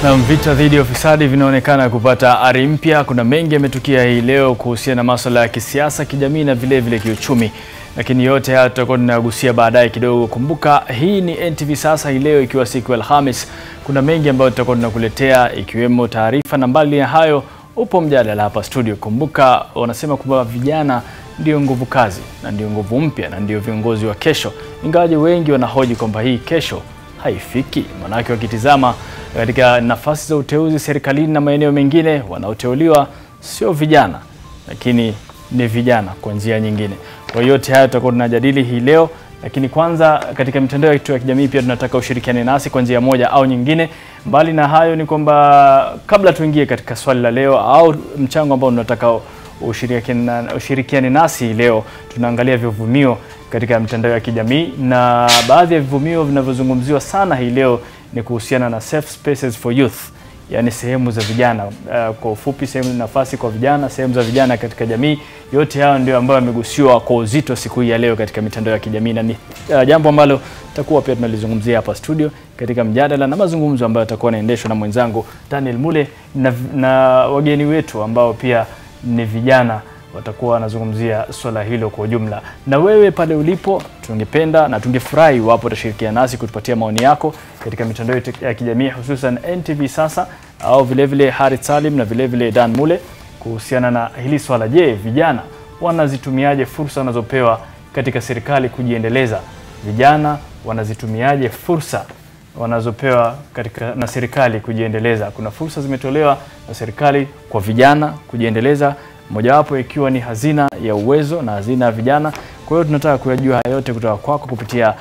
Na vita dhidi ya ufisadi vinaonekana kupata ari mpya. Kuna mengi yametukia hii leo kuhusiana na masuala ya kisiasa, kijamii na vile vile kiuchumi. Lakini yote haya tutakuwa tunagusia baadaye kidogo. Kumbuka hii ni NTV sasa hii leo ikiwa siku ya Alhamis. Kuna mengi ambayo tutakuwa tunakuletea ikiwemo taarifa, na mbali ya hayo upo mjadala hapa studio. Kumbuka wanasema kwamba vijana ndio nguvu kazi na ndio nguvu mpya na ndio viongozi wa kesho. Ingawaje wengi wanahoji kwamba hii kesho haifiki. Manake wakitizama katika nafasi za uteuzi serikalini na maeneo mengine, wanaoteuliwa sio vijana, lakini ni vijana kwa njia nyingine. Kwa yote haya tutakuwa tunajadili hii leo, lakini kwanza katika mitandao yetu ya kijamii pia tunataka ushirikiane nasi kwa njia moja au nyingine. Mbali na hayo ni kwamba kabla tuingie katika swali la leo au mchango ambao tunataka ushirikiane nasi leo, tunaangalia vivumio katika mitandao ya kijamii, na baadhi ya vivumio vinavyozungumziwa sana hii leo ni kuhusiana na safe spaces for youth, yani sehemu za vijana, kwa ufupi sehemu nafasi kwa vijana, sehemu za vijana katika jamii. Yote haya ndio ambayo yamegusiwa kwa uzito siku hii ya leo katika mitandao ya kijamii, na ni jambo ambalo tutakuwa pia tunalizungumzia hapa studio katika mjadala na mazungumzo ambayo yatakuwa yanaendeshwa na mwenzangu Daniel Mule na wageni wetu ambao pia ni vijana watakuwa wanazungumzia swala hilo kwa ujumla. Na wewe pale ulipo, tungependa na tungefurahi wapo utashirikiana nasi kutupatia maoni yako katika mitandao ya kijamii, hususan NTV sasa au vile vile Harith Salim na vile vile Dan Mule, kuhusiana na hili swala. Je, vijana wanazitumiaje fursa wanazopewa katika serikali kujiendeleza? Vijana wanazitumiaje fursa wanazopewa katika na serikali kujiendeleza? Kuna fursa zimetolewa na serikali kwa vijana kujiendeleza, mojawapo ikiwa ni hazina ya uwezo na hazina ya vijana. Kwa hiyo tunataka kuyajua haya yote kutoka kwako kupitia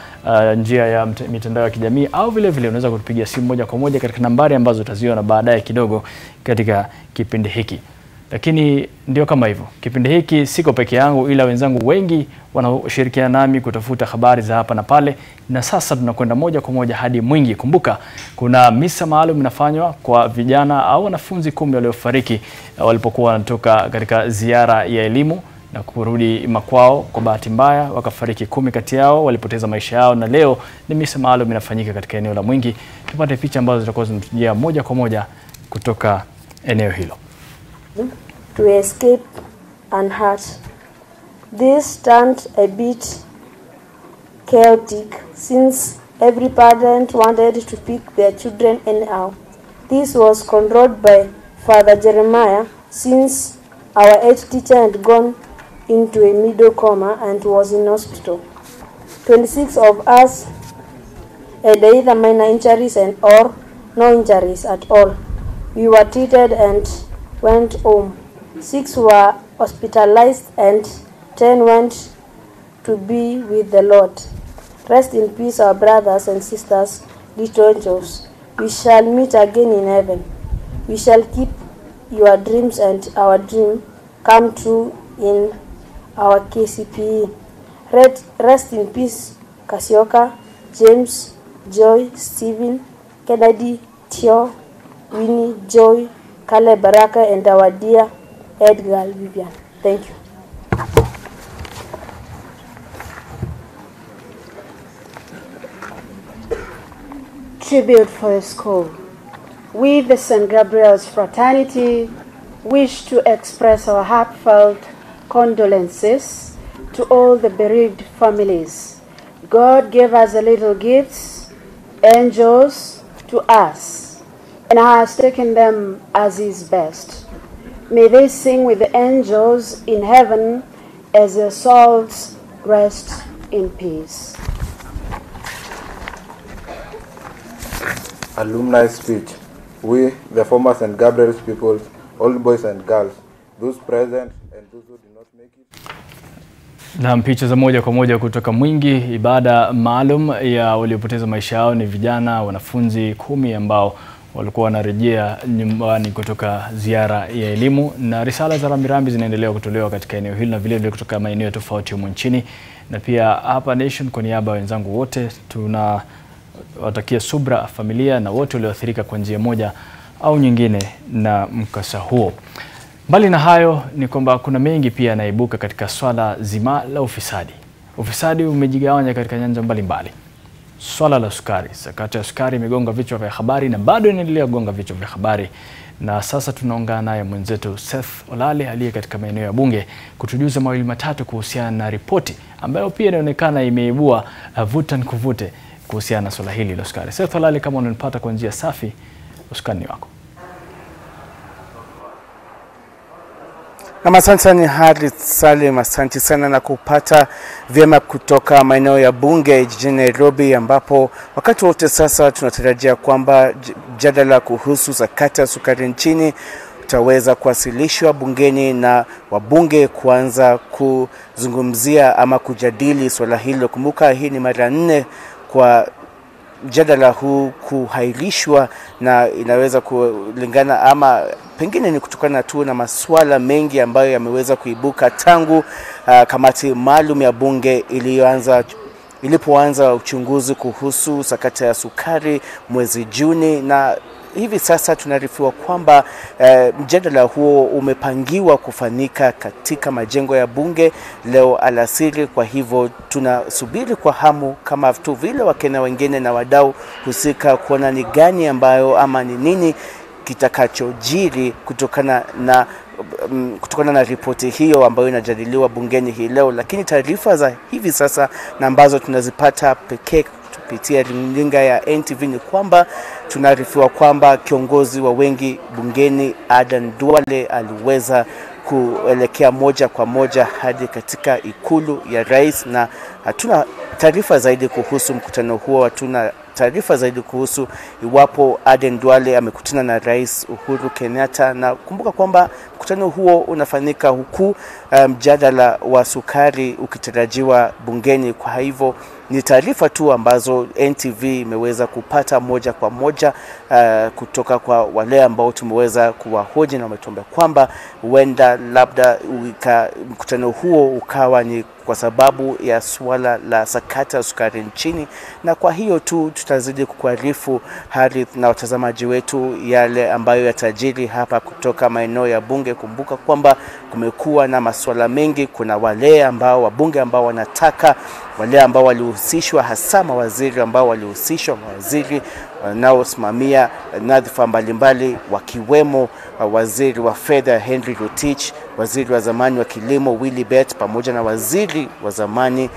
njia ya mitandao ya kijamii, au vile vile unaweza kutupigia simu moja kwa moja katika nambari ambazo utaziona baadaye kidogo katika kipindi hiki. Lakini ndio kama hivyo, kipindi hiki siko peke yangu, ila wenzangu wengi wanashirikiana nami kutafuta habari za hapa na pale, na sasa tunakwenda moja kwa moja hadi Mwingi. Kumbuka kuna misa maalum inafanywa kwa vijana au wanafunzi 10 waliofariki walipokuwa wanatoka katika ziara ya elimu na kurudi makwao. Kwa bahati mbaya wakafariki 10 kati yao, walipoteza maisha yao, na leo ni misa maalum inafanyika katika eneo la Mwingi. Tupate picha ambazo zitakuwa zinatujia moja kwa moja kutoka eneo hilo. To escape unhurt. This turned a bit chaotic since every parent wanted to pick their children anyhow. This was controlled by Father Jeremiah since our 8th teacher had gone into a middle coma and was in hospital. 26 of us had either minor injuries or no injuries at all. We were treated and went home. 6 were hospitalized and 10 went to be with the Lord. Rest in peace, our brothers and sisters, little angels. We shall meet again in heaven. We shall keep your dreams and our dream come true in our KCPE. Rest in peace, Kasioka, James, Joy, Stephen, Kennedy, Tio, Winnie, Joy, Kale Baraka, and our dear Edgar Vivian. Thank you. Tribute for the school. We, the St. Gabriel's fraternity, wish to express our heartfelt condolences to all the bereaved families. God gave us the little gifts, angels, to us, and has taken them as his best. May they sing with the angels in heaven as their souls rest in peace. Alumni speech. We, the former St. Gabriel's pupils, all boys and girls, those present and those who did not make it. Na picha za moja kwa moja kutoka Mwingi. Ibada maalum ya waliopoteza maisha yao ni vijana wanafunzi 10 ambao walikuwa wanarejea nyumbani kutoka ziara ya elimu, na risala za rambirambi zinaendelea kutolewa katika eneo hili na vile vile kutoka maeneo tofauti humu nchini. Na pia hapa Nation, kwa niaba ya wenzangu wote, tunawatakia subra familia na wote walioathirika kwa njia moja au nyingine na mkasa huo. Mbali na hayo ni kwamba kuna mengi pia yanaibuka katika swala zima la ufisadi. Ufisadi umejigawanya katika nyanja mbalimbali. swala la sukari. Sakata ya sukari imegonga vichwa vya habari na bado inaendelea kugonga vichwa vya habari. Na sasa tunaungana naye mwenzetu Seth Olale aliye katika maeneo ya bunge kutujuza mawili matatu kuhusiana na ripoti ambayo pia inaonekana imeibua vuta nikuvute kuhusiana na swala hili la sukari. Seth Olale, kama unanipata kwa njia safi, usukani wako. Asante sana Harith Salim, asante sana na kupata vyema kutoka maeneo ya bunge jijini Nairobi, ambapo wakati wote sasa tunatarajia kwamba mjadala kuhusu sakata sukari nchini utaweza kuwasilishwa bungeni na wabunge kuanza kuzungumzia ama kujadili swala hilo. Kumbuka hii ni mara 4 kwa mjadala huu kuhairishwa, na inaweza kulingana ama pengine ni kutokana tu na masuala mengi ambayo yameweza kuibuka tangu kamati maalum ya bunge ilipoanza uchunguzi kuhusu sakata ya sukari mwezi Juni, na hivi sasa tunarifiwa kwamba mjadala huo umepangiwa kufanyika katika majengo ya bunge leo alasiri. Kwa hivyo tunasubiri kwa hamu kama tu vile Wakenya wengine na wadau husika kuona ni gani ambayo ama ni nini kitakachojiri kutokana na ripoti hiyo ambayo inajadiliwa bungeni hii leo. Lakini taarifa za hivi sasa na ambazo tunazipata pekee kupitia runinga ya NTV ni kwamba tunarifiwa kwamba kiongozi wa wengi bungeni Aden Duale aliweza kuelekea moja kwa moja hadi katika ikulu ya rais, na hatuna taarifa zaidi kuhusu mkutano huo. Hatuna taarifa zaidi kuhusu iwapo Aden Duale amekutana na Rais Uhuru Kenyatta, na kumbuka kwamba mkutano huo unafanyika huku mjadala wa sukari ukitarajiwa bungeni. Kwa hivyo ni taarifa tu ambazo NTV imeweza kupata moja kwa moja kutoka kwa wale ambao tumeweza kuwahoji, na wametuambia kwamba huenda labda mkutano huo ukawa ni kwa sababu ya swala la sakata sukari nchini. Na kwa hiyo tu tutazidi kukuarifu Harith na watazamaji wetu yale ambayo yatajiri hapa kutoka maeneo ya bunge. Kumbuka kwamba kumekuwa na masuala mengi. Kuna wale ambao wabunge ambao wanataka, wale ambao walihusishwa, hasa mawaziri ambao walihusishwa, mawaziri wanaosimamia nyadhifa mbalimbali, wakiwemo waziri wa fedha Henry Rotich, waziri wa zamani wa kilimo Willy Bet, pamoja na waziri wa zamani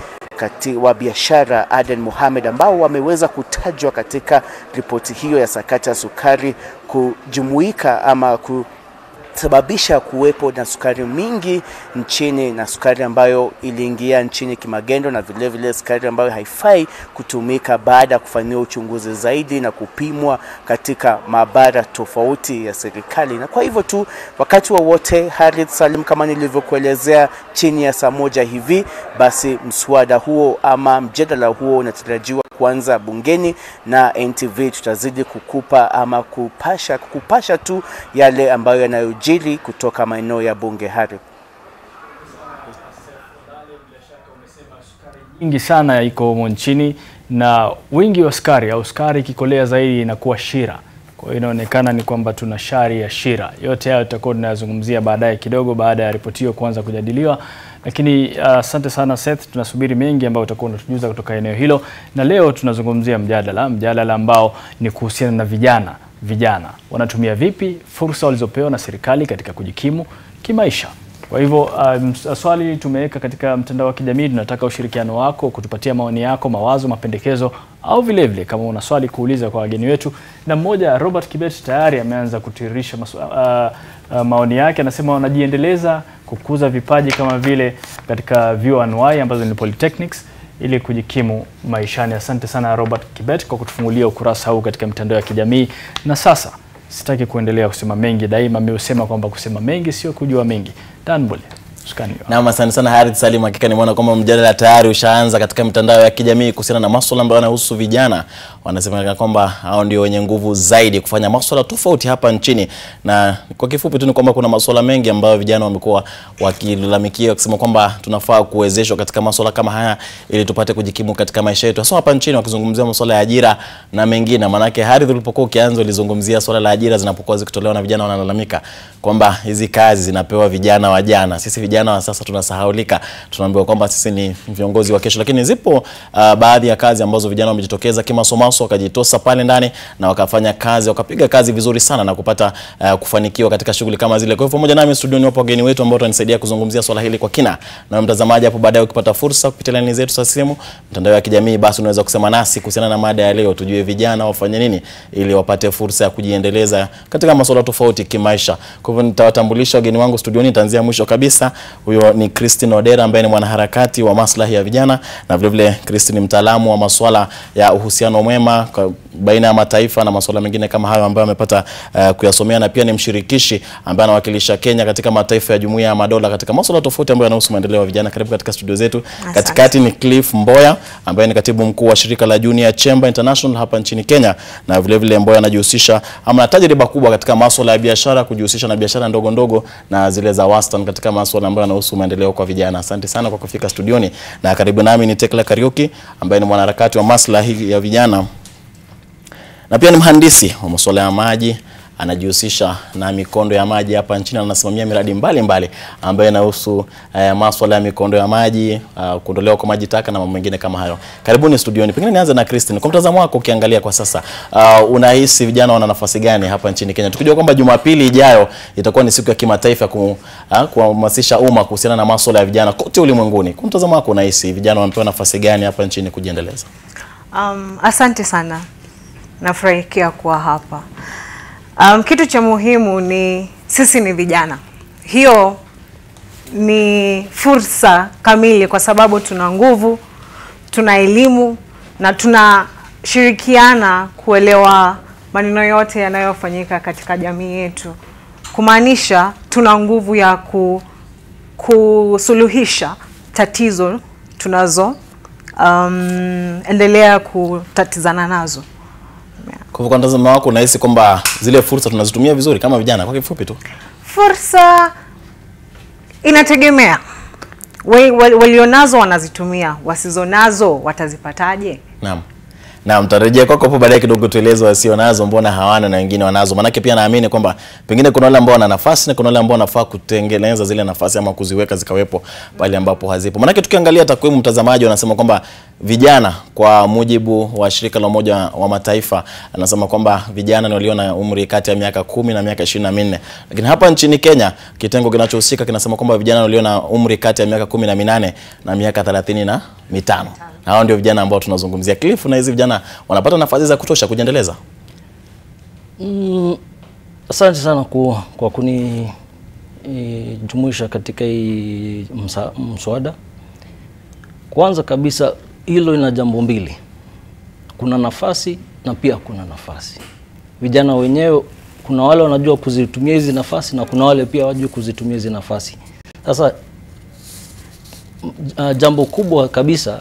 wa biashara Aden Mohamed, ambao wameweza kutajwa katika ripoti hiyo ya sakata sukari kujumuika ama kusababisha kuwepo na sukari mingi nchini, na sukari ambayo iliingia nchini kimagendo, na vile vile sukari ambayo haifai kutumika baada ya kufanywa uchunguzi zaidi na kupimwa katika maabara tofauti ya serikali. Na kwa hivyo tu wakati wote Harith Salim, kama nilivyokuelezea, chini ya saa 1 hivi basi mswada huo ama mjadala huo unatarajiwa kuanza bungeni, na NTV tutazidi kukupa ama kupasha tu yale ambayo yanayojiri kutoka maeneo ya bunge. Harith, nyingi sana iko humo nchini, na wingi wa sukari au sukari kikolea zaidi inakuwa shira. Kwa hiyo inaonekana ni kwamba tuna shari ya shira. Yote hayo tutakuwa tunazungumzia baadaye kidogo baada ya ripoti hiyo kuanza kujadiliwa. Lakini asante sana Seth, tunasubiri mengi ambayo utakuwa unatujuza kutoka eneo hilo. Na leo tunazungumzia mjadala ambao ni kuhusiana na vijana wanatumia vipi fursa walizopewa na serikali katika kujikimu kimaisha. Kwa hivyo swali tumeweka katika mtandao wa kijamii, tunataka ushirikiano wako kutupatia maoni yako, mawazo, mapendekezo, au vile vile kama una swali kuuliza kwa wageni wetu. Na mmoja, Robert Kibet, tayari ameanza kutiririsha maoni yake. Anasema wanajiendeleza kukuza vipaji kama vile katika vyuo anuwai ambazo ni polytechnics ili kujikimu maishani. Asante sana Robert Kibet kwa kutufungulia ukurasa huu katika mitandao ya kijamii. Na sasa sitaki kuendelea kusema mengi, daima ameusema kwamba kusema mengi sio kujua mengi. Danbole, uskani. Naam, asante sana Harith Salim. Hakika nimeona kwamba mjadala tayari ushaanza katika mitandao ya kijamii kuhusiana na masuala ambayo yanahusu vijana wanasema kwamba hao ndio wenye nguvu zaidi kufanya masuala tofauti hapa nchini. Na kwa kifupi tu ni kwamba kuna masuala mengi ambayo vijana wamekuwa wakilalamikia wakisema kwamba tunafaa kuwezeshwa katika masuala kama haya ili tupate kujikimu katika maisha yetu. Sasa hapa nchini wakizungumzia masuala ya ajira na mengine, manake Harith ulipokuwa ukianza ulizungumzia swala la ajira zinapokuwa zikitolewa na vijana wanalalamika kwamba hizi kazi zinapewa vijana wa jana. Sisi vijana wa sasa tunasahaulika. Tunaambiwa kwamba sisi ni viongozi wa kesho. Lakini zipo baadhi ya kazi ambazo vijana wamejitokeza kimasomaso wakajitosa pale ndani na wakafanya kazi, wakapiga kazi vizuri sana na kupata kufanikiwa katika shughuli kama zile. Kwa hivyo pamoja nami studioni wapo wageni wetu ambao watanisaidia kuzungumzia swala hili kwa kina. Na mtazamaji hapo baadaye ukipata fursa kupitia line zetu za simu, mtandao ya kijamii, basi unaweza kusema nasi kuhusiana na mada ya leo, tujue vijana wafanye nini ili wapate fursa ya kujiendeleza katika masuala tofauti kimaisha. Kwa hivyo nitawatambulisha wageni wangu studioni. Nitaanzia mwisho kabisa. Huyo ni Christine Odera ambaye ni mwanaharakati wa maslahi ya vijana, na vile vile Christine ni mtaalamu wa masuala ya uhusiano mwema baina ya mataifa na masuala mengine kama hayo ambayo amepata kuyasomea, na pia ni mshirikishi ambaye anawakilisha Kenya katika mataifa ya Jumuiya ya Madola katika masuala tofauti ambayo yanahusu maendeleo ya vijana. Karibu katika studio zetu. Katikati ni Cliff Mboya ambaye ni katibu mkuu wa shirika la Junior Chamber International hapa nchini Kenya, na vile vile Mboya anajihusisha ama tajriba kubwa katika masuala ya biashara, kujihusisha na biashara ndogo ndogo na zile za wastani katika masuala ambayo yanahusu maendeleo kwa vijana. Asante sana kwa kufika studioni. Na karibu nami ni Tekla Kariuki ambaye ni mwanaharakati wa maslahi ya vijana na pia ni mhandisi wa masuala ya maji. Anajihusisha na mikondo ya maji hapa nchini, anasimamia miradi mbalimbali ambayo inahusu masuala ya mikondo ya maji, kuondolewa kwa maji taka na mambo mengine kama hayo. Karibuni studioni. Pengine nianze na Christine. Kwa mtazamo wako ukiangalia kwa sasa, unahisi vijana wana nafasi gani hapa nchini Kenya? Tukijua kwamba Jumapili ijayo itakuwa ni siku ya kimataifa kuhamasisha umma kuhusiana na masuala ya vijana kote ulimwenguni. Kwa mtazamo wako unahisi vijana wanapewa nafasi gani hapa nchini kujiendeleza? Asante sana. Nafurahikia kuwa hapa. Kitu cha muhimu ni sisi ni vijana. Hiyo ni fursa kamili kwa sababu tuna nguvu, tuna elimu na tunashirikiana kuelewa maneno yote yanayofanyika katika jamii yetu. Kumaanisha tuna nguvu ya kusuluhisha tatizo tunazo endelea kutatizana nazo. Kwa mtazamo wako unahisi kwamba zile fursa tunazitumia vizuri kama vijana? Kwa kifupi tu. Fursa inategemea. Walionazo wanazitumia, wasizonazo watazipataje? Naam. Na mtarejea kwako hapo baadaye kidogo tueleze wasionazo mbona hawana na wengine wanazo. Manake pia naamini kwamba pengine kuna wale ambao wana nafasi na kuna wale ambao wanafaa kutengeneza zile nafasi ama kuziweka zikawepo pale ambapo hazipo. Manake tukiangalia takwimu, mtazamaji, wanasema kwamba vijana, kwa mujibu wa shirika la Umoja wa Mataifa, anasema kwamba vijana ni walio na umri kati ya miaka 10 na miaka 24. Lakini hapa nchini Kenya kitengo kinachohusika kinasema kwamba vijana walio na umri kati ya miaka 18 na miaka 35. Hao ndio vijana ambao tunazungumzia. Cliff, na hizi vijana wanapata nafasi za kutosha kujiendeleza? Asante sana kwa kuni jumuisha katika hii mswada. Kwanza kabisa hilo ina jambo mbili. Kuna nafasi na pia kuna nafasi. Vijana wenyewe kuna wale wanajua kuzitumia hizi nafasi na kuna wale pia wajui kuzitumia hizi nafasi. Sasa jambo kubwa kabisa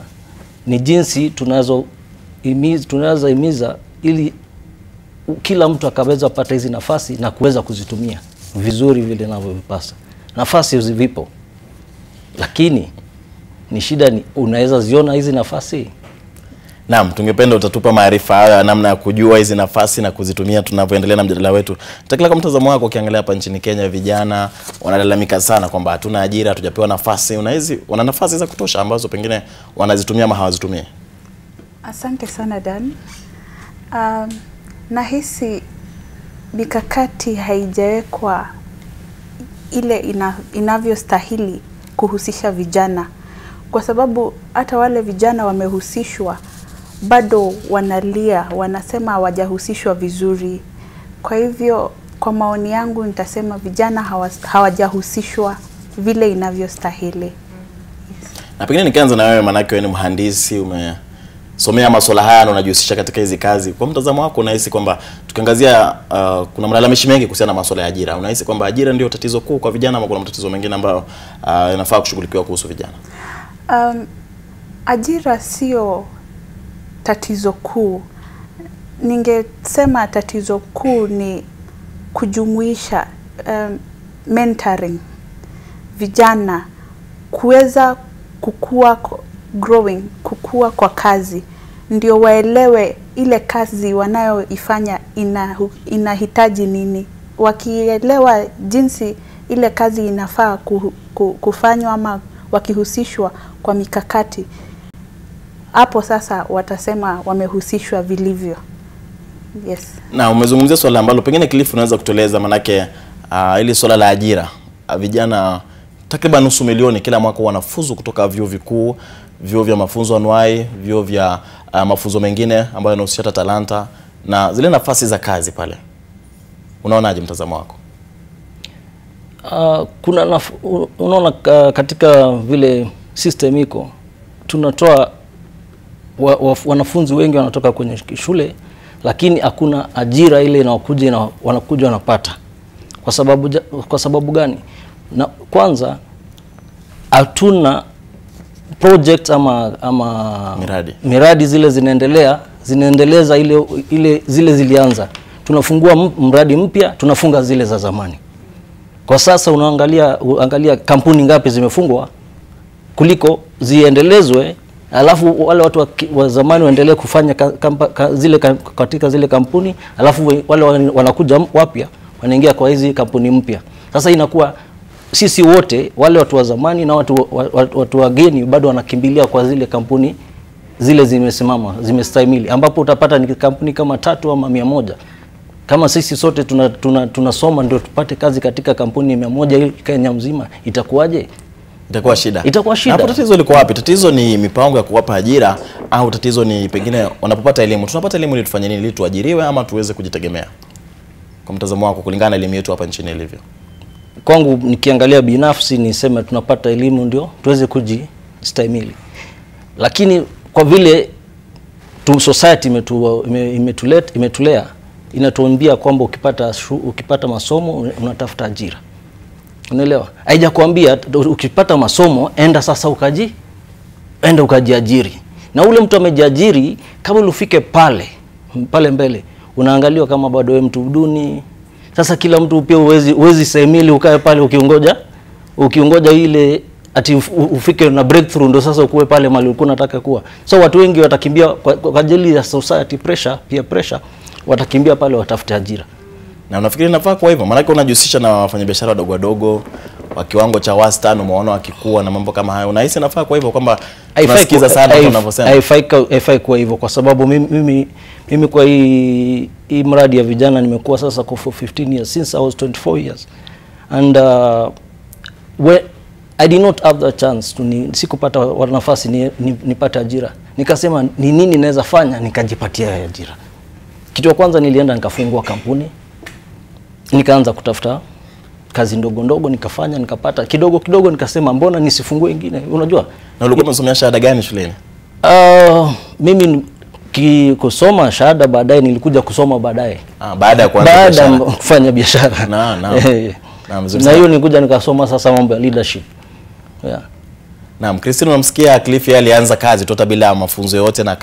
ni jinsi tunaweza himiza ili kila mtu akaweza kupata hizi nafasi na kuweza kuzitumia vizuri vile ninavyopasa. Nafasi zipo, lakini ni shida ni unaweza ziona hizi nafasi? Naam, tungependa utatupa maarifa haya namna ya kujua hizi nafasi na kuzitumia tunavyoendelea na mjadala wetu. Takila, kwa mtazamo wako ukiangalia hapa nchini Kenya vijana wanalalamika sana kwamba hatuna ajira, hatujapewa nafasi. Wana nafasi za kutosha ambazo pengine wanazitumia ama hawazitumii? Asante sana Dan. Nahisi mikakati haijawekwa ile inavyostahili kuhusisha vijana, kwa sababu hata wale vijana wamehusishwa bado wanalia, wanasema hawajahusishwa vizuri. Kwa hivyo kwa maoni yangu nitasema vijana hawajahusishwa vile inavyostahili. Na pengine nikianza na wewe, manake wewe ni mhandisi, umesomea masuala haya na unajihusisha katika hizi kazi. Kwa mtazamo wako unahisi kwamba tukiangazia kuna malalamishi mengi kuhusiana na masuala ya ajira, unahisi kwamba ajira ndio tatizo kuu kwa vijana ama kuna matatizo mengine ambayo yanafaa kushughulikiwa kuhusu vijana? Ajira sio tatizo kuu. ningesema tatizo kuu ni kujumuisha mentoring vijana kuweza kukua kwa kazi, ndio waelewe ile kazi wanayoifanya inahitaji nini. Wakielewa jinsi ile kazi inafaa kufanywa ama wakihusishwa kwa mikakati, hapo sasa watasema wamehusishwa vilivyo. Yes. Na umezungumzia swala ambalo pengine Cliff unaweza kutueleza, manake ili swala la ajira. Vijana takriban nusu milioni kila mwaka wanafuzu kutoka vyuo vikuu, vyuo vya mafunzo anuai, vyuo vya mafunzo mengine ambayo yanahusisha talanta na zile nafasi za kazi pale. Unaonaje mtazamo wako? Unaona katika vile system iko, tunatoa wanafunzi wengi wanatoka kwenye shule, lakini hakuna ajira ile inayokuja wanakuja wanapata. Kwa sababu gani? Na kwanza hatuna project ama miradi zile zinaendeleza zile zilianza. Tunafungua mradi mpya, tunafunga zile za zamani. Kwa sasa unaangalia kampuni ngapi zimefungwa kuliko ziendelezwe, alafu wale watu wa zamani waendelee kufanya katika zile kampuni, alafu wale wanakuja wapya wanaingia kwa hizi kampuni mpya. Sasa inakuwa sisi wote wale watu wa zamani na watu wageni bado wanakimbilia kwa zile kampuni zile zimestahimili, ambapo utapata ni kampuni kama 3 ama 100. Kama sisi sote tunasoma ndio tupate kazi katika kampuni 100 Kenya mzima, itakuwaje? Itakuwa shida. Itakuwa shida. Hapo tatizo liko wapi? Tatizo ni mipango ya kuwapa ajira, au tatizo ni pengine wanapopata elimu? Tunapata elimu ili tufanye nini? Ili tuajiriwe ama tuweze kujitegemea? Kwa mtazamo wako kulingana na elimu yetu hapa nchini ilivyo. Kwangu nikiangalia binafsi niseme tunapata elimu ndio tuweze kujistahimili. Lakini kwa vile society imetulea inatuambia kwamba ukipata masomo unatafuta ajira. Unaelewa? Haijakwambia ukipata masomo enda sasa ukajiajiri. Na ule mtu amejiajiri, kama ufike pale mbele unaangaliwa kama bado wewe mtu duni. Sasa kila mtu pia uwezi stahimili ukae pale ukiongoja ile ati ufike na breakthrough ndo sasa ukuwe pale mahali ulikuwa unataka kuwa. So watu wengi watakimbia kwa ajili ya society pressure, peer pressure, watakimbia pale watafute ajira. Na unafikiri inafaa kwa hivyo? Maana unajihusisha na wafanyabiashara wadogo wa kiwango cha wastani, umeona wakikua na mambo kama hayo. Unahisi inafaa kwa hivyo kwamba tunasikiza sana tunavyosema? Haifai kwa hivyo, kwa sababu mimi kwa hii mradi ya vijana nimekuwa sasa for 15 years, since I was 24 years. And when I did not have the chance sikupata nafasi nipate ajira. Nikasema ni nini naweza fanya nikajipatia ajira. Kitu ya kwanza nilienda nikafungua kampuni. Nikaanza kutafuta kazi ndogo nikafanya, nikapata kidogo nikasema mbona nisifungue ingine, unajua. Na ulikuwa unasomea shahada gani shuleni? Mimi kusoma shahada baadaye, nilikuja kusoma baadaye. Baada ya kuanza kufanya biashara. Na hiyo nilikuja nikasoma sasa mambo ya leadership. Yeah. Naam, Christine, unamsikia Cliff alianza kazi tota bila mafunzo yote na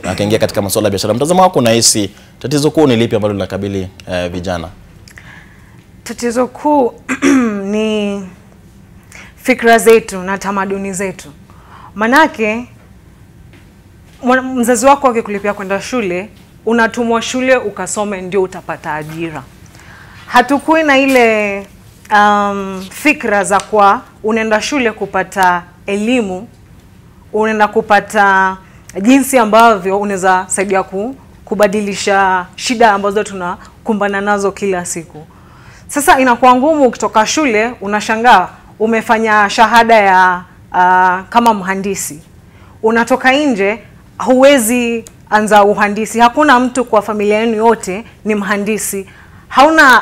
akaingia katika masuala ya biashara. Mtazamo wako unahisi tatizo kuu ni lipi ambalo linakabili vijana? Tatizo kuu ni fikra zetu na tamaduni zetu. Manake mzazi wako akikulipia kwenda shule, unatumwa shule ukasome ndio utapata ajira. Hatukui na ile fikra za kwa unaenda shule kupata elimu, unaenda kupata jinsi ambavyo unaweza saidia kubadilisha shida ambazo tunakumbana nazo kila siku. Sasa inakuwa ngumu ukitoka shule, unashangaa umefanya shahada ya kama mhandisi. Unatoka nje, huwezi anza uhandisi. Hakuna mtu kwa familia yenu yote ni mhandisi. Hauna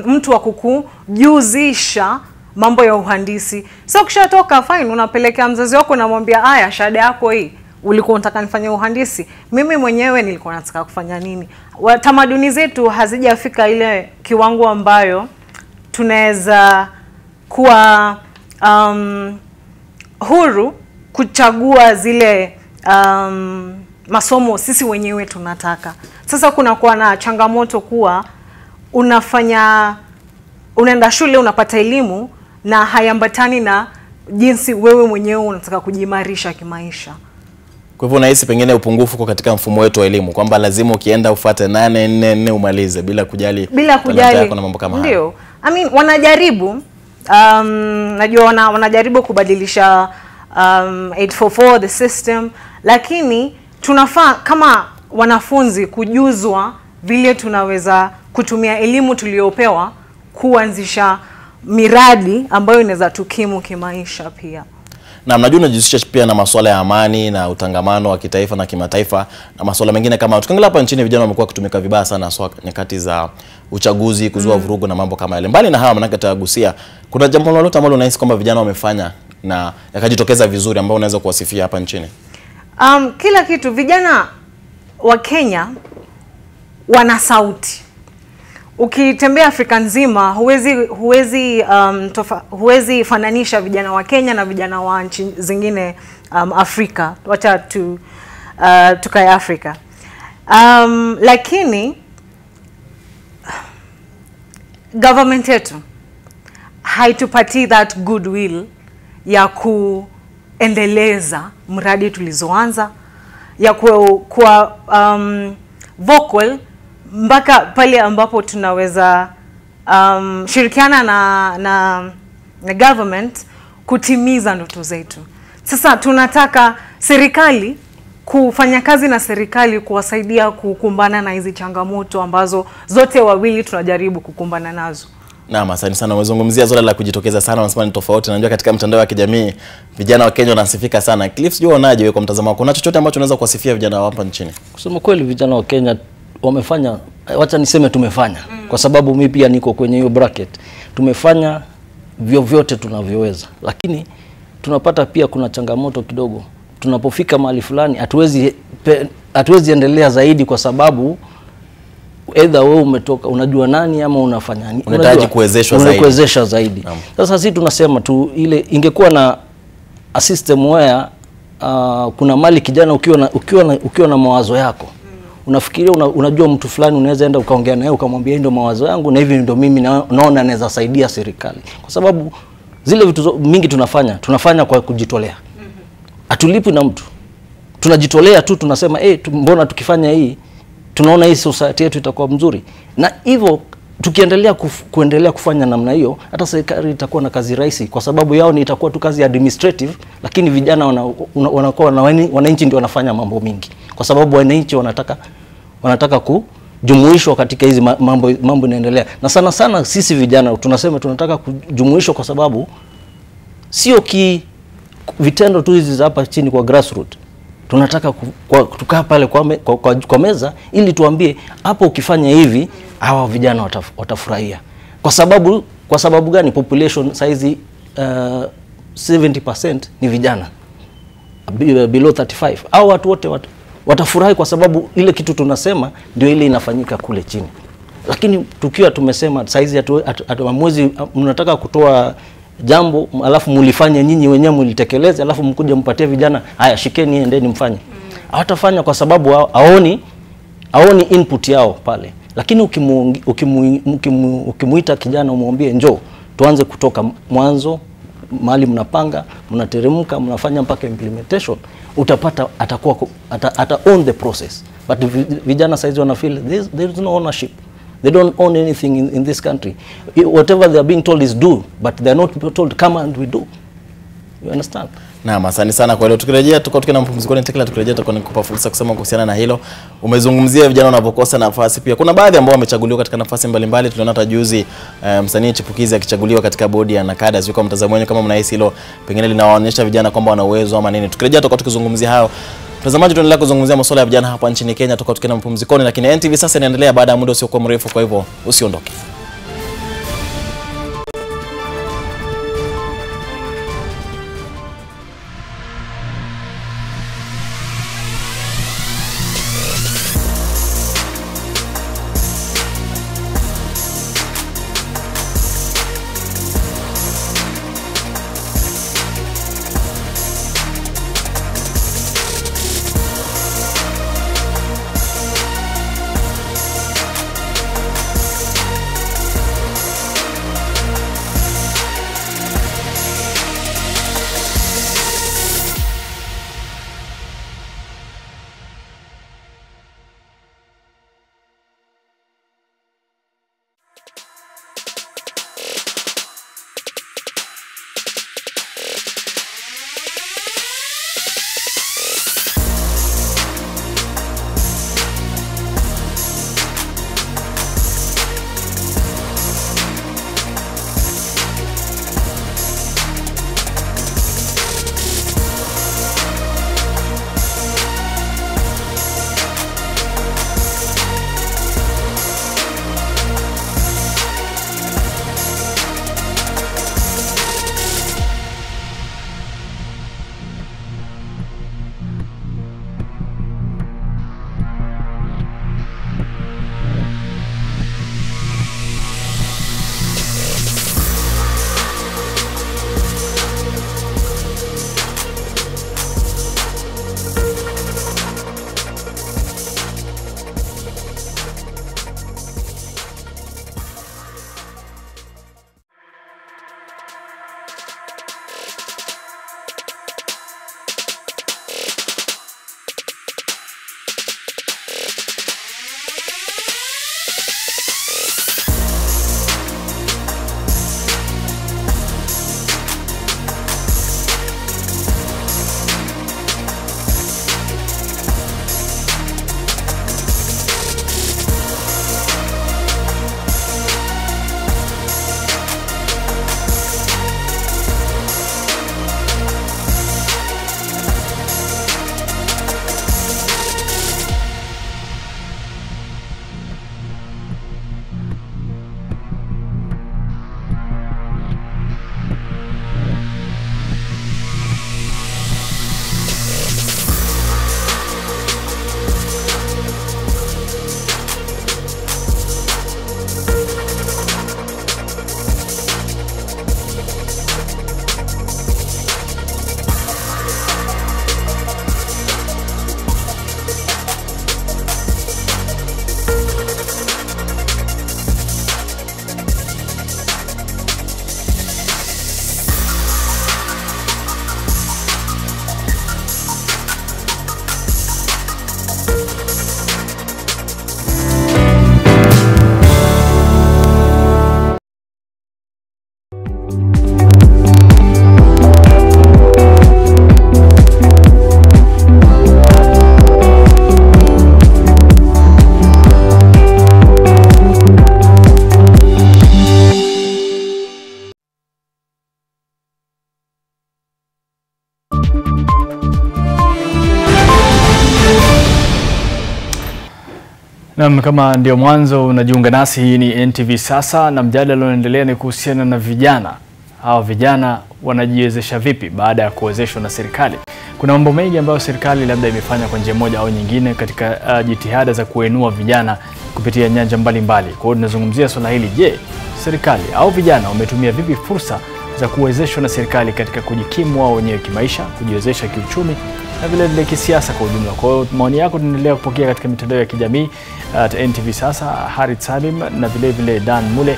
mtu wa kukujuzisha mambo ya uhandisi. So ukishatoka fine, unapelekea mzazi wako na mwambia aya, shahada yako hii, ulikuwa unataka nifanye uhandisi. Mimi mwenyewe nilikuwa nataka kufanya nini? Tamaduni zetu hazijafika ile kiwango ambayo tunaweza kuwa huru kuchagua zile masomo sisi wenyewe tunataka. Sasa kuna kuwa na changamoto kuwa unaenda shule unapata elimu na hayambatani na jinsi wewe mwenyewe unataka kujimarisha kimaisha. Kwa hivyo unahisi pengine upungufu kwa katika mfumo wetu wa elimu kwamba lazima ukienda ufuate 8-4-4 umalize bila kujali yako na mambo kama haya. Ndio. I mean wanajaribu najua wanajaribu kubadilisha 844 the system, lakini tunafaa kama wanafunzi kujuzwa vile tunaweza kutumia elimu tuliopewa kuanzisha miradi ambayo inaweza tukimu kimaisha pia. Na mnajua unajihusisha pia na masuala ya amani na utangamano wa kitaifa na kimataifa na masuala mengine kama tukiangalia hapa nchini vijana wamekuwa kutumika vibaya sana hasa nyakati za uchaguzi, kuzua vurugu na mambo kama yale. Mbali na hawa manake tutagusia, kuna jambo lolote ambalo unahisi kwamba vijana wamefanya na yakajitokeza vizuri ambao unaweza kuwasifia hapa nchini? Kila kitu. Vijana wa Kenya wana sauti. Ukitembea Afrika nzima huwezi fananisha vijana wa Kenya na vijana wa nchi zingine Afrika. Wacha tukae Afrika. Lakini government yetu haitupati that goodwill ya kuendeleza mradi tulizoanza, ya kuwa vocal mpaka pale ambapo tunaweza shirikiana na government kutimiza ndoto zetu. Sasa tunataka serikali kufanya kazi na serikali kuwasaidia kukumbana na hizi changamoto ambazo zote wawili tunajaribu kukumbana nazo. Naam, asante sana. Umezungumzia swala la kujitokeza sana, wanasema ni tofauti. Najua katika mtandao wa kijamii vijana wa Kenya wanasifika sana. Cliff, sijui unaje wewe kwa mtazamo wako? Kuna chochote ambacho unaweza kuwasifia vijana hapa nchini? Kusema kweli vijana wa Kenya wamefanya, wacha niseme tumefanya, kwa sababu mimi pia niko kwenye hiyo bracket. Tumefanya vyovyote tunavyoweza, lakini tunapata pia kuna changamoto kidogo. Tunapofika mahali fulani hatuwezi endelea zaidi, kwa sababu either wewe umetoka unajua nani ama unafanya nini, unahitaji kuwezeshwa zaidi. Sasa sisi tunasema tu ile ingekuwa na a system where kuna mali kijana ukiwa na mawazo yako, unafikiria unajua mtu fulani, unaweza enda ukaongea naye ukamwambia ndio mawazo yangu na hivi ndio mimi naona naweza saidia serikali, kwa sababu zile vitu mingi tunafanya kwa kujitolea. Hatulipi na mtu, tunajitolea tu, tunasema mbona tukifanya hii tunaona hii society yetu itakuwa mzuri. Na hivyo tukiendelea kufanya namna hiyo, hata serikali itakuwa na kazi rahisi, kwa sababu yao ni itakuwa tu kazi administrative, lakini vijana wanakuwa na wananchi ndio wanafanya mambo mingi, kwa sababu wananchi wanataka kujumuishwa katika hizi mambo inaendelea. Na sana sana sisi vijana tunasema tunataka kujumuishwa, kwa sababu sio vitendo tu hizi za hapa chini kwa grassroots. Tunataka tukaa pale kwa meza ili tuambie hapo ukifanya hivi hawa vijana watafurahia. Kwa sababu gani? Population size 70% ni vijana below 35. Hao watu wote watafurahi, kwa sababu ile kitu tunasema ndio ile inafanyika kule chini. Lakini tukiwa tumesema size mwezi mnataka kutoa jambo alafu mulifanye nyinyi wenyewe mulitekeleze, alafu mkuja mpatie vijana haya shikeni endeni mfanye, hawatafanya, kwa sababu haoni input yao pale. Lakini ukimuita kijana umwambie njoo tuanze kutoka mwanzo, mahali mnapanga, mnateremka, mnafanya mpaka implementation, utapata ata own the process. But vijana saizi wana feel there is no ownership. They don't own anything in this country. Whatever they are being told is do, but they are not told come and we do. You understand? Naam, asante sana kwa leo. Tukirejea tuko na mapumziko tekla, tukirejea tutakuwa nikupa fursa kusema kuhusiana na hilo. Umezungumzia vijana wanapokosa nafasi, pia kuna baadhi ambao wamechaguliwa katika nafasi mbalimbali. Tuliona hata juzi msanii chipukizi akichaguliwa katika bodi ya NACADA. Sio kama mtazamo wenu kama mnahisi hilo pengine linawaonyesha vijana kwamba wana uwezo ama nini. Tukirejea tutakuwa tukizungumzia hayo. Mtazamaji, tunaendelea kuzungumzia masuala ya vijana hapa nchini Kenya, tutakuwa tukienda mapumzikoni, lakini NTV sasa inaendelea baada ya muda usiokuwa mrefu, kwa hivyo usiondoke. Na kama ndio mwanzo unajiunga nasi, hii ni NTV sasa, na mjadala unaendelea ni kuhusiana na vijana. Hao vijana wanajiwezesha vipi baada ya kuwezeshwa na serikali? Kuna mambo mengi ambayo serikali labda imefanya kwa njia moja au nyingine katika jitihada za kuinua vijana kupitia nyanja mbalimbali. Kwa hiyo tunazungumzia swala hili, je, serikali au vijana wametumia vipi fursa za kuwezeshwa na serikali katika kujikimu wao wenyewe kimaisha, kujiwezesha kiuchumi na vile vile kisiasa kwa ujumla? Kwa hiyo maoni yako tunaendelea kupokea katika mitandao ya kijamii NTV sasa, Harith Salim na vile vile Dan Mule.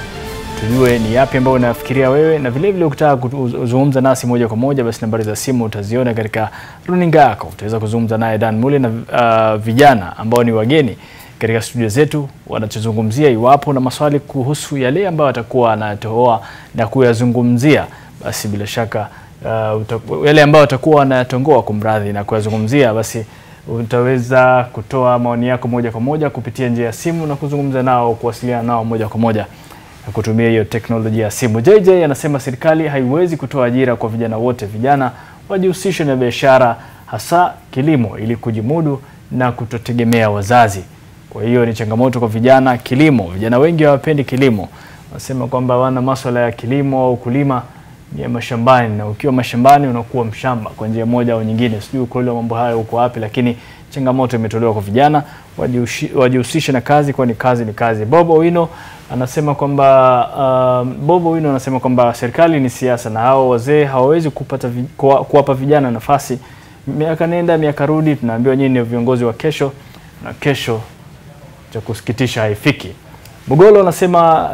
Tujue ni yapi ambayo unafikiria wewe, na vile vile ukitaka kuzungumza nasi moja kwa moja, basi nambari za simu utaziona katika runinga yako. Utaweza kuzungumza naye Dan Mule na vijana ambao ni wageni katika studio zetu, wanachozungumzia iwapo na maswali kuhusu yale ambayo atakuwa anatoa na kuyazungumzia, basi bila shaka yale ambayo atakuwa anayatongoa kumradhi na kuyazungumzia, basi utaweza kutoa maoni yako moja kwa moja kupitia njia ya simu na kuzungumza nao, kuwasiliana nao moja kwa moja na kutumia hiyo teknolojia ya simu. JJ anasema serikali haiwezi kutoa ajira kwa vijana wote. Vijana wajihusishe na biashara, hasa kilimo, ili kujimudu na kutotegemea wazazi. Kwa hiyo ni changamoto kwa vijana kilimo. Vijana wengi hawapendi kilimo. Wanasema kwamba wana masuala ya kilimo au kulima ni ya mashambani, na ukiwa mashambani unakuwa mshamba kwa njia moja au nyingine. Sijui ukweli wa mambo hayo uko wapi, lakini changamoto imetolewa kwa vijana wajihusishe na kazi, kwani kazi ni kazi. Bobo Wino anasema kwamba serikali ni siasa na hao wazee hawawezi kuwapa vijana nafasi. Miaka nenda miaka rudi, tunaambiwa nyinyi ni viongozi wa kesho, na kesho cha kusikitisha haifiki. Mugolo anasema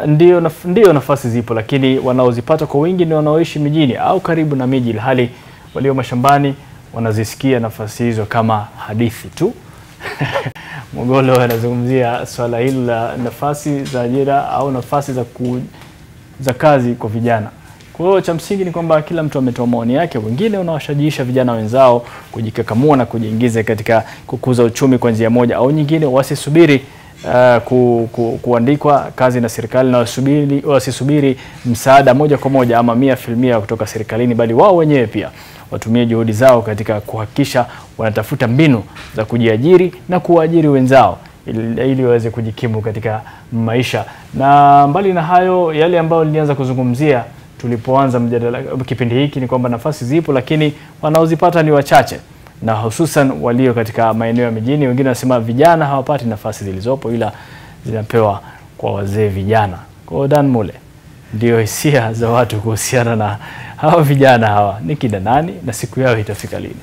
ndio nafasi zipo, lakini wanaozipata kwa wingi ni wanaoishi mijini au karibu na miji, hali walio mashambani wanazisikia nafasi hizo kama hadithi tu. Mugolo anazungumzia swala hili la nafasi za ajira au nafasi za kazi kwa vijana. Kwa hiyo cha msingi ni kwamba kila mtu ametoa maoni yake. Wengine wanawashajiisha vijana wenzao kujikakamua na kujiingiza katika kukuza uchumi kwa njia moja au nyingine. Wasisubiri kuandikwa kazi na serikali, na wasisubiri msaada moja kwa moja ama 100% kutoka serikalini, bali wao wenyewe pia watumie juhudi zao katika kuhakikisha wanatafuta mbinu za kujiajiri na kuajiri wenzao ili waweze kujikimu katika maisha. Na mbali na hayo, yale ambayo nilianza kuzungumzia tulipoanza mjadala kipindi hiki ni kwamba nafasi zipo, lakini wanaozipata ni wachache, na hususan walio katika maeneo ya mijini. Wengine wanasema vijana hawapati nafasi zilizopo, ila zinapewa kwa wazee vijana. Kwa Dan Mule, ndio hisia za watu kuhusiana na hawa vijana hawa ni kina nani na siku yao itafika lini?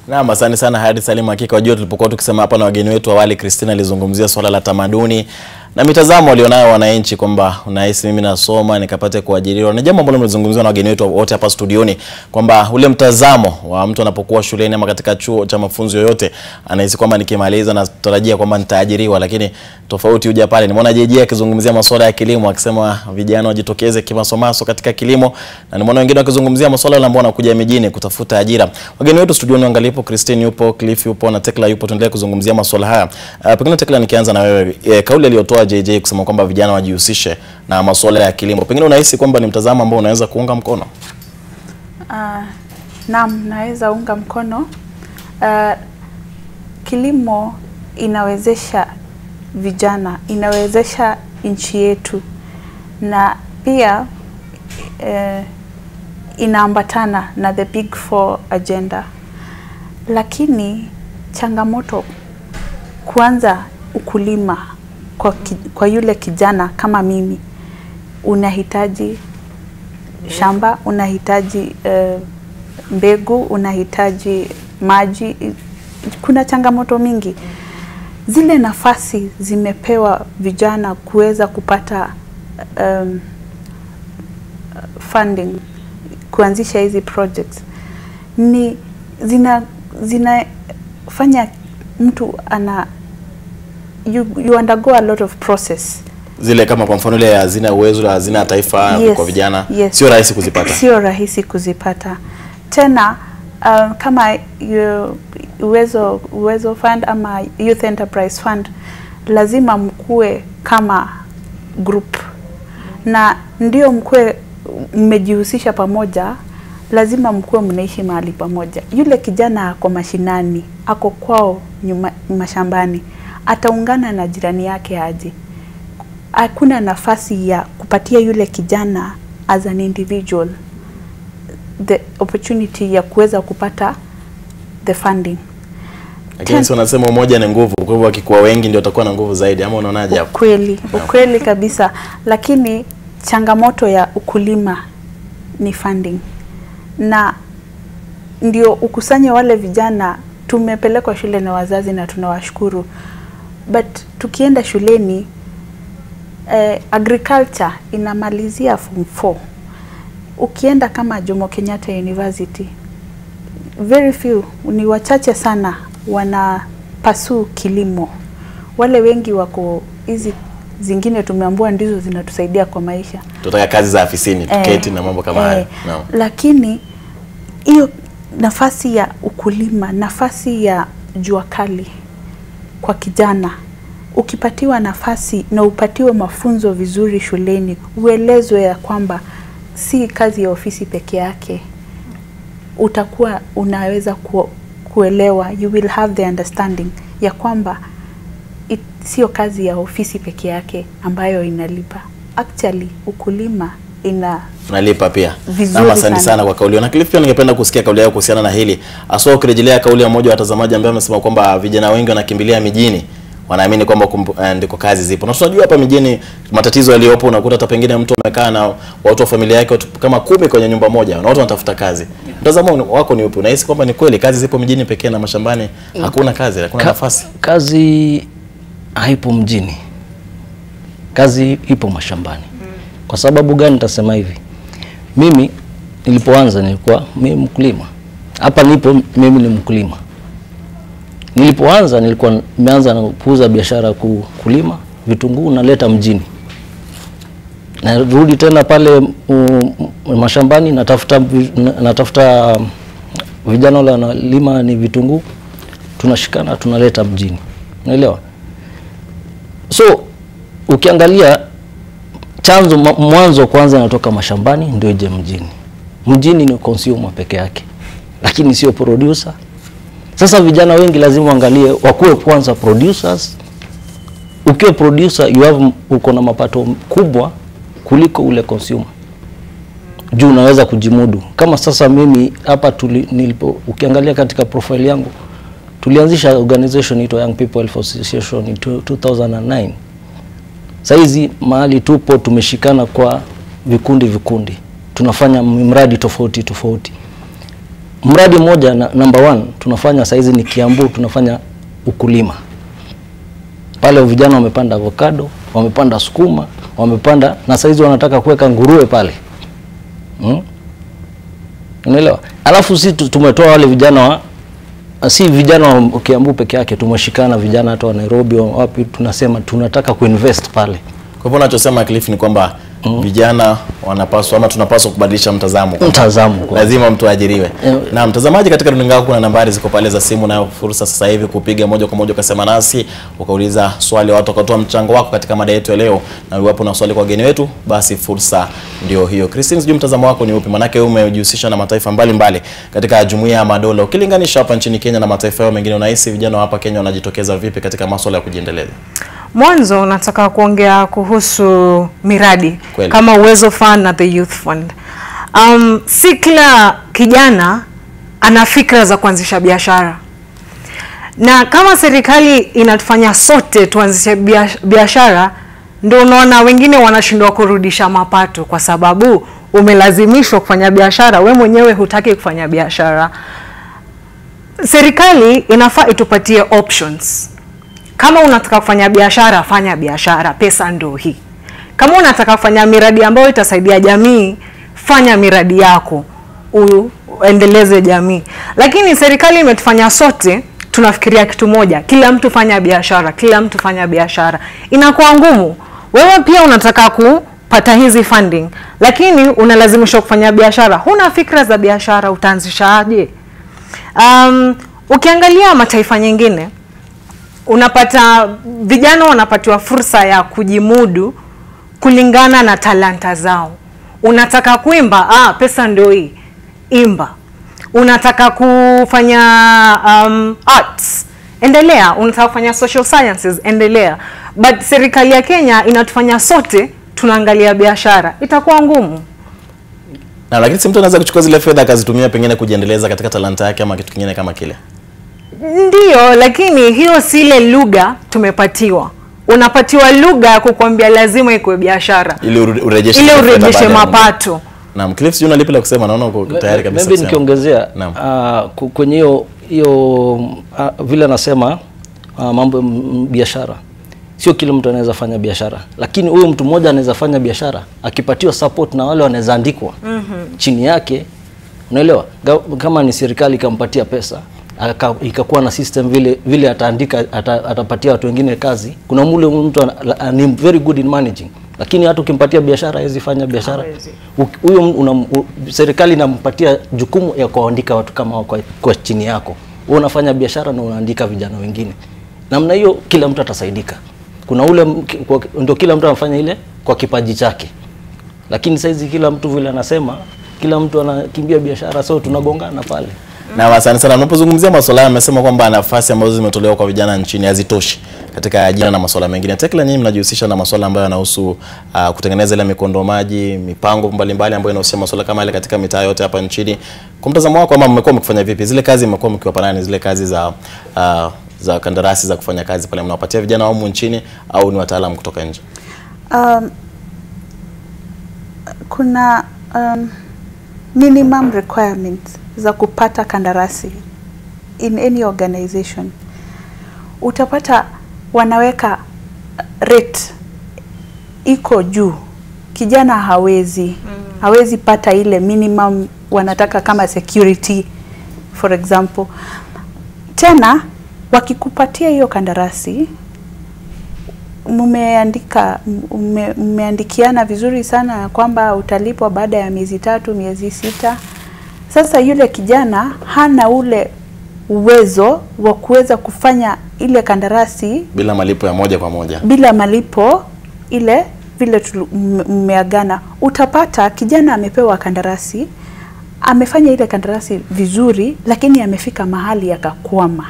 Naam, asante sana Harith Salim. Hakika wajua tulipokuwa tukisema hapa na wageni wetu awali, Christina alizungumzia swala la tamaduni na mitazamo walionayo wananchi kwamba unahisi mimi nasoma nikapate kuajiriwa. Na jambo ambalo mlizungumziwa na wageni wetu wote hapa studioni kwamba ule mtazamo wa mtu anapokuwa shuleni ama katika chuo cha mafunzo yoyote anahisi kwamba nikimaliza na tarajia kwamba nitaajiriwa, lakini tofauti huja pale. Nimeona JJ akizungumzia masuala ya kilimo akisema vijana wajitokeze kimasomaso katika kilimo, na nimeona wengine wakizungumzia masuala ambao wanakuja mijini kutafuta ajira. Wageni wetu studioni angalipo, Christine yupo, Cliff yupo na Tekla yupo, tuendelee kuzungumzia masuala haya. Pengine Tekla, nikianza na wewe, kauli aliyotoa JJ kusema kwamba vijana wajihusishe na masuala ya kilimo, pengine unahisi kwamba ni mtazamo ambao unaweza kuunga mkono? Naam, naweza unga mkono. Kilimo inawezesha vijana, inawezesha nchi yetu, na pia inaambatana na the Big Four agenda. Lakini changamoto kwanza, ukulima kwa yule kijana kama mimi, unahitaji shamba, unahitaji mbegu, unahitaji maji. Kuna changamoto mingi. Zile nafasi zimepewa vijana kuweza kupata funding kuanzisha hizi projects, ni zinafanya mtu you undergo a lot of process. Zile kama kwa mfano ile hazina uwezo, hazina taifa, kwa vijana, sio rahisi kuzipata. Sio rahisi kuzipata. Tena kama uwezo fund ama youth enterprise fund, lazima mkue kama group, na ndio mkue mmejihusisha pamoja, lazima mkue mnaishi mahali pamoja. Yule kijana ako mashinani, ako kwao mashambani, ataungana na jirani yake aje. Hakuna nafasi ya kupatia yule kijana as an individual the opportunity ya kuweza kupata the funding. Lakini sio nasema umoja ni nguvu, kwa hivyo wakikuwa wengi ndio watakuwa na nguvu zaidi, ama unaonaje hapo? Ukweli kabisa. Lakini changamoto ya ukulima ni funding. Na ndio ukusanye wale vijana. Tumepelekwa shule na wazazi na tunawashukuru. But tukienda shuleni, agriculture inamalizia form 4. Ukienda kama Jomo Kenyatta University, very few, ni wachache sana wana pursue kilimo. Wale wengi wako hizi zingine tumeambiwa ndizo zinatusaidia kwa maisha. Tutaka kazi za afisini, tuketi na mambo kama haya. No. Lakini hiyo nafasi ya ukulima, nafasi ya jua kali kwa kijana, ukipatiwa nafasi na upatiwe mafunzo vizuri shuleni, uelezwe ya kwamba si kazi ya ofisi peke yake, utakuwa unaweza kuelewa, you will have the understanding ya kwamba sio kazi ya ofisi peke yake ambayo inalipa. Actually ukulima unalipa pia. Na asante sana kwa kauli. Na Cliff, pia ningependa kusikia kauli yako kuhusiana na hili. Aswa ukirejelea kauli ya mmoja wa watazamaji ambaye amesema kwamba vijana wengi wanakimbilia mijini. Wanaamini kwamba ndiko kazi zipo. Na tunajua hapa mijini matatizo yaliyopo, unakuta hata pengine mtu amekaa na watu wa familia yake kama 10 kwenye nyumba moja, na watu wanatafuta kazi. Mtazamo wako ni upi? Unahisi kwamba ni kweli kazi zipo mijini pekee na mashambani hakuna kazi, hakuna nafasi? Kazi haipo mjini. Kazi ipo mashambani. Kwa sababu gani nitasema hivi? Mimi nilipoanza nilikuwa mimi mkulima. Hapa nipo mimi ni mkulima. Nilipoanza nilikuwa nimeanza na kuuza biashara kulima vitunguu naleta mjini. Narudi tena pale mashambani natafuta vijana wale wanalima ni vitunguu, tunashikana tunaleta mjini. Unaelewa? So ukiangalia chanzo mwanzo kwanza natoka mashambani ndio ije mjini. Mjini ni consumer peke yake, lakini sio producer. Sasa vijana wengi lazima waangalie wakuwe kwanza producers. Ukiwa producer uko na mapato kubwa kuliko ule consumer. Juu unaweza kujimudu. Kama sasa mimi hapa ukiangalia katika profile yangu, tulianzisha organization ito Young People Health Association in 2009. Saizi mahali tupo tumeshikana kwa vikundi. Tunafanya mradi tofauti. Mradi moja number 1 tunafanya saizi ni Kiambu, tunafanya ukulima. Pale vijana wamepanda avocado, wamepanda sukuma, wamepanda na saizi wanataka kuweka nguruwe pale. Unaelewa? Alafu sisi tumetoa wale vijana si vijana wa Kiambu peke yake, tumeshikana vijana hata wa Nairobi wapi, tunasema tunataka kuinvest pale. Kwa hivyo unachosema Cliff ni kwamba vijana wanapaswa ama tunapaswa kubadilisha mtazamo. Lazima mtu ajiriwe. Na mtazamaji, katika runinga yako kuna nambari ziko pale za simu, na fursa sasa hivi kupiga moja kwa moja ukasema nasi, ukauliza swali, watu wakatoa mchango wako katika mada yetu ya leo. Na iwapo na swali kwa wageni wetu, basi fursa ndio hiyo. Christine, sijui mtazamo wako ni upi? Manake wewe umejihusisha na mataifa mbalimbali katika Jumuiya ya Madola. Ukilinganisha hapa nchini Kenya na mataifa yao mengine, unahisi vijana hapa Kenya wanajitokeza vipi katika masuala ya kujiendeleza? Mwanzo nataka kuongea kuhusu miradi kama Uwezo Fund na the Youth Fund. Si kila kijana ana fikra za kuanzisha biashara. Na kama serikali inatufanya sote tuanzishe biashara, ndio unaona wengine wanashindwa kurudisha mapato kwa sababu umelazimishwa kufanya biashara, we mwenyewe hutaki kufanya biashara. Serikali inafaa itupatie options. Kama unataka kufanya biashara, fanya biashara, pesa ndio hii. Kama unataka kufanya miradi ambayo itasaidia jamii, fanya miradi yako, uendeleze jamii. Lakini serikali imetufanya sote tunafikiria kitu moja, kila mtu fanya biashara. Inakuwa ngumu. Wewe pia unataka kupata hizi funding, lakini unalazimishwa kufanya biashara. Huna fikra za biashara, utaanzisha aje? Ukiangalia mataifa nyingine, unapata vijana wanapatiwa fursa ya kujimudu kulingana na talanta zao. Unataka kuimba, pesa ndio hii, imba. Unataka kufanya arts, endelea. Unataka kufanya social sciences, endelea. But serikali ya Kenya inatufanya sote tunaangalia biashara, itakuwa ngumu. Na lakini si mtu anaweza kuchukua zile fedha akazitumia pengine kujiendeleza katika talanta yake ama kitu kingine kama kile. Ndio, lakini hiyo si ile lugha tumepatiwa. Unapatiwa lugha kukwambia lazima ikuwe biashara ili urejeshe mapato. Naam, Cliff, una lipi la kusema? Naona uko tayari kabisa. Maybe nikiongezea kwenye hiyo vile anasema mambo biashara. Sio kila mtu anaweza fanya biashara, lakini huyo mtu mmoja anaweza fanya biashara akipatiwa support na wale wanaweza andikwa chini yake. Unaelewa? Kama ni serikali ikampatia pesa, ikakuwa na system vile ataandika, atapatia watu wengine kazi. Kuna mule mtu ni very good in managing, lakini hata ukimpatia biashara hizi fanya biashara. Huyo serikali inampatia jukumu ya kuandika watu kama kwa chini yako. Wewe unafanya biashara na unaandika vijana wengine. Namna hiyo kila mtu atasaidika. Kuna ule ndio kila mtu anafanya ile kwa kipaji chake. Lakini saizi kila mtu vile anasema, kila mtu anakimbia biashara, so tunagongana pale. Na asante sana. Unapozungumzia masuala haya, amesema kwamba nafasi ambazo zimetolewa kwa vijana nchini hazitoshi katika ajira na masuala mengine. Tekla, nyinyi mnajihusisha na masuala ambayo yanahusu kutengeneza ile mikondo maji, mipango mbalimbali ambayo inahusu masuala kama ile katika mitaa yote hapa nchini. Kwa mtazamo wako, ama mmekuwa mkifanya vipi? Zile kazi mmekuwa mkiwapa nani? Zile kazi za kandarasi za kufanya kazi pale mnawapatia vijana wa humu nchini au ni wataalamu kutoka nje? Kuna minimum requirements za kupata kandarasi in any organization. Utapata wanaweka rate iko juu. Kijana hawezi pata ile minimum wanataka kama security for example. Tena wakikupatia hiyo kandarasi, mmeandikiana vizuri sana kwamba utalipwa baada ya miezi 3, miezi 6. Sasa yule kijana hana ule uwezo wa kuweza kufanya ile kandarasi bila malipo ya moja kwa moja. Bila malipo ile vile mmeagana. Utapata kijana amepewa kandarasi, amefanya ile kandarasi vizuri, lakini amefika mahali akakwama.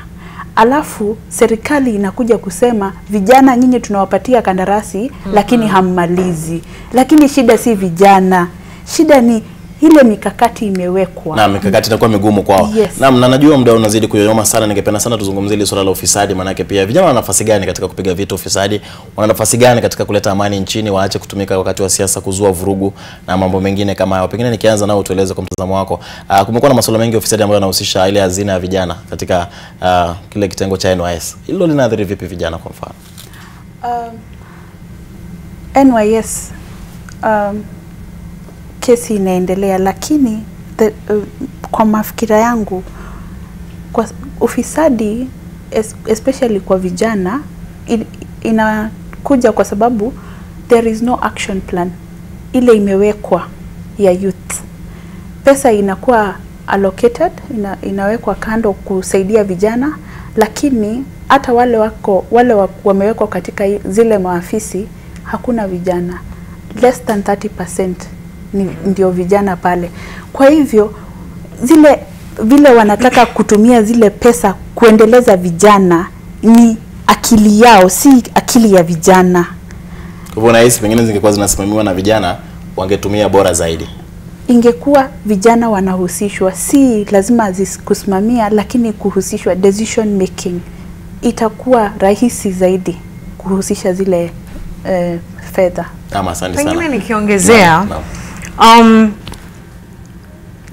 Alafu serikali inakuja kusema vijana nyinyi tunawapatia kandarasi lakini hammalizi. Lakini shida si vijana. Shida ni ile mikakati imewekwa. Na mikakati itakuwa migumu kwao. Yes. Na najua muda unazidi kuyoyoma sana, ningependa sana tuzungumzie ile swala la ufisadi, maana yake pia vijana wana nafasi gani katika kupiga vita ufisadi? Wana nafasi gani katika kuleta amani nchini, waache kutumika wakati wa siasa kuzua vurugu na mambo mengine kama hayo? Pengine nikianza nao tueleze kwa mtazamo wako. Kumekuwa na masuala mengi ya ufisadi ambayo yanahusisha ile hazina ya vijana katika kile kitengo cha NYS. Hilo linaathiri vipi vijana kwa mfano? NYS kesi inaendelea, lakini kwa mafikira yangu kwa ufisadi especially kwa vijana inakuja kwa sababu there is no action plan ile imewekwa ya youth. Pesa inakuwa allocated, inawekwa kando kusaidia vijana, lakini hata wale wamewekwa katika zile maafisi hakuna vijana. Less than 30% ndio vijana pale. Kwa hivyo vile wanataka kutumia zile pesa kuendeleza vijana ni akili yao, si akili ya vijana. Kwa hivyo nahisi pengine zingekuwa zinasimamiwa na vijana wangetumia bora zaidi. Ingekuwa vijana wanahusishwa, si lazima kusimamia, lakini kuhusishwa decision making. Itakuwa rahisi zaidi kuhusisha zile fedha. Asante sana. Pengine nikiongezea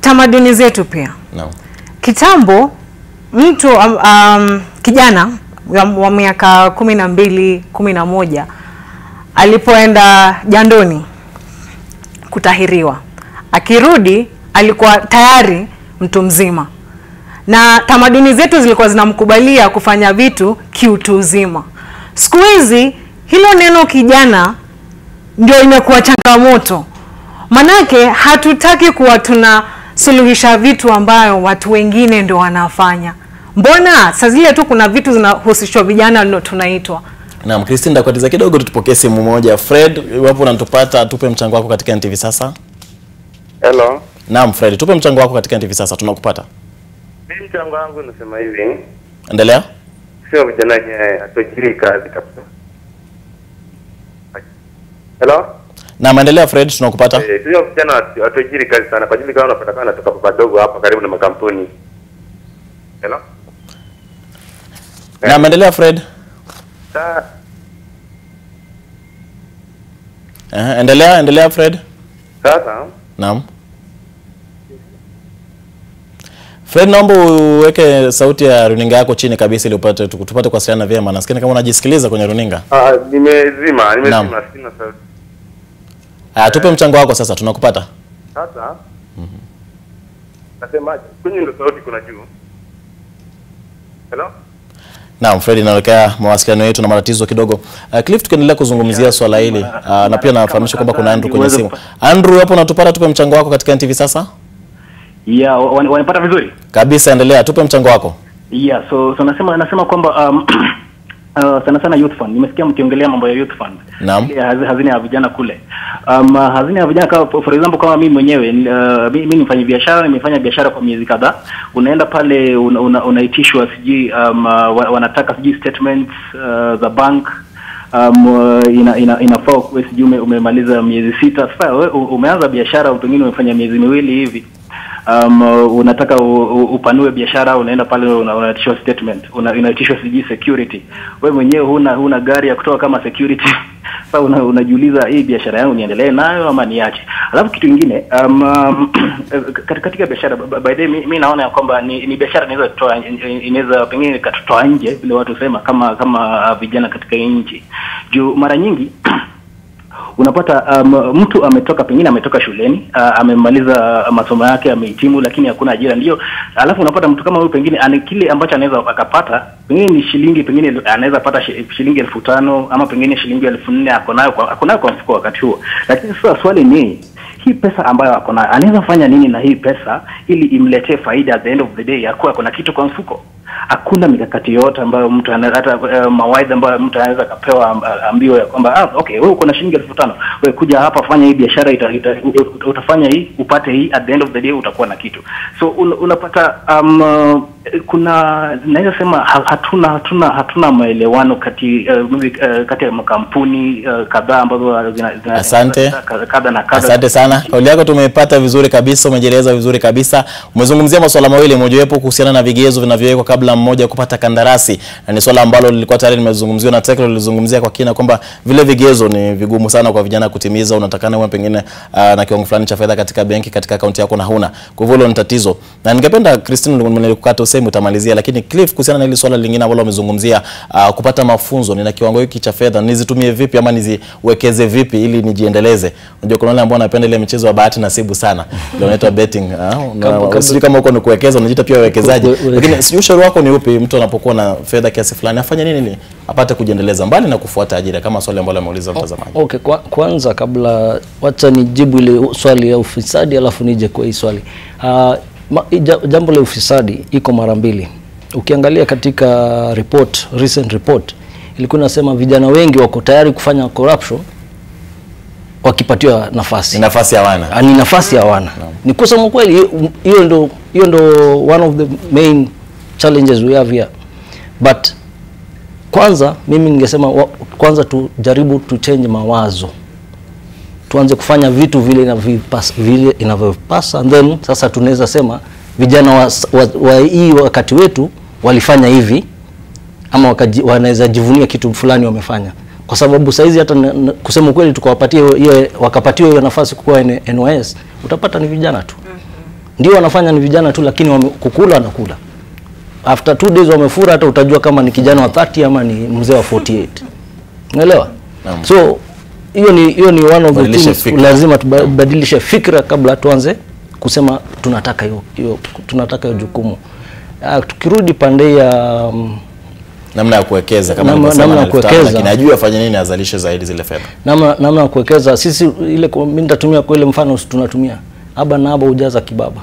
tamaduni zetu pia. Kitambo mtu kijana wa miaka 12, 11 alipoenda jandoni kutahiriwa, akirudi alikuwa tayari mtu mzima. Na tamaduni zetu zilikuwa zinamkubalia kufanya vitu kiutu uzima. Siku hizi hilo neno kijana ndio imekuwa changamoto. Manake hatutaki kuwa tunasuluhisha vitu ambayo watu wengine ndio wanafanya. Mbona saa zile tu kuna vitu zinahusishwa vijana ndio tunaitwa. Naam, Christine, ndakwatiza kidogo tutupokee simu moja. Fred, iwapo unatupata, tupe mchango wako katika NTV sasa. Hello. Naam, Fred, tupe mchango wako katika NTV sasa, tunakupata. Mimi mchango wangu nasema hivi. Endelea. sio vijana wenye hatojiri kazi kabisa. Hello? Na maendelea Fred, tunakupata. Sio vijana hatojiri kazi sana. Kwa ajili kama unapata kana toka padogo hapa karibu na makampuni. Hello? Na maendelea Fred. Endelea Fred. Sasa. Naam. Fred, naomba uweke sauti ya runinga yako chini kabisa ili tupate kuwasiliana vyema. Nasikia kama unajisikiliza kwenye runinga. Nimezima sina sauti. Tupe mchango wako sasa, tunakupata. Sasa. Nasemaje? Kwenye ndo sauti kuna juu. Hello? Naam, Fred, inaelekea mawasiliano yetu na matatizo kidogo. Cliff, tukiendelea kuzungumzia swala hili na pia nafahamisha kwamba kuna Andrew kwenye simu. Andrew, hapo unatupata? Tupe mchango wako katika NTV sasa. Yeah, wanapata vizuri? Kabisa, endelea. Tupe mchango wako. Yeah, so nasema kwamba sana youth fund. Nimesikia mkiongelea mambo ya youth fund. Naam. Hazina ya vijana kule. Hazina ya vijana kama for example kama mimi mwenyewe mimi nifanya biashara, nimefanya biashara kwa miezi kadhaa. Unaenda pale unaitishwa siji wanataka siji statements za bank. Inafaa kuwe siji umemaliza miezi 6. Sasa umeanza biashara pengine umefanya miezi 2 hivi. Unataka upanue biashara, unaenda pale unaitishwa statement, unaitishwa siji security. Wewe mwenyewe huna gari ya kutoa kama security. Sasa unajiuliza hii biashara yangu niendelee nayo ama niache. Alafu kitu kingine katika biashara by the way mimi naona kwamba ni biashara inaweza pengine katoa nje vile watu sema kama vijana katika nchi. Juu mara nyingi unapata mtu ametoka shuleni, amemaliza masomo yake, amehitimu, lakini hakuna ajira. Ndio alafu unapata mtu kama huyu pengine kile ambacho anaweza akapata pengine ni shilingi, pengine anaweza pata shilingi 5,000 ama pengine shilingi 4,000 ako nayo kwa mfuko wakati huo. Lakini sasa swali ni hii pesa ambayo ako nayo anaweza fanya nini na hii pesa ili imletee faida at the end of the day, yakuwa kuna kitu kwa mfuko? Hakuna mikakati yote ambayo mtu hata mawaidha ambayo mtu anaweza kapewa ambio ya kwamba okay, wewe uko na shilingi 5,000, wewe kuja hapa fanya hii biashara, utafanya hii upate hii, at the end of the day utakuwa na kitu. So unapata kuna naweza sema hatuna maelewano kati ya makampuni kadhaa ambazo Asante. Kadha na kadha. Asante sana. Kauli yako tumepata vizuri kabisa, umejeleza vizuri kabisa. Umezungumzia masuala mawili, mojawapo kuhusiana na vigezo vinavyowekwa kabla mmoja kupata kandarasi. Na ni swala ambalo lilikuwa tayari limezungumziwa na Teklo, lilizungumzia kwa kina kwamba vile vigezo ni vigumu sana kwa vijana kutimiza. Unatakana uwe pengine na kiwango fulani cha fedha katika benki, katika akaunti yako na huna. Kwa hivyo ni tatizo. Na ningependa Christine nilikukata useme utamalizia, lakini Cliff kuhusiana na hili swala lingine ambalo umezungumzia kupata mafunzo, nina kiwango hiki cha fedha, nizitumie vipi ama niziwekeze vipi ili nijiendeleze? Unajua kuna wale ambao wanapenda ile michezo ya bahati nasibu sana. Ndio inaitwa betting. Sio kama uko ni kuwekeza, unajiita pia wawekezaji. Lakini si ushauri wako ni upi mtu anapokuwa na fedha kiasi fulani afanye nini ili apate kujiendeleza mbali na kufuata ajira, kama swali ambalo ameuliza mtazamaji? Okay, kwanza kabla wacha nijibu ile swali ya ufisadi alafu nije kwa hii swali. Jambo la ufisadi iko mara mbili. Ukiangalia katika recent report ilikuwa inasema vijana wengi wako tayari kufanya corruption wakipatiwa nafasi. Nafasi hawana. Ni nafasi hawana. Ni kusema kweli hiyo ndo one of the main challenges we have here. But kwanza mimi ningesema kwanza tujaribu to change mawazo. Tuanze kufanya vitu vile inavyopasa, and then sasa tunaweza sema vijana wa hii wakati wetu walifanya hivi ama wanaweza jivunia kitu fulani wamefanya. Kwa sababu saizi hata kusema kweli wakapatiwa hiyo nafasi kuwa NOS, utapata ni vijana tu. Ndio wanafanya ni vijana tu, lakini kukula wanakula. After 2 days wamefura, hata utajua kama ni kijana wa 30 ama ni mzee wa 48. Unaelewa? So hiyo ni one of the things lazima tubadilishe fikra kabla tuanze kusema tunataka hiyo jukumu. Tukirudi pande ya namna ya kuwekeza, kama namna ya kuwekeza, lakini ajue afanye nini azalishe zaidi zile fedha. Namna ya kuwekeza, sisi ile mimi nitatumia kwa ile mfano tunatumia aba na aba ujaza kibaba.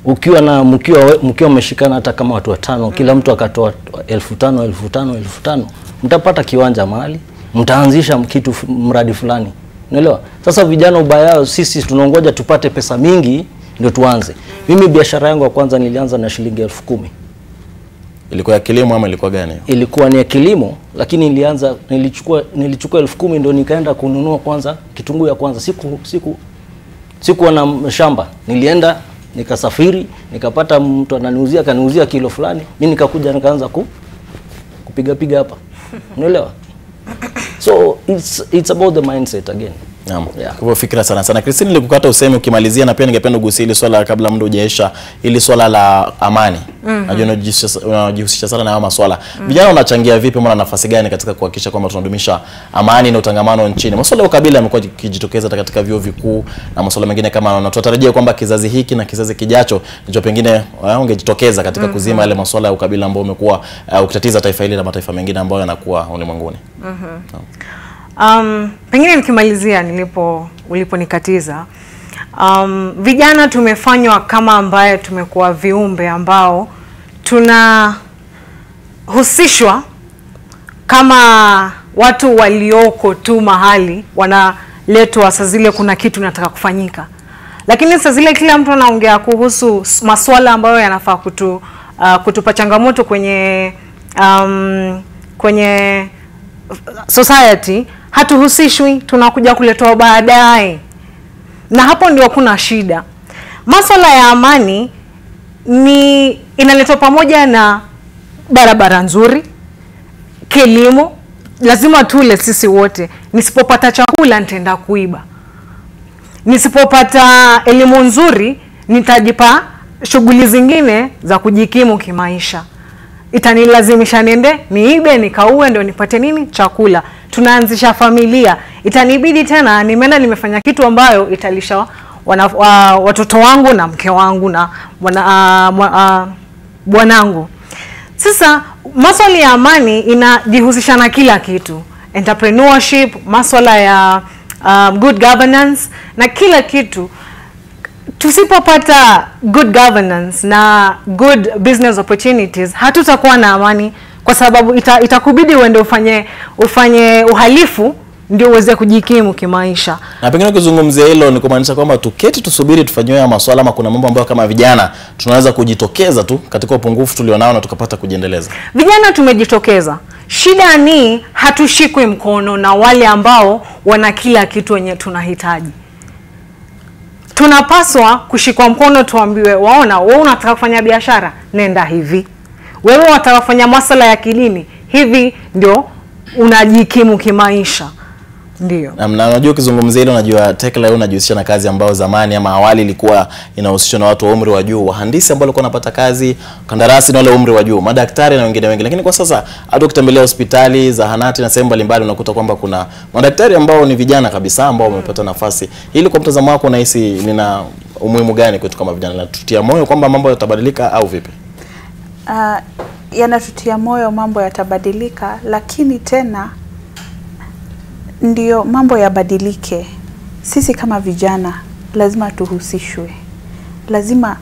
Ukiwa na mkiwa umeshikana hata kama watu 5, kila mtu akatoa 5,000 mtapata kiwanja mahali, mtaanzisha kitu mradi fulani. Unaelewa? Sasa vijana ubaya sisi tunaongoja tupate pesa mingi ndio tuanze. Mimi biashara yangu ya kwanza nilianza na shilingi 10,000. Ilikuwa ya kilimo ama ilikuwa gani? Ilikuwa ni ya kilimo, lakini nilichukua 10,000 ndio nikaenda kununua kwanza kitunguu ya kwanza. Sikuwa na shamba. Nilienda nikasafiri, nikapata mtu akaniuzia kilo fulani. Mimi nikakuja nikaanza kupiga hapa. Unaelewa? So it's about the mindset again. Naam. Yeah. Kwa fikra sana. Christine, nilikukata useme ukimalizia, na pia ningependa ugusie ile swala kabla muda hujaisha, ili swala la amani. Najua unajihusisha sana na haya masuala. Vijana wanachangia vipi, mwana nafasi gani katika kuhakikisha kwamba tunadumisha amani na utangamano nchini? Masuala ya ukabila yamekuwa yakijitokeza katika vyuo vikuu na masuala mengine kama, na tunatarajia kwamba kizazi hiki na kizazi kijacho ndicho pengine ungejitokeza katika kuzima yale masuala ya ukabila ambao umekuwa ukitatiza taifa hili na mataifa mengine ambayo yanakuwa ulimwenguni. Pengine nikimalizia uliponikatiza, vijana tumefanywa kama ambaye tumekuwa viumbe ambao tunahusishwa kama watu walioko tu mahali wanaletwa saa zile kuna kitu nataka kufanyika, lakini saa zile kila mtu anaongea kuhusu masuala ambayo yanafaa kutupa changamoto kwenye society. Hatuhusishwi, tunakuja kuletwa baadaye. Na hapo ndio kuna shida. Masuala ya amani inaletwa pamoja na barabara nzuri, kilimo, lazima tule sisi wote. Nisipopata chakula nitaenda kuiba. Nisipopata elimu nzuri nitajipa shughuli zingine za kujikimu kimaisha. Itanilazimisha niende niibe nikaue ndio nipate nini? Chakula. Tunaanzisha familia. Itanibidi tena nimeenda nimefanya kitu ambayo italisha watoto wangu na mke wangu na bwanangu. Sasa masuala ya amani inajihusisha na kila kitu. Entrepreneurship, masuala ya good governance na kila kitu. Tusipopata good governance na good business opportunities, hatutakuwa na amani, kwa sababu itakubidi uende ufanye uhalifu ndio uweze kujikimu kimaisha. Na pengine ukizungumzia hilo ni kumaanisha kwamba tuketi tusubiri tufanywe haya masuala, ama kuna mambo ambayo kama vijana tunaweza kujitokeza tu katika upungufu tulionao na tukapata kujiendeleza? Vijana tumejitokeza. Shida ni hatushikwi mkono na wale ambao wana kila kitu wenye tunahitaji. Tunapaswa kushikwa mkono, tuambiwe, waona wewe unataka kufanya biashara, nenda hivi. Wewe unataka kufanya masuala ya kilimo, hivi ndio unajikimu kimaisha. Ndio. Na unajua ukizungumzia hilo, unajua Tekla leo unajihusisha na kazi ambayo zamani ama awali ilikuwa inahusishwa na watu wa umri wa juu, wahandisi ambao walikuwa wanapata kazi, kandarasi na wale umri wa juu, madaktari na wengine wengi. Lakini kwa sasa hata ukitembelea hospitali, zahanati na sehemu mbalimbali unakuta kwamba kuna madaktari ambao ni vijana kabisa ambao wamepata nafasi. Hili kwa mtazamo wako unahisi lina umuhimu gani kwetu kama vijana? Linatutia moyo kwamba mambo yatabadilika au vipi? Yanatutia moyo mambo yatabadilika, lakini tena ndio mambo yabadilike, sisi kama vijana lazima tuhusishwe. Lazima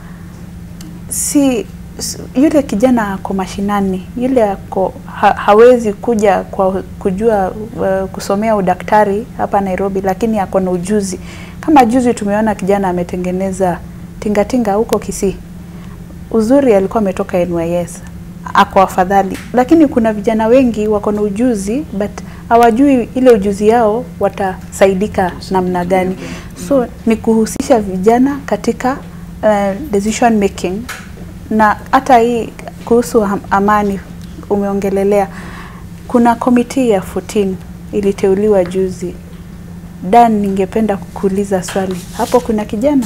yule kijana ako mashinani, yule ako hawezi kuja kwa kujua kusomea udaktari hapa Nairobi, lakini ako na ujuzi. Kama juzi tumeona kijana ametengeneza tingatinga huko Kisii. Uzuri alikuwa ametoka NYS, ako afadhali. Lakini kuna vijana wengi wako na ujuzi but hawajui ile ujuzi yao watasaidika namna gani. So ni kuhusisha vijana katika decision making. Na hata hii kuhusu amani umeongelelea, kuna komiti ya 14 iliteuliwa juzi. Dan, ningependa kukuuliza swali. Hapo kuna kijana?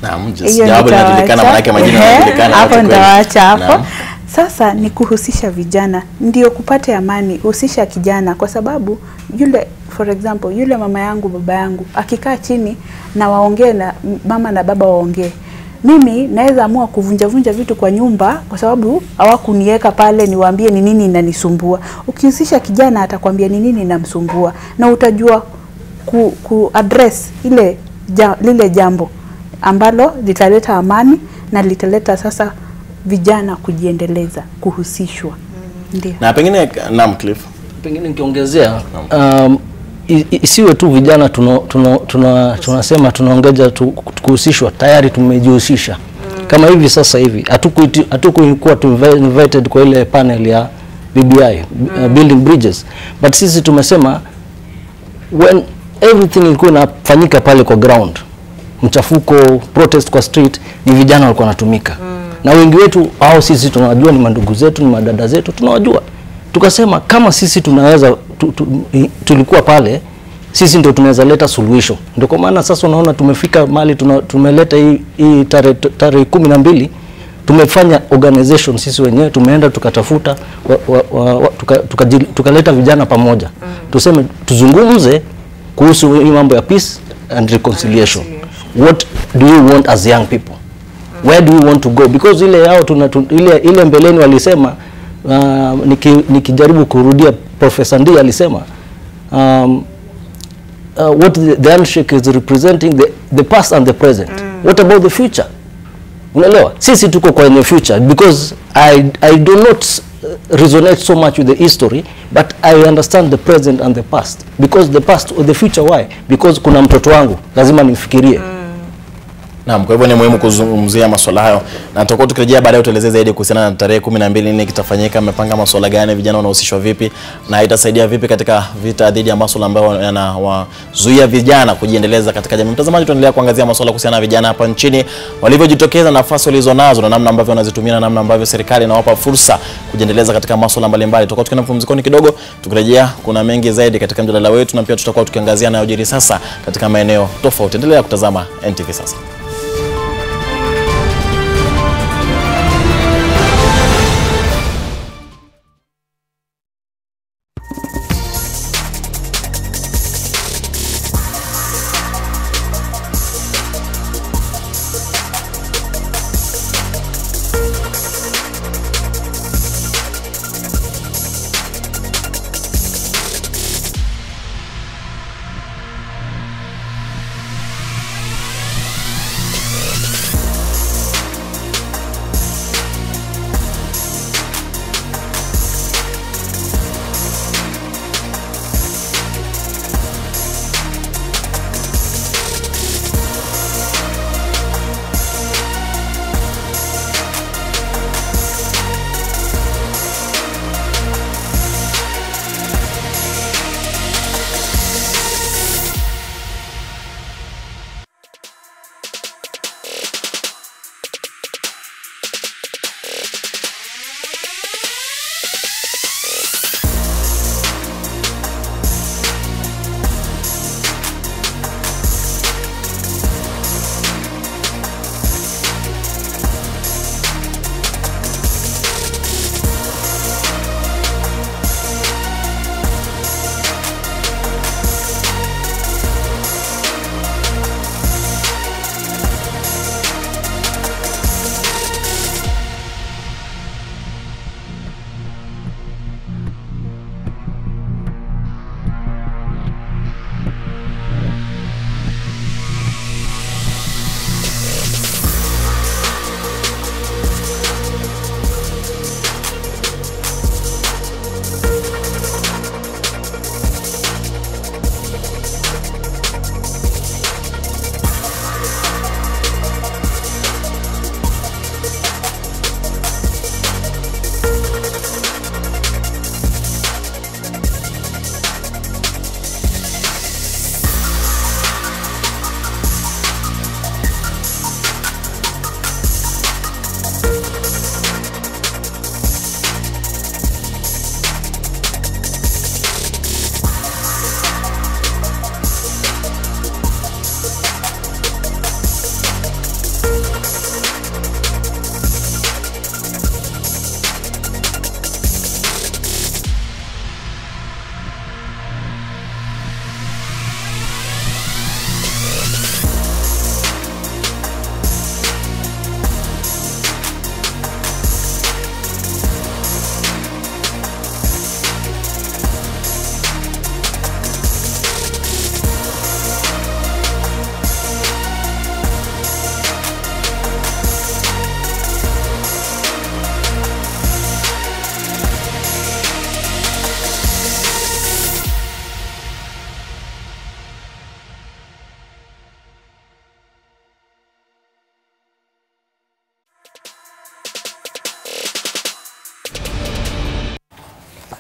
Naam, jawabu linajulikana, maana yake majina yanajulikana. Hapo ndaacha hapo. Sasa ni kuhusisha vijana ndio kupate amani. Husisha kijana, kwa sababu yule, for example, yule mama yangu baba yangu akikaa chini na waongee, na mama na baba waongee, mimi naweza amua kuvunja vitu kwa nyumba kwa sababu hawakuniweka pale niwaambie ni nini inanisumbua. Ukihusisha kijana atakwambia ni nini inamsumbua, na utajua address lile jambo ambalo litaleta amani na litaleta sasa vijana kujiendeleza, kuhusishwa. Ndio. Na pengine naam Cliff, pengine nikiongezea isiwe tu vijana tunasema tunaongeza kuhusishwa, tayari tumejihusisha. Kama hivi sasa hivi hatukuwa invited kwa ile panel ya BBI, building bridges, but sisi tumesema when everything ilikuwa inafanyika pale kwa ground, mchafuko, protest kwa street, ni vijana walikuwa wanatumika. Na wengi wetu hao sisi tunawajua, ni mandugu zetu, ni madada zetu, tunawajua. Tukasema kama sisi tunaweza tulikuwa pale, sisi ndio tunaweza leta suluhisho. Ndio kwa maana sasa unaona tumefika mahali tumeleta hii tarehe 12, tumefanya organization sisi wenyewe, tumeenda tukatafuta tukaleta vijana pamoja. Tuseme tuzungumze kuhusu hii mambo ya peace and reconciliation. What do you want as young people? Where do we want to go? Because ile yao ile mbeleni walisema, nikijaribu kurudia, Professor Ndi alisema what the handshake is representing the past and the present. What about the future? Unaelewa? Sisi tuko kwenye future, because I do not resonate so much with the history, but I understand the present and the past. Because the past or the future, why? Because kuna mtoto wangu, lazima nimfikirie. Naam, kwa hivyo ni muhimu kuzungumzia masuala hayo, na tutakuwa tukirejea baadaye utueleze zaidi kuhusiana na tarehe 12 nini kitafanyika, mmepanga masuala gani, vijana wanahusishwa vipi, na itasaidia vipi katika vita dhidi ya masuala ambayo yanawazuia vijana kujiendeleza katika jamii. Mtazamaji, tuendelea kuangazia masuala kuhusiana na vijana hapa nchini, walivyojitokeza, nafasi walizonazo, na namna ambavyo wanazitumia, na namna ambavyo serikali inawapa fursa kujiendeleza katika masuala mbalimbali. Tutakuwa tukienda mapumzikoni kidogo, tukirejea kuna mengi zaidi katika mjadala wetu, na pia tutakuwa tukiangazia yanayojiri sasa katika maeneo tofauti. Endelea kutazama NTV sasa.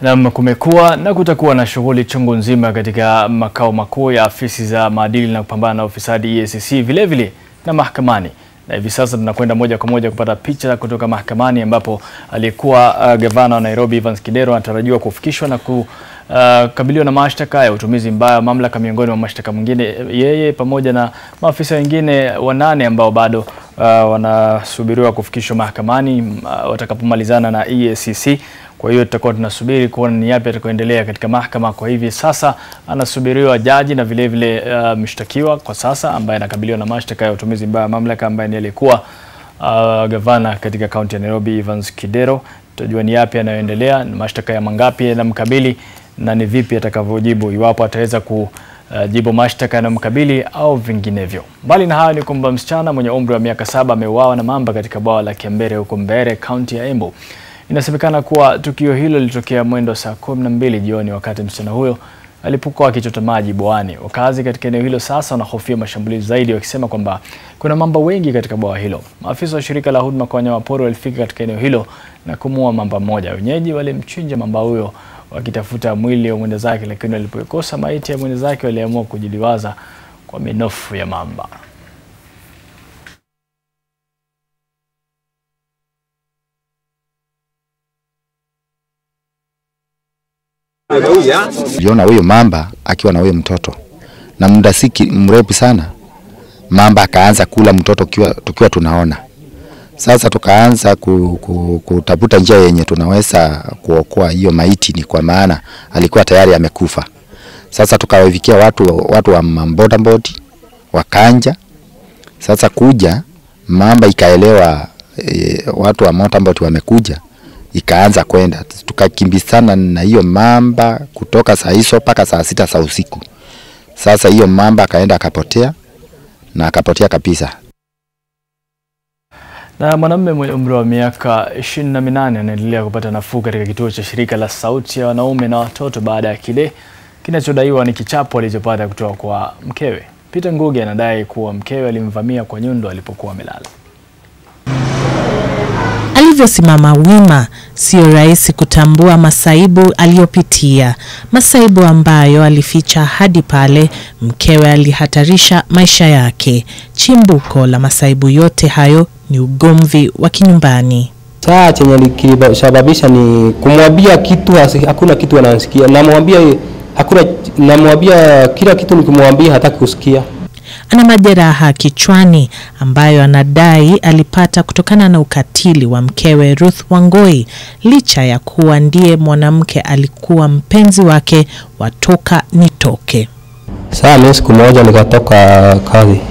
Na kumekuwa na kutakuwa na shughuli chungu nzima katika makao makuu ya afisi za maadili na kupambana na ufisadi EACC, vile vile na mahakamani. Na hivi sasa tunakwenda moja kwa moja kupata picha kutoka mahakamani ambapo alikuwa gavana wa Nairobi Evans Kidero anatarajiwa kufikishwa na kukabiliwa na mashtaka ya utumizi mbaya wa mamlaka, miongoni mwa mashtaka mwingine, yeye pamoja na maafisa wengine 8 ambao bado wanasubiriwa kufikishwa mahakamani watakapomalizana na EACC. Kwa hiyo tutakuwa tunasubiri kuona ni yapi yatakayoendelea katika mahakama. Kwa hivi sasa anasubiriwa jaji na vile vile mshtakiwa kwa sasa ambaye anakabiliwa na mashtaka ya utumizi mbaya wa mamlaka, ambaye ni alikuwa gavana katika kaunti ya Nairobi Evans Kidero. Tutajua ni yapi yanayoendelea, ni mashtaka ya mangapi yanamkabili na ni vipi atakavyojibu, iwapo ataweza kujibu mashtaka yanayomkabili au vinginevyo. Mbali na hayo ni kwamba msichana mwenye umri wa miaka 7 ameuawa na mamba katika bwawa la Kiambere huko Mbeere, kaunti ya Embu. Inasemekana kuwa tukio hilo lilitokea mwendo saa 12 jioni wakati msichana huyo alipokuwa akichota maji bwawani. Wakazi katika eneo hilo sasa wanahofia mashambulizi zaidi, wakisema kwamba kuna mamba wengi katika bwawa hilo. Maafisa wa shirika la huduma kwa wanyamapori walifika katika eneo hilo na kumuua mamba mmoja. Wenyeji walimchinja mamba huyo wakitafuta mwili wa mwenda zake, lakini walipokosa maiti ya mwenda zake waliamua kujiliwaza kwa minofu ya mamba. Jiona huyo mamba akiwa na huyo mtoto na muda si mrefu sana mamba akaanza kula mtoto tukiwa tunaona. Sasa tukaanza kutafuta njia yenye tunaweza kuokoa hiyo maiti, ni kwa maana alikuwa tayari amekufa. Sasa tukawafikia watu wa bodaboda wakanja. Sasa kuja mamba ikaelewa watu wa motorboti wamekuja, ikaanza kwenda. Tukakimbizana na hiyo mamba kutoka saa hizo mpaka saa 6 za usiku. Sasa hiyo mamba akaenda akapotea na akapotea kabisa. Na mwanamume mwenye umri wa miaka 28 anaendelea kupata nafuu katika kituo cha shirika la sauti ya wanaume na watoto baada ya kile kinachodaiwa ni kichapo alichopata kutoka kwa mkewe. Peter Ngugi anadai kuwa mkewe alimvamia kwa nyundo alipokuwa amelala. Alivyosimama wima, sio rahisi kutambua masaibu aliyopitia, masaibu ambayo alificha hadi pale mkewe alihatarisha maisha yake. Chimbuko la masaibu yote hayo ni ugomvi wa kinyumbani. Saa chenye kilisababisha ni kumwambia kitu hakuna kitu anasikia. Namwambia kila kitu nikimwambia hataki kusikia. Ana majeraha kichwani ambayo anadai alipata kutokana na ukatili wa mkewe Ruth Wangoi, licha ya kuwa ndiye mwanamke alikuwa mpenzi wake watoka nitoke. Saa siku moja nikatoka kazi,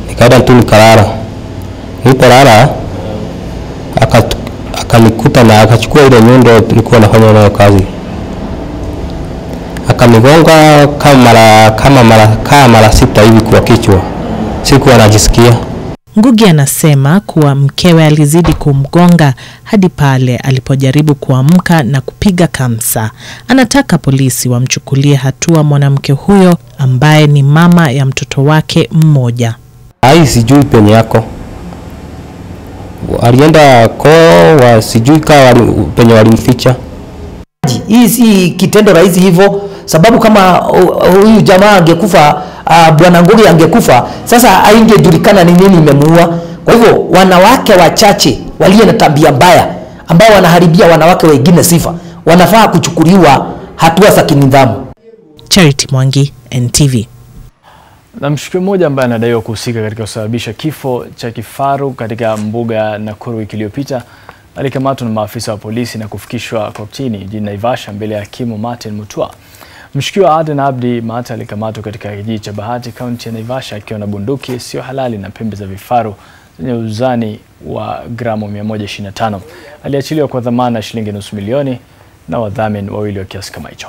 nikaenda tu nikalala. Nilipolala akanikuta na akachukua ile nyundo tulikuwa nafanya nayo kazi. Akanigonga kama mara 6 hivi kwa kichwa. Siku anajisikia. Ngugi anasema kuwa mkewe alizidi kumgonga hadi pale alipojaribu kuamka na kupiga kamsa. Anataka polisi wamchukulie hatua mwanamke huyo ambaye ni mama ya mtoto wake mmoja. Sijui penye yako. Alienda kwa sijui penye walimficha. Hii kitendo rahisi hivyo, sababu kama huyu jamaa angekufa, bwana Ngugi angekufa, sasa haingejulikana ni nini imemuua. Kwa hivyo wanawake wachache walio na tabia mbaya ambao wanaharibia wanawake wengine sifa wanafaa kuchukuliwa hatua za kinidhamu. Charity Mwangi, NTV. Na mshukiwa mmoja ambaye anadaiwa kuhusika katika kusababisha kifo cha kifaru katika mbuga ya Nakuru wiki iliyopita alikamatwa na maafisa wa polisi na kufikishwa kortini jijini Naivasha mbele ya hakimu Martin Mutua. Mshukiwa Aden Abdi Mata alikamatwa katika kijiji cha Bahati, kaunti ya Naivasha, akiwa na bunduki sio halali na pembe za vifaru zenye uzani wa gramu 125. Aliachiliwa kwa dhamana ya shilingi nusu milioni na wadhamini wawili wa kiasi kama hicho.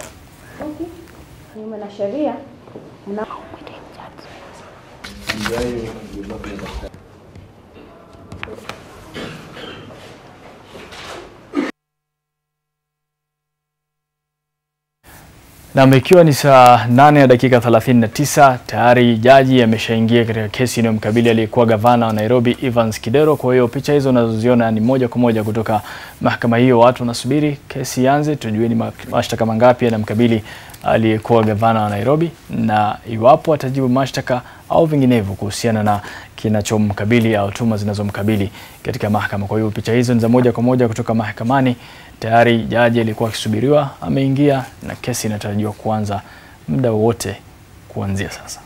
Na ikiwa ni saa 8:39 tayari jaji ameshaingia katika kesi inayomkabili aliyekuwa gavana wa Nairobi Evans Kidero. Kwa hiyo picha hizo unazoziona ni moja kwa moja kutoka mahakama hiyo. Watu wanasubiri kesi ianze tujue ni mashtaka mangapi yanamkabili aliyekuwa gavana wa Nairobi na iwapo atajibu mashtaka au vinginevyo kuhusiana na kinachomkabili au tuhuma zinazomkabili katika mahakama. Kwa hiyo picha hizo ni za moja kwa moja kutoka mahakamani. Tayari jaji alikuwa akisubiriwa ameingia na kesi inatarajiwa kuanza muda wote kuanzia sasa.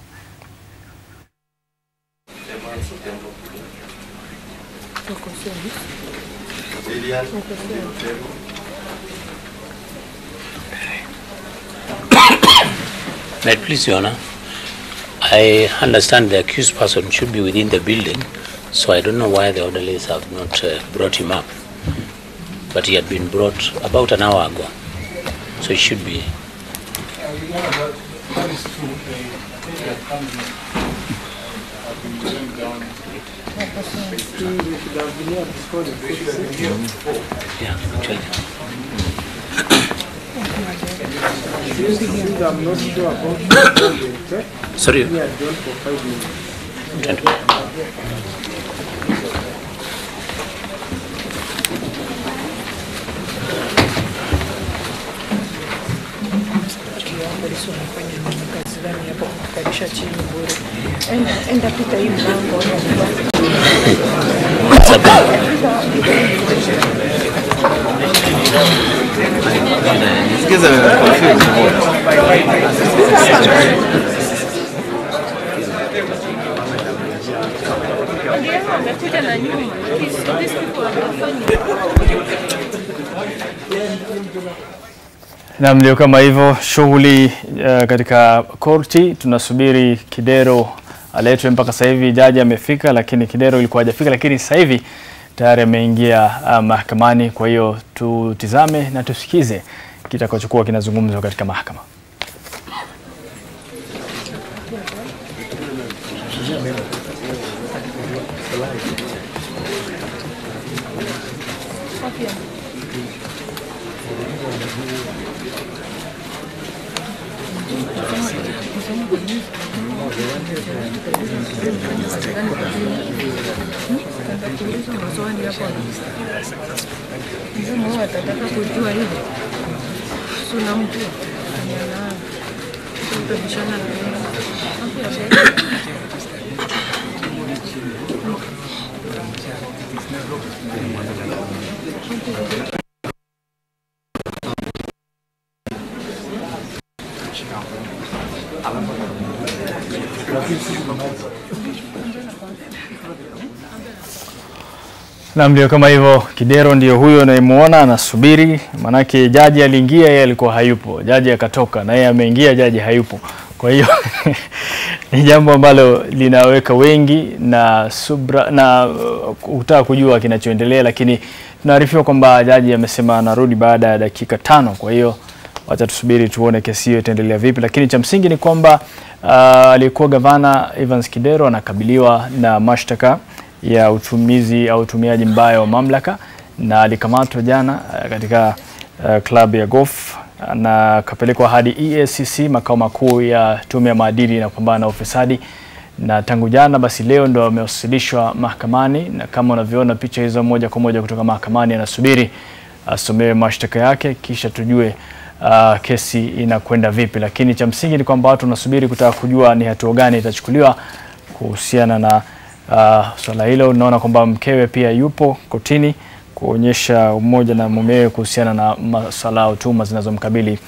May it please Your Honor, I understand the accused person should be within the building, so I don't know why the orderlies have not brought him up. But he had been brought about an hour ago, so he should be. Yeah, actually. Sorry. Enda pita hii mlango. Na ndio kama hivyo shughuli katika korti. Tunasubiri Kidero aletwe. Mpaka sasa hivi jaji amefika, lakini Kidero ilikuwa hajafika, lakini sasa hivi tayari ameingia mahakamani. Kwa hiyo tutizame na tusikize kitakachokuwa kinazungumzwa katika mahakama. Na ndio kama hivyo Kidero ndio huyo unayemuona anasubiri, manake jaji aliingia yeye alikuwa hayupo, jaji akatoka na yeye ameingia, jaji hayupo. Kwa hiyo ni jambo ambalo linaweka wengi na subra na kutaka kujua kinachoendelea, lakini tunaarifiwa kwamba jaji amesema anarudi baada ya dakika 5. Kwa hiyo wacha tusubiri tuone kesi hiyo itaendelea vipi, lakini cha msingi ni kwamba aliyekuwa gavana Evans Kidero anakabiliwa na mashtaka ya utumizi au utumiaji mbaya wa mamlaka, na alikamatwa jana katika club ya golf na kapelekwa hadi EACC, makao makuu ya tume ya maadili na kupambana na ufisadi, na tangu jana basi leo ndo amewasilishwa mahakamani, na kama unavyoona picha hizo moja kwa moja kutoka mahakamani, anasubiri asomewe mashtaka yake kisha tujue kesi inakwenda vipi. Lakini cha msingi ni kwamba watu wanasubiri kutaka kujua ni hatua gani itachukuliwa kuhusiana na swala hilo. Unaona kwamba mkewe pia yupo kotini kuonyesha umoja na mumewe kuhusiana na masuala au tuhuma zinazomkabili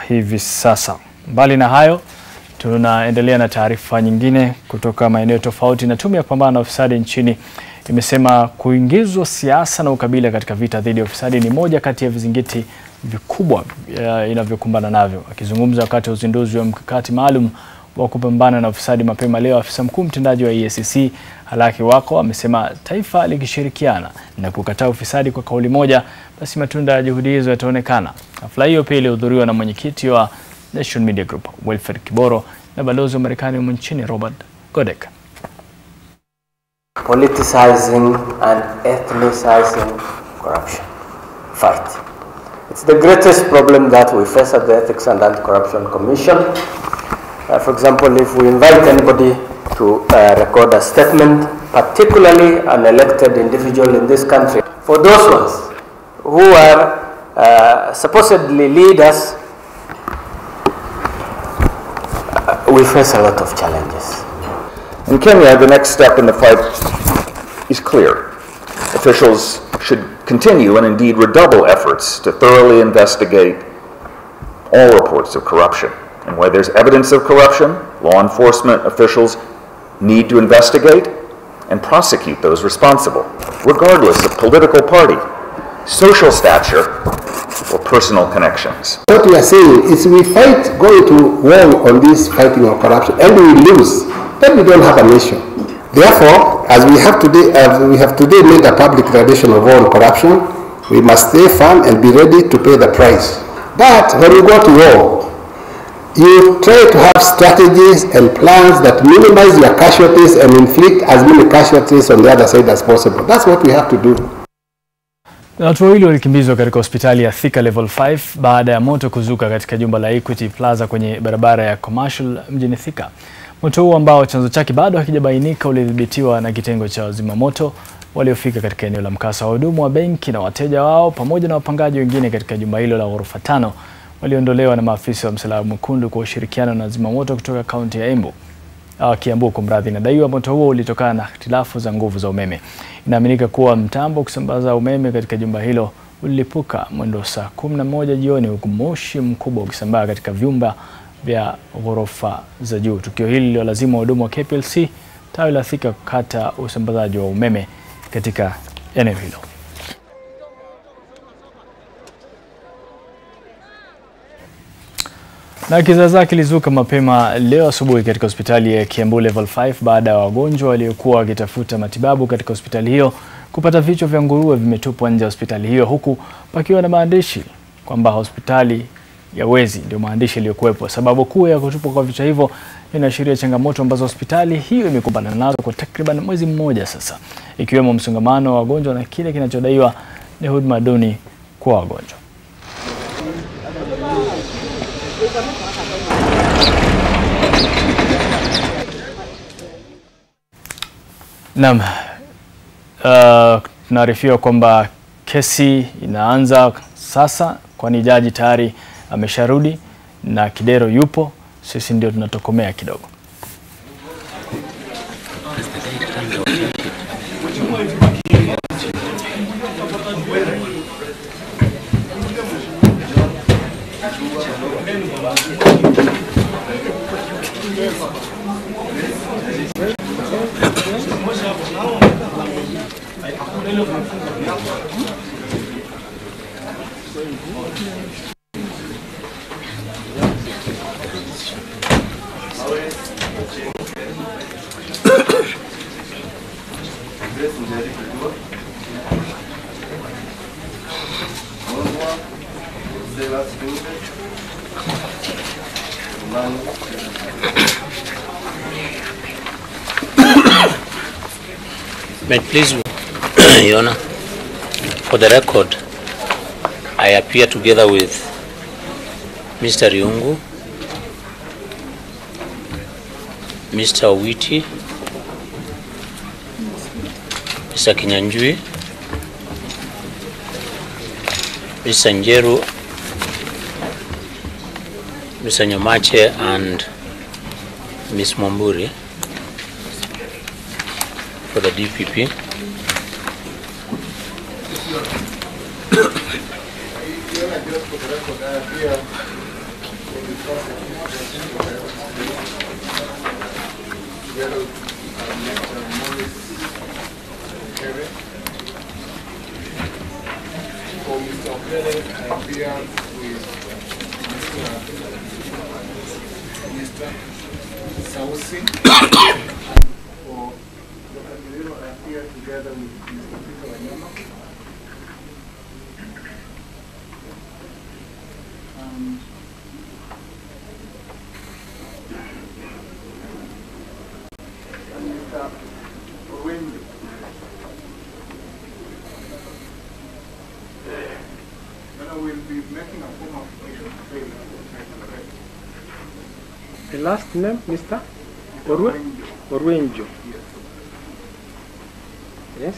hivi sasa. Mbali na hayo, tunaendelea na taarifa nyingine kutoka maeneo tofauti. Na tume ya kupambana na ufisadi nchini imesema kuingizwa siasa na ukabila katika vita dhidi ya ufisadi ni moja kati ya vizingiti vikubwa inavyokumbana navyo. Akizungumza wakati wa uzinduzi wa mkakati maalum wa kupambana na ufisadi mapema leo, afisa mkuu mtendaji wa EACC Halaki Wako amesema taifa likishirikiana na kukataa ufisadi kwa kauli moja, basi matunda ya juhudi hizo yataonekana. Hafla hiyo pia ilihudhuriwa na mwenyekiti wa Nation Media Group Wilfred Kiboro na balozi wa Marekani nchini Robert Godek. Politicizing and ethnicizing corruption. Fight. It's the greatest problem that we face at the Ethics and Anti-Corruption Commission. For example, if we invite anybody to record a statement, particularly an elected individual in this country, for those ones who are supposedly leaders, we face a lot of challenges. In Kenya, the next step in the fight is clear. Officials should continue and indeed redouble efforts to thoroughly investigate all reports of corruption. And where there's evidence of corruption, law enforcement officials need to investigate and prosecute those responsible, regardless of political party, social stature, or personal connections. What we are saying is we fight, going to war on this fighting of corruption, and we lose, then we don't have a nation. Therefore, as we have today made a public declaration of war on corruption, we must stay firm and be ready to pay the price. But when you go to war, you try to have strategies and plans that minimize your casualties and inflict as many casualties on the other side as possible. That's what we have to do. Watu wawili walikimbizwa katika hospitali ya Thika Level 5 baada ya moto kuzuka katika jumba la Equity Plaza kwenye barabara ya Commercial mjini Thika. Moto huo ambao chanzo chake bado hakijabainika ulidhibitiwa na kitengo cha wazima moto waliofika katika eneo la mkasa. Wahudumu wa benki na wateja wao pamoja na wapangaji wengine katika jumba hilo la ghorofa 5 waliondolewa na maafisa wa Msalaba Mwekundu kwa ushirikiano na wazima moto kutoka kaunti ya Kiambu. Kumradhi, inadaiwa moto huo ulitokana na hitilafu za nguvu za umeme. Inaaminika kuwa mtambo kusambaza umeme katika jumba hilo ulilipuka mwendo saa 11 jioni, huku moshi mkubwa ukisambaa katika vyumba vya ghorofa za juu. Tukio hili lililazima wahudumu wa KPLC tawi la Thika kukata usambazaji wa umeme katika eneo hilo. Na kizaazaa kilizuka mapema leo asubuhi katika hospitali ya Kiambu Level 5 baada ya wagonjwa waliokuwa wakitafuta matibabu katika hospitali hiyo kupata vichwa vya nguruwe vimetupwa nje ya hospitali hiyo, huku pakiwa na maandishi kwamba hospitali ya wezi ndio maandishi yaliyokuwepo. Sababu kuu ya kutupwa kwa vichwa hivyo inaashiria changamoto ambazo hospitali hiyo imekumbana nazo kwa takriban mwezi mmoja sasa, ikiwemo msongamano wa wagonjwa na kile kinachodaiwa ni huduma duni kwa wagonjwa. Naam, tunaarifiwa kwamba kesi inaanza sasa, kwani jaji tayari amesharudi na Kidero yupo. Sisi ndio tunatokomea kidogo. May it please you, Your Honor, for the record, I appear together with Mr. Riungu, Mr. Owiti, Mr. Kinyanjui, Mr. Njeru, Mr. Nyomache, and Ms. Mwamburi for the DPP. Will be making a formal application to bail and arrest. The last name, Mr. Orwenjo. Yes.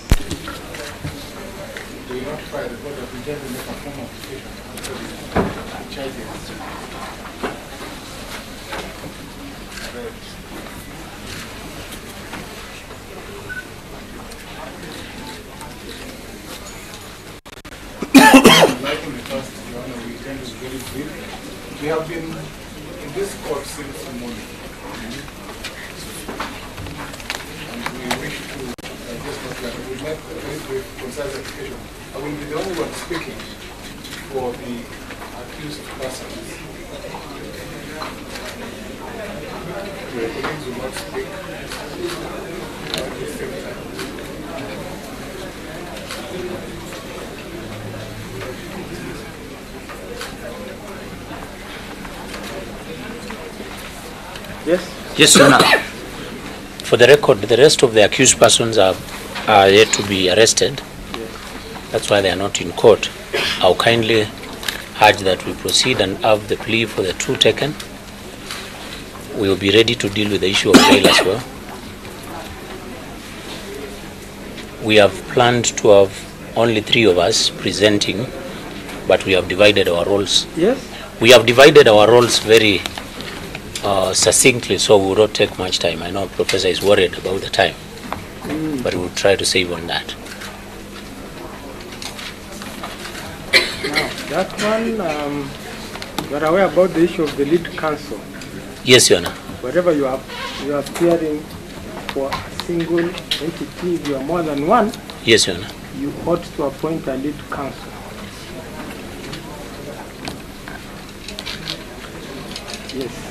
They notify the court that we intend to make a formal application to charge them. Like in the past, Your Honor, we intend to very brief. We have been in this court since morning. And we wish to just not that we make a very brief, concise application. I will be the only one speaking for the accused persons. The colleagues will not speak at the same time. Yes. Yes, Your Honor. For the record, the rest of the accused persons are yet to be arrested. That's why they are not in court. I'll kindly urge that we proceed and have the plea for the two taken. We will be ready to deal with the issue of bail as well. We have planned to have only 3 of us presenting, but we have divided our roles. Yes. We have divided our roles very succinctly, so we will not take much time. I know Professor is worried about the time, but we will try to save on that. Now, that one, you are aware about the issue of the lead counsel. Yes, Your Honor. Wherever you are appearing for a single entity, if you are more than one, Yes, Your Honor. you ought to appoint a lead counsel. Yes.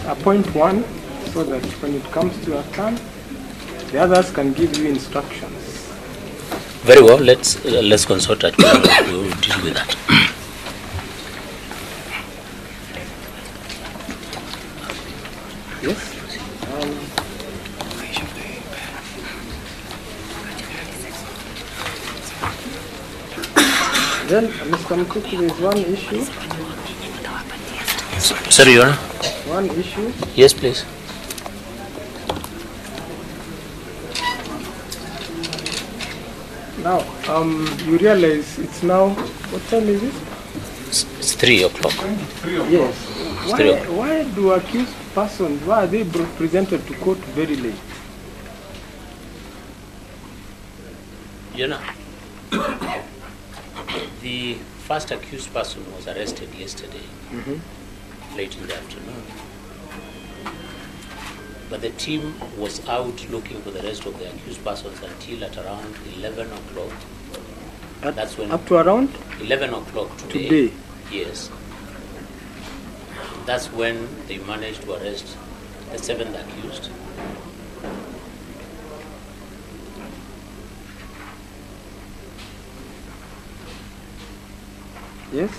Appoint one so that when it comes to your turn, the others can give you instructions. Very well. Let's consult that. We will deal with that. Yes. Then, Mr. Mkuki, there is one issue. Sorry, Your Honor. One issue. Yes, please. Now, you realize it's now, what time is it? It's 3 o'clock. Yes. It's 3 o'clock. Why do accused persons, why are they presented to court very late? You know, the first accused person was arrested yesterday, late in the afternoon. But the team was out looking for the rest of the accused persons until at around 11 o'clock. That's when up to around 11 o'clock today. Yes. That's when they managed to arrest the 7th accused. Yes.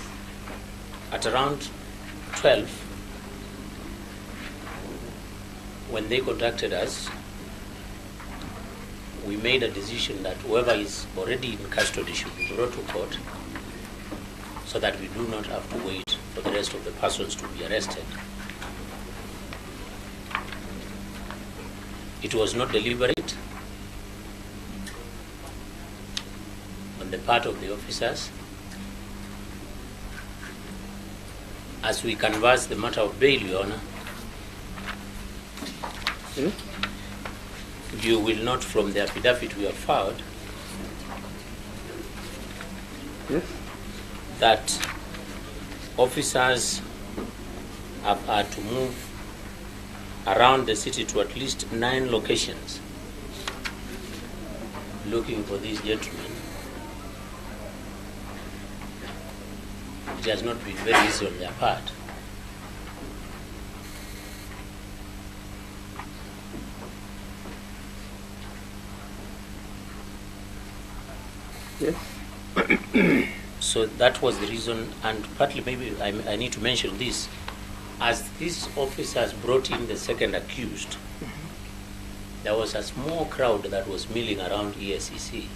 At around 12, when they contacted us, we made a decision that whoever is already in custody should be brought to court so that we do not have to wait for the rest of the persons to be arrested. It was not deliberate on the part of the officers. As we canvass the matter of bail, Your Honor, you will note from the affidavit we have filed that officers have had to move around the city to at least 9 locations looking for these gentlemen. It has not been very easy on their part. Yes. So that was the reason, and partly maybe I need to mention this. As these officers brought in the 2nd accused, there was a small crowd that was milling around ESCC.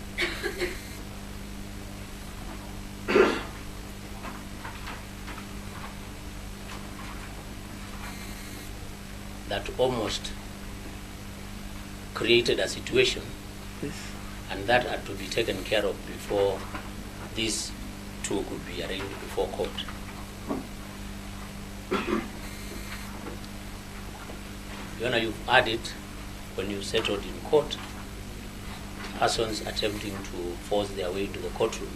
that almost created a situation, and that had to be taken care of before these two could be arraigned before court. Your Honor, you've added, when you settled in court, persons attempting to force their way into the courtroom.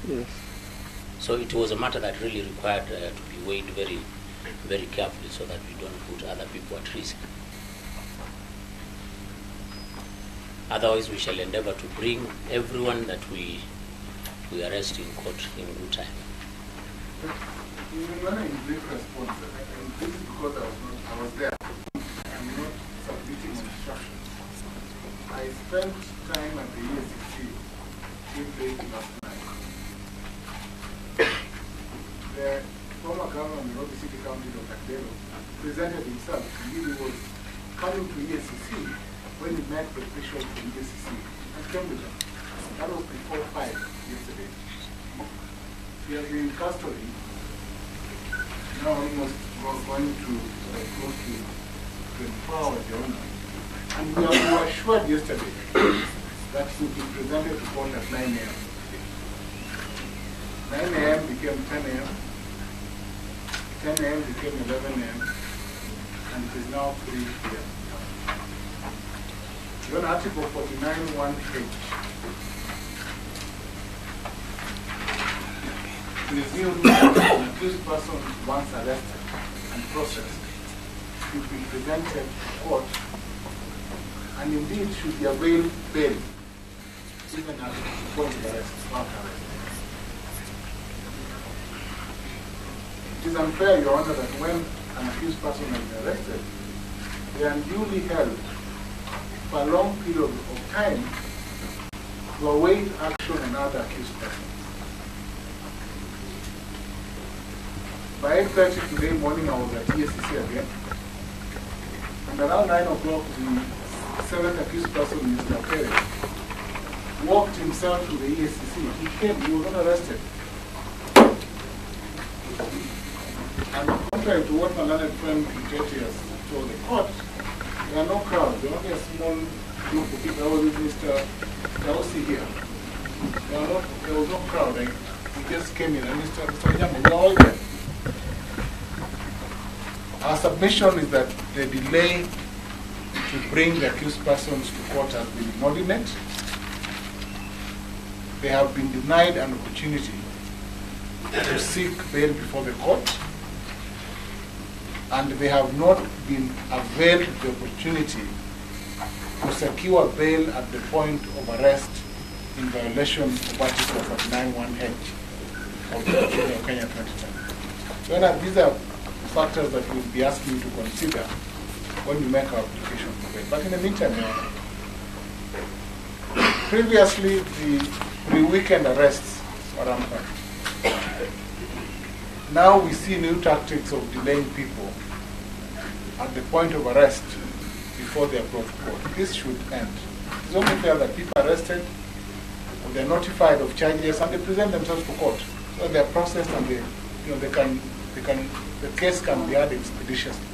Yes. So it was a matter that really required to be weighed very, very carefully so that we don't put other people at risk. Otherwise, we shall endeavor to bring everyone that we arrest in court in good time. When I brief response, and this is because I was there, I'm not submitting instructions. I spent time at the ESCC late last night. The former governor of Nairobi City County, Dr. Delo, presented himself. He was coming to ESCC when he met the officials from ESCC and came with them. That was before 5 yesterday. He has been in custody now almost going to close to 24 hours, Your Honor. And we were assured yesterday that he would be presented to court at 9 a.m. 9 a.m. became 10 a.m. 10 a.m. became 11 a.m. and it is now 3 p.m. Your Honor, Article 49(1)H presumes that an accused person once arrested and processed should be presented to court and indeed should be availed bail even at the point of arrest, not arrest. It is unfair, Your Honor, that when an accused person is arrested, they are unduly held for a long period of time to await action on other accused persons. By 8:30 today morning, I was at ESCC again, and around 9 o'clock, the seventh accused person, Mr. Perez, walked himself to the ESCC. He came, he was not arrested. And contrary to what my learned friend Kiteti has told the court, there are no crowds. There are only a small group of people. I was with Mr. Tausi here. There was no crowd. We just came in, and Mr. Jammeh, we are all there. Our submission is that the delay to bring the accused persons to court has been inordinate. They have been denied an opportunity to seek bail before the court, and they have not been availed the opportunity to secure bail at the point of arrest in violation of Article 49(1)H of the Constitution of Kenya 2010. So these are factors that we'll be asking you to consider when we make our application for bail. But in the meantime, previously the pre-weekend arrests were rampant. Now we see new tactics of delaying people at the point of arrest before they are brought to court. This should end. It's only fair that people are arrested, and they're notified of charges, and they present themselves to court. So they're processed, and the case can be had expeditiously.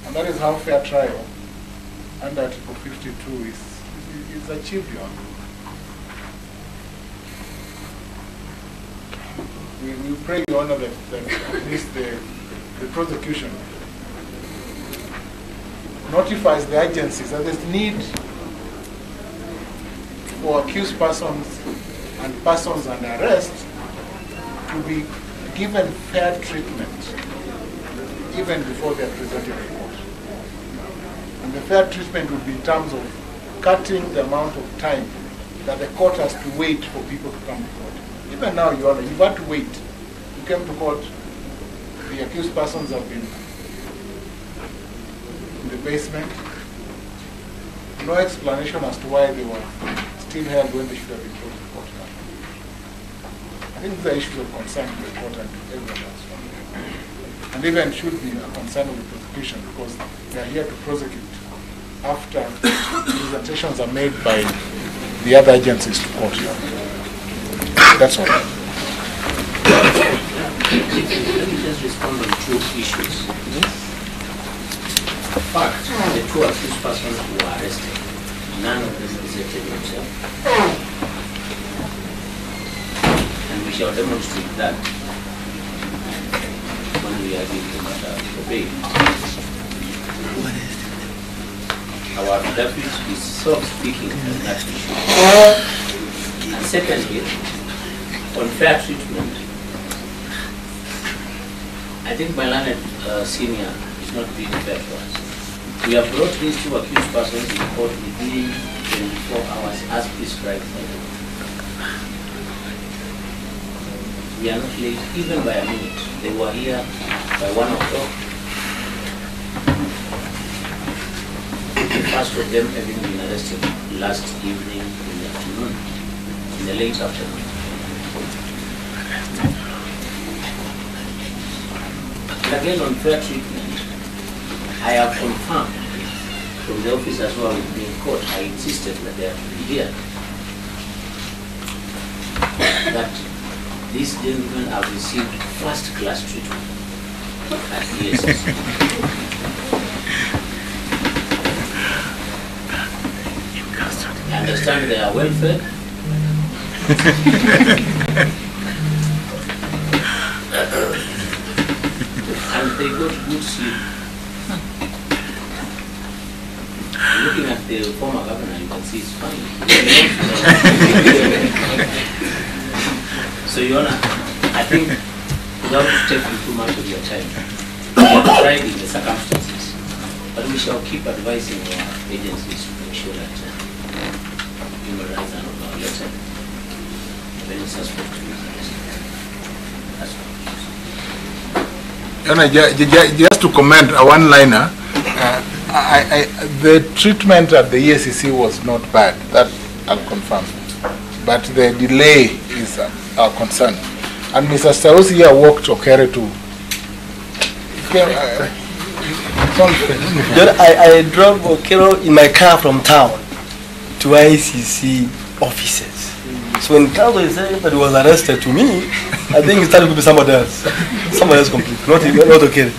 And that is how fair trial under Article 52 is achieved, Your Honor. We pray, Your Honor, that at least the prosecution notifies the agencies that there's need for accused persons and persons under arrest to be given fair treatment even before they are presented in court. And the fair treatment would be in terms of cutting the amount of time that the court has to wait for people to come to court. Even now, Your Honor, you've had to wait. You came to court, the accused persons have been in the basement. No explanation as to why they were still held when they should have been brought to court. I think these are issues of concern to the court and to everyone else. And even should be a concern of the prosecution, because they are here to prosecute after presentations are made by the other agencies to court. That's all. Let me just respond on two issues. Fact, the two accused persons who were arrested, none of them presented themselves. And we shall demonstrate that when we are giving them the bail. Our affidavit is self-speaking on that issue. And secondly, on fair treatment, I think my learned senior is not being fair to us. We have brought these two accused persons in court within 24 hours as prescribed by the law. We are not late even by a minute. They were here by 1 o'clock. The first of them having been arrested last evening in the afternoon, in the late afternoon. And again on fair treatment, I have confirmed from the officers who are with me in court, I insisted that they have to be here, that these gentlemen have received first-class treatment at the ESS. I understand they are well fed. And they got good sleep. Looking at the former governor, you can see it's fine. So, Your Honor, I think without taking too much of your time, we have tried in the circumstances, but we shall keep advising our agencies to make sure that human rights are not violated. If any suspect is arrested. That's all. Just to comment a one-liner, the treatment at the EACC was not bad, that I'll confirm. But the delay is our concern. And Mr. Stausi here walked Okere to... I drove Okero in my car from town to ICC offices. So when counsel is saying that he was arrested, to me, I think it started to be somebody else. Somebody else completely, not okay.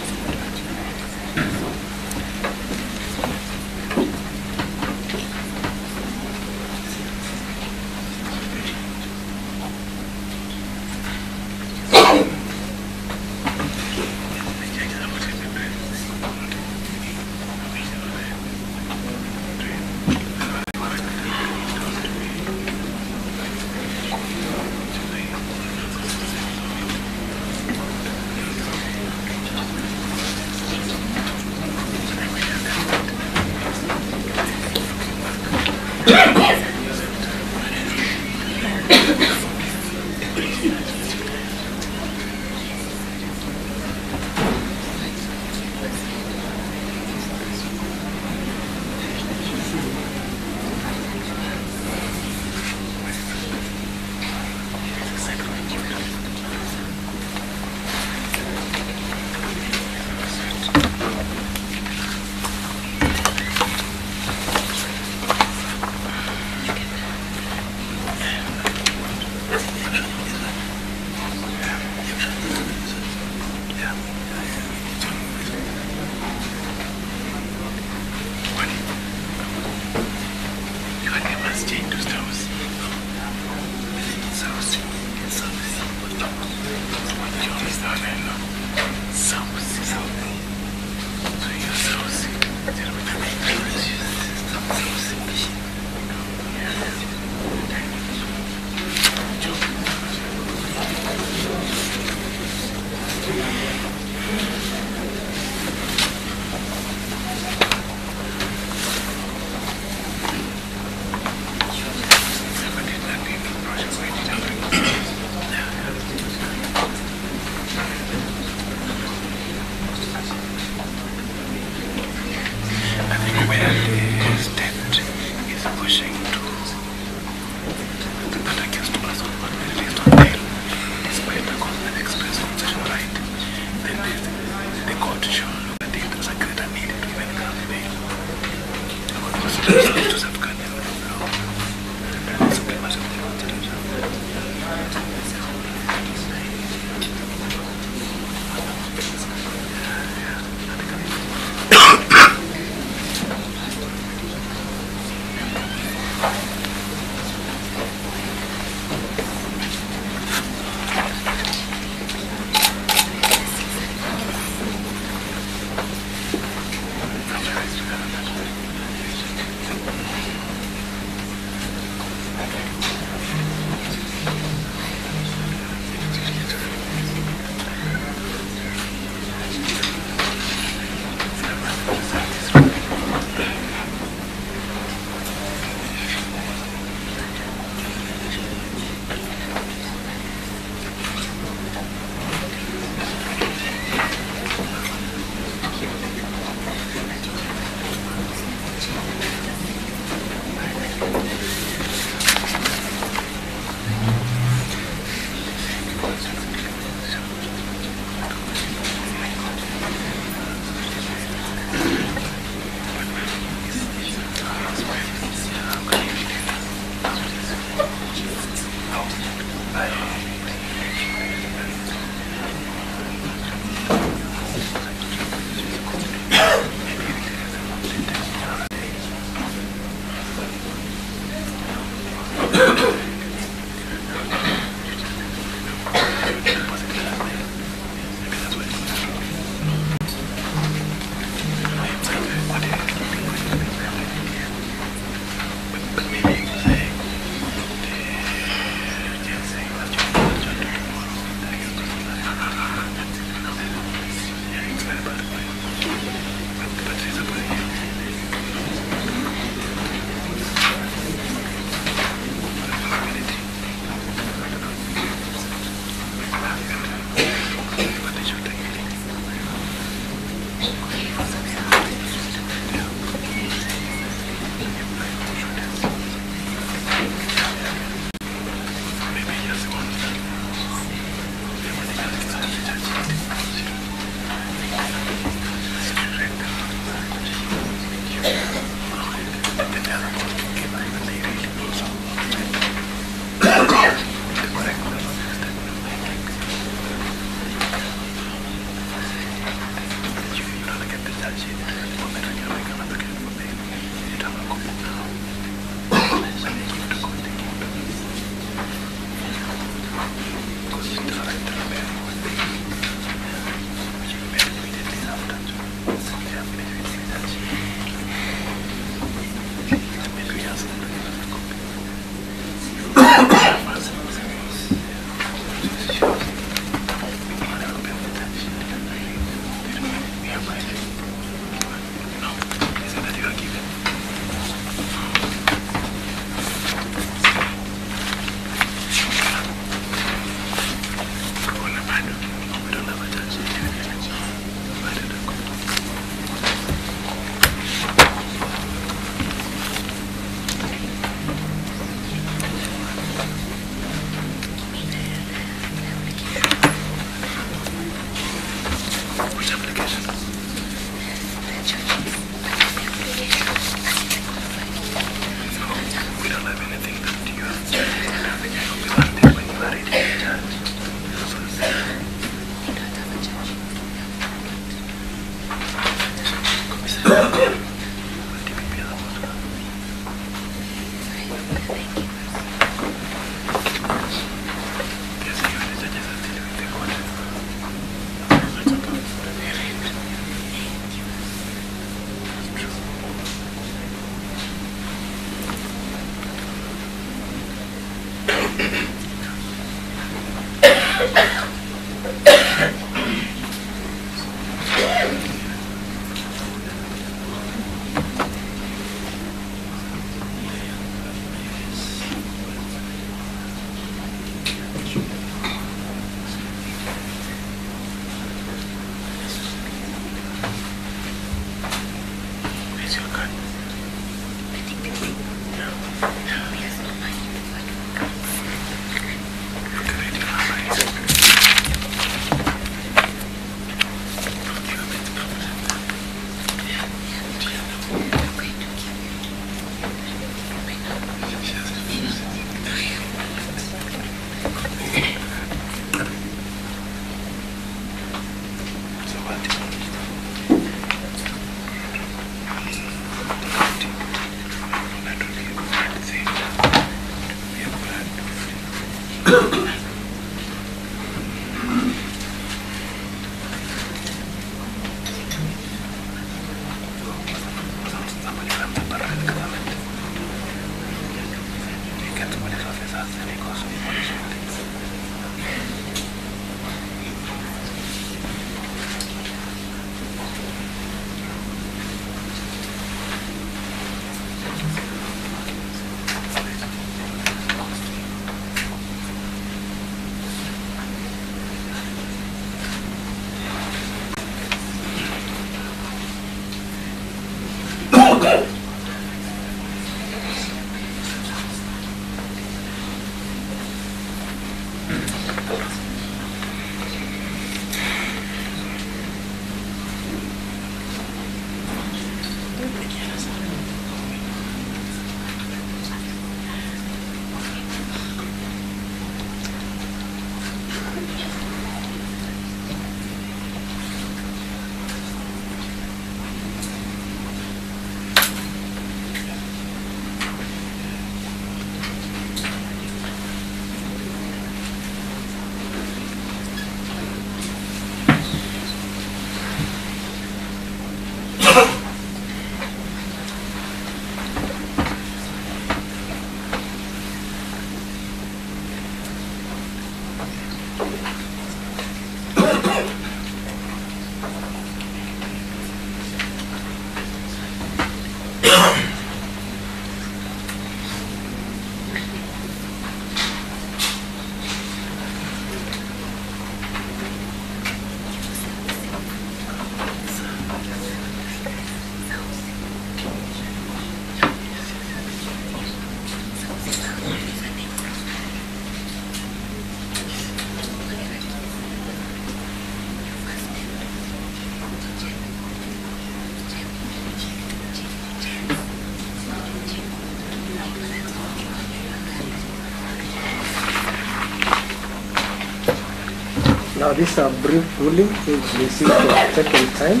Now this is a brief ruling which they seem to have taken time.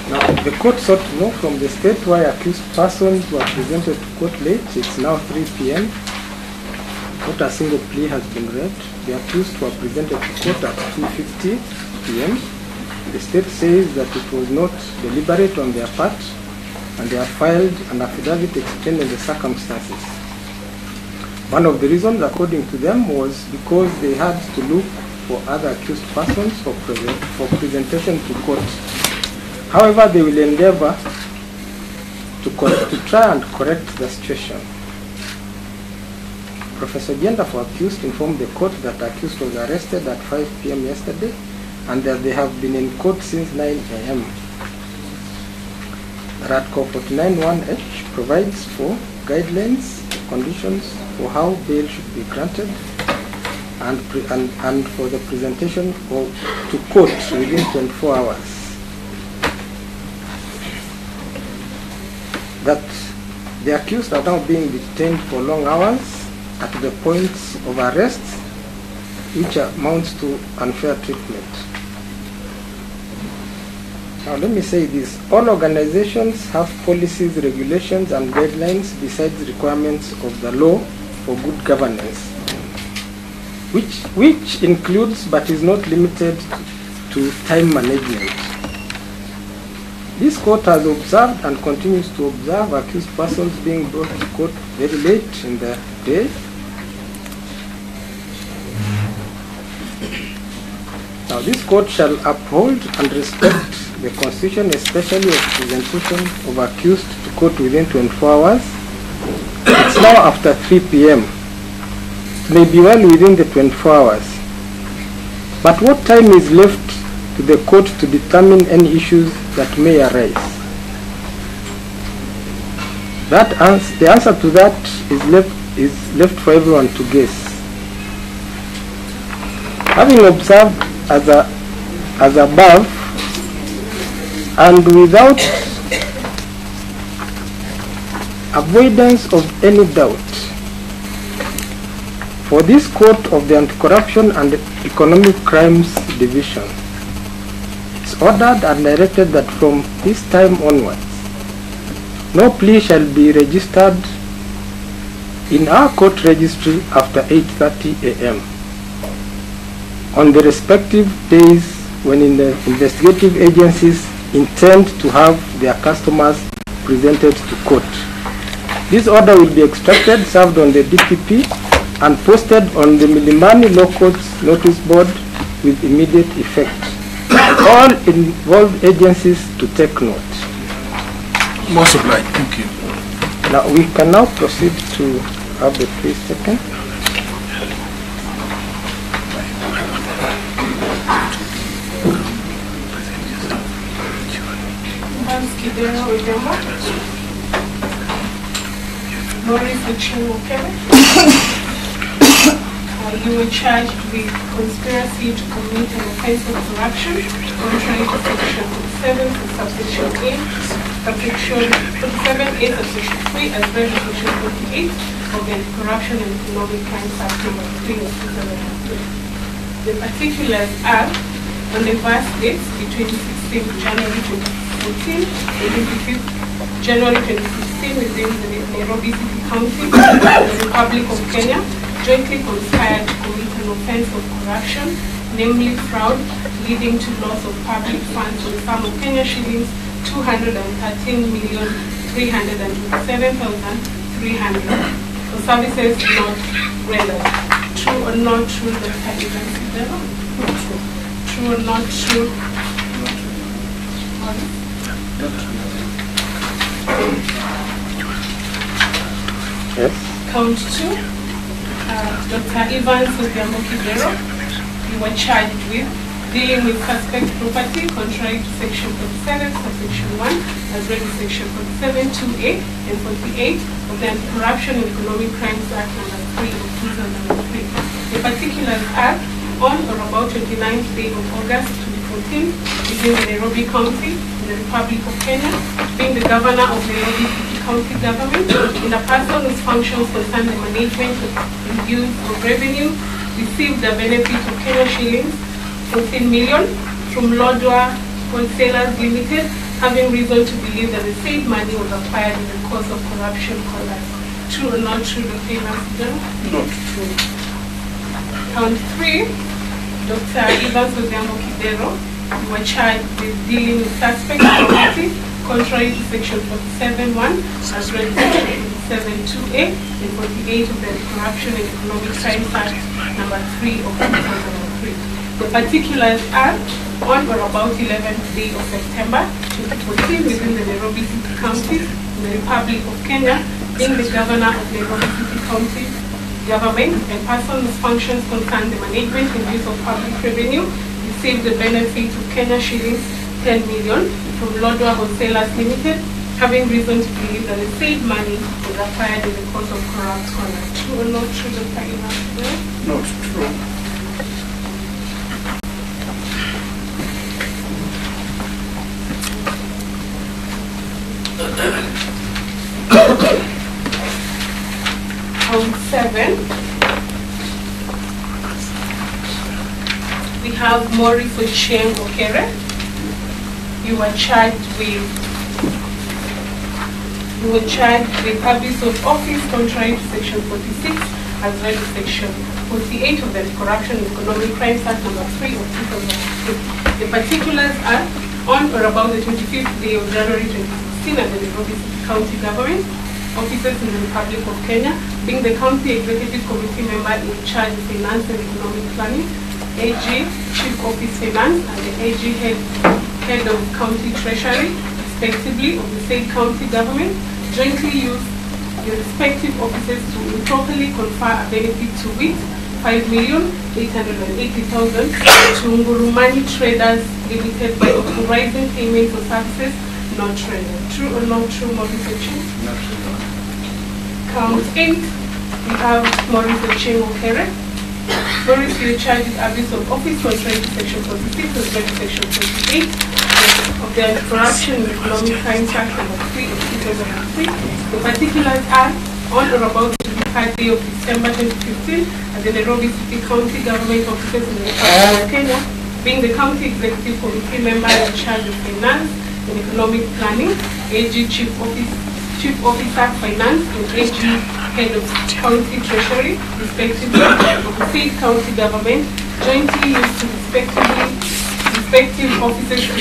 Now the court sought to know from the state why accused persons were presented to court late. It's now 3 p.m. Not a single plea has been read. The accused were presented to court at 2:50 p.m. The state says that it was not deliberate on their part, and they have filed an affidavit explaining the circumstances. One of the reasons, according to them, was because they had to look for other accused persons for presentation to court. However, they will endeavor to try and correct the situation. Professor Genda for accused informed the court that the accused was arrested at 5 p.m. yesterday and that they have been in court since 9 a.m. Article 49(1)H provides for guidelines, conditions for how bail should be granted, and for the presentation to court within 24 hours. That the accused are now being detained for long hours at the points of arrest, which amounts to unfair treatment. Now let me say this, all organizations have policies, regulations and guidelines besides requirements of the law for good governance, which includes but is not limited to time management. This court has observed and continues to observe accused persons being brought to court very late in the day. Now this court shall uphold and respect the Constitution, especially of presentation of accused to court within 24 hours. It's now after 3 p.m. It may be well within the 24 hours. But what time is left to the court to determine any issues that may arise? The answer to that is left for everyone to guess. Having observed as above, and without avoidance of any doubt, for this court of the Anti-Corruption and Economic Crimes Division, it's ordered and directed that from this time onwards, no plea shall be registered in our court registry after 8:30 a.m. on the respective days when the investigative agencies intend to have their customers presented to court. This order will be extracted, served on the DPP, and posted on the Milimani Law Court's notice board with immediate effect. All involved agencies to take note. Most obliged. Thank you. Now we can now proceed to have the please taken. You were charged with conspiracy to commit an offense of corruption contrary to section 7 subsection A, subsection 47A subsection 3 as well as section 48 of the Corruption and Economic Crimes Act number 3 of 2003. The particulars are on the vast dates between 16th January 2014 and 25th January 2016 within the Nairobi City County, the Republic of Kenya, jointly conspired to commit an offense of corruption, namely fraud, leading to loss of public funds in the sum of Kenya shillings 213,327,300 for services not rendered. True or not true, Dr. Evans? Not true. True or not true? Yes. Count 2. Dr. Evans Kidero, you were charged with dealing with suspect property contrary to section 47, subsection 1, as well as section 47, 2A and 48 of the Anti-Corruption and Economic Crimes Act number 3 of 2003. The particulars are on or about 29th day of August 2014 within the Nairobi County, in the Republic of Kenya, being the governor of Nairobi City County government, in a person whose functions concern the management and use of revenue, received the benefit of Kenya shillings 14 million from Lodwar Wholesalers Limited, having reason to believe that the said money was acquired in the course of corruption collapse. True or not true, Dr. Evans? Not true. Count 3, Dr. Evans Kidero, you were charged with dealing with suspect property contrary to section 47.1 as well as section 47.2A and 48 of the Corruption and Economic Crimes Act number 3 of 2003. The particulars are on or about 11th day of September 2014 within the Nairobi City County, in the Republic of Kenya, being the governor of Nairobi City County government and person whose functions concern the management and use of public revenue, received the benefit of Kenya shillings 10 million from Lodwar Wholesalers Limited, having reason to believe that the said money was acquired in the course of corrupt conduct. True or not true, Dr. Evans? Not true. Count 7. We have Maurice Ochieng Okere. You were charged with abuse of office contrary to section 46 as well as section 48 of the Corruption and Economic Crimes Act number 3 of 2003. The particulars are on or about the 25th day of January 2016 at the Nairobi City County Government offices in the Republic of Kenya, being the County Executive Committee member in charge of Finance and Economic Planning, AG Chief Office Finance, and the AG Head of County Treasury, respectively, of the same county government, jointly use the respective offices to improperly confer a benefit to wit 5,880,000 to Ngurumani Traders Limited by authorizing payments for services not rendered. True or not true, Maurice Ochieng? Not true. Count 8. We have Maurice Ochieng Okere. Maurice, you are charged with abuse of office contrary to section 46 as well as section 28 of the Corruption and Economic Crimes Act number 3 of 2003. The particulars are on or about the 23rd day of December 2015 at the Nairobi City County Government offices in the Republic of Kenya, being the County Executive Committee member in charge of Finance and Economic Planning, AG Chief Officer Finance, and AG Head of County Treasury, respectively, of the state county government, jointly used to respective officers to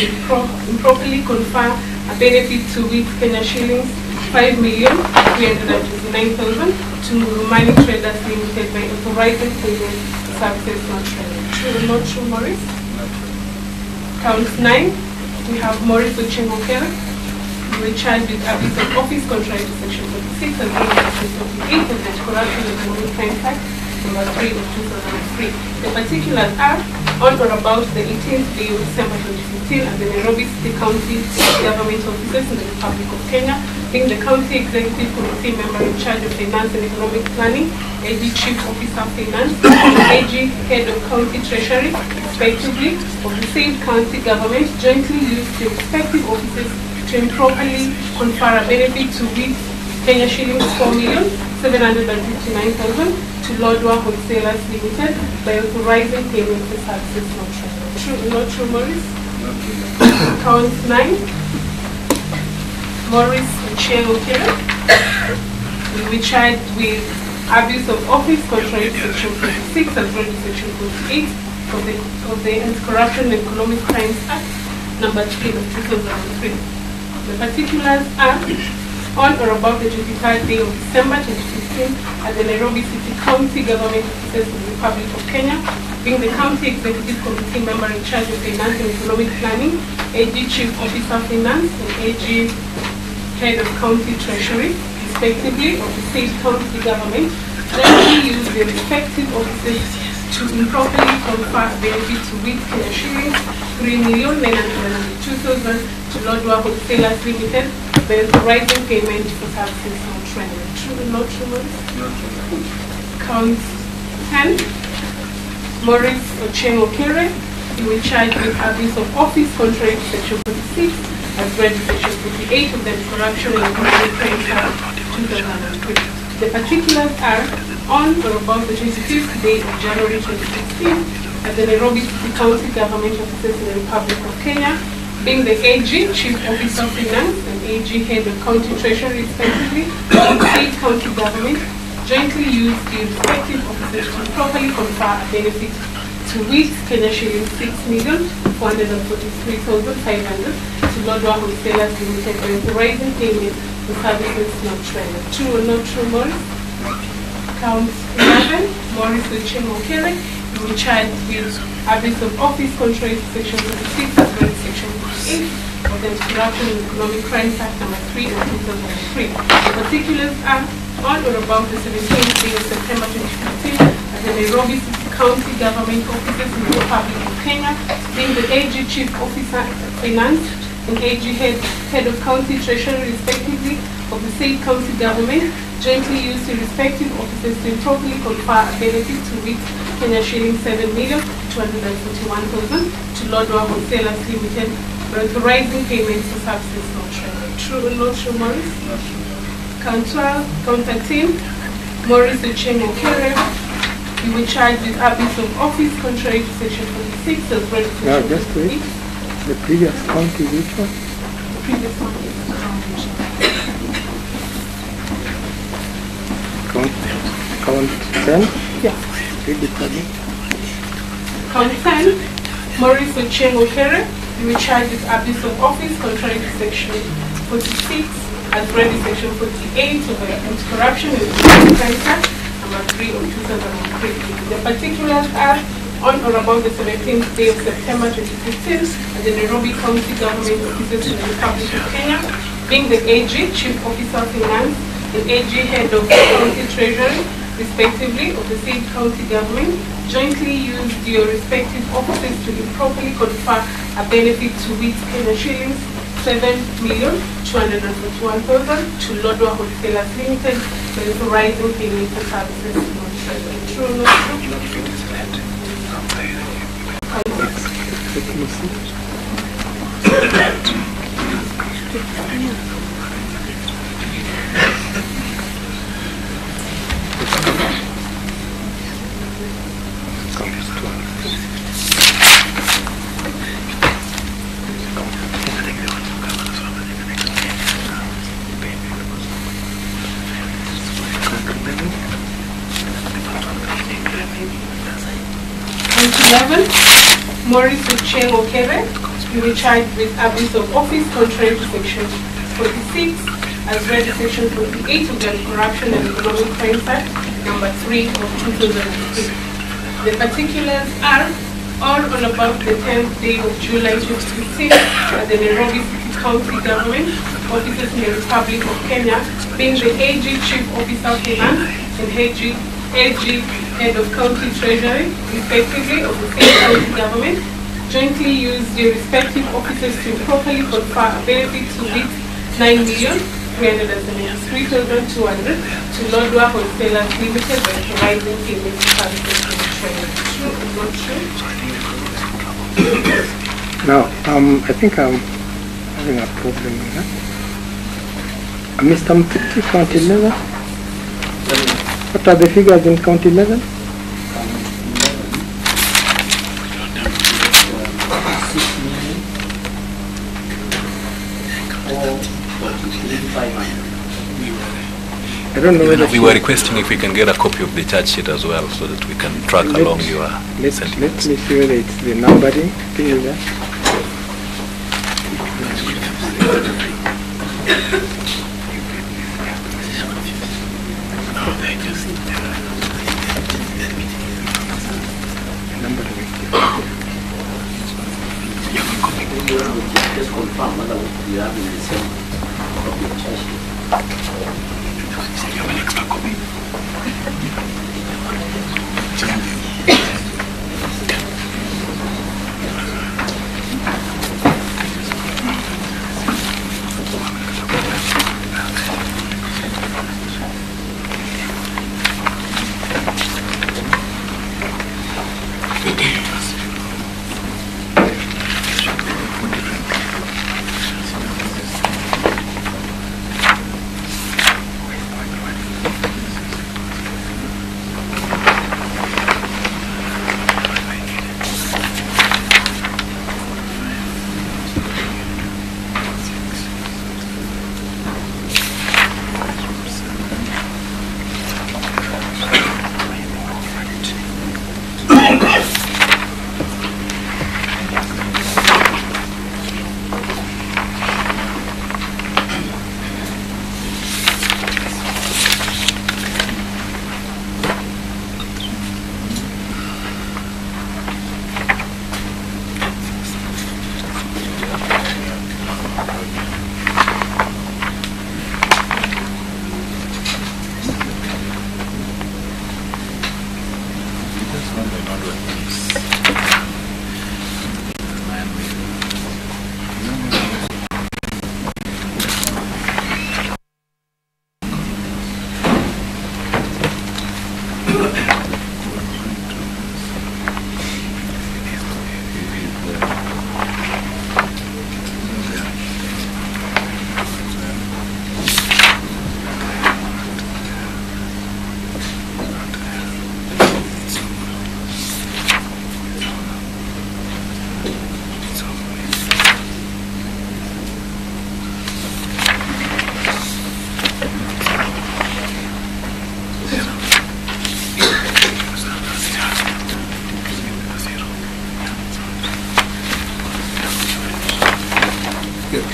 improperly confer a benefit to with Kenya shillings 5,329,000 to money traders limited by authorized payment services not traded. True or not true, Maurice? Count 9. We have Maurice Ochemokera. We were charged with abuse of office contrary to section 46 and 8 of the Corruption and Economic Crime Act, number 3 of 2003. The particulars are on or about the 18th day of December 2015 at the Nairobi City County Government Offices in the Republic of Kenya, being the County Executive Committee member in charge of Finance and Economic Planning, AG Chief Officer of Finance, and AG Head of County Treasury, respectively, of the same county government, jointly used the respective offices to improperly confer a benefit to with Kenya shillings 4,759,000 to Lodwar Wholesalers Limited by authorizing payment for services not traded. True or not true, Maurice? Count 9. Maurice Ochemokera. We were charged with abuse of office contrary to section 46 as well as section 48 of the Anti-Corruption and Economic Crimes Act, number 3 of 2003. The particulars are on or about the 23rd day of December 2015 at the Nairobi City County Government Offices of the Republic of Kenya, being the County Executive Committee member in charge of Finance and Economic Planning, AG Chief Officer Finance, and AG Head of County Treasury, respectively, of the state county government, jointly used their respective offices to improperly confer benefit to with Kenya shillings 3,902,000 to Lodwar Wholesalers Limited by authorizing payment for services not rendered. True or not true, Maurice? Count 10. Maurice Ochemokera. You were charged with abuse of office contrary to section 46 as read in section 48 of the Corruption and Economic Crimes Act 2003. The particulars are on or about the 25th day of January 2016 at the Nairobi City County Government Offices in the Republic of Kenya, being the AG Chief Officer of Finance and AG Head of County Treasury, respectively, of the state county government, jointly used the respective offices to properly confer a benefit to with Kenya shillings 6,443,500 to Lodwar Wholesalers Limited by authorizing payment for services not rendered. True or not true, Maurice? Count 11. Maurice Ochemokera. You were charged with abuse of office contrary to section 46 as well as section 48 of the Corruption and Economic Crimes Act number 3 of 2003. The particulars are on or about the 17th day of September 2015 at the Nairobi City County Government Offices in the Republic of Kenya, being the AG Chief Officer Finance and AG Head of County Treasury, respectively, of the state county government, jointly used the respective offices to improperly confer a benefit to with Kenya shillings 7,241,000 to Lodwar Wholesalers Limited by authorizing payments for services not rendered. True or not true, Maurice? Count 12. Count 13. Maurice Ochemokera. You were charged with abuse of office contrary to section 46 as well as section 48. The previous count is which one? The previous one is count 10? Yeah. Read it again. Count 10. Maurice Ochemokera. You were charged with abuse of office contrary to section 46 as read in section 48 of the Anti-Corruption and Economic Crimes Act number 3 of 2003. The particulars are on or about the 17th day of September 2015 at the Nairobi County Government Offices in the Republic of Kenya, being the AG Chief Officer of Finance and AG Head of County Treasury, respectively, of the state county government, jointly used your respective offices to improperly confer a benefit to with Kenya shillings 7,241,000 to Lodwar Wholesalers Limited by authorizing payment for services not rendered. True or not true? 11, Maurice Ucheng Okere, you were charged with abuse of office contrary to section 46, as read in section 48 of the Corruption and Economic Crimes Act, number 3 of 2003. The particulars are all on about the 10th day of July 2016 at the Nairobi City County Government offices in the Republic of Kenya, being the AG Chief Officer of Finance and AG Head of County Treasury, respectively, of the same county government, jointly used their respective offices to improperly confer a benefit to wit 9,373,200 to Lodwa Wholesalers Limited by providing payment services to the treasury. True or not true? Now, I think I'm having a problem here. Mr. Mtiti, County 11. What are the figures in County 11? I don't know whether we were requesting if we can get a copy of the charge sheet as well, so that we can track along your sentiments. Let me see whether it's the numbering. Can you that? Just confirm whether you have the same copy of charge sheet. You have an extra copy.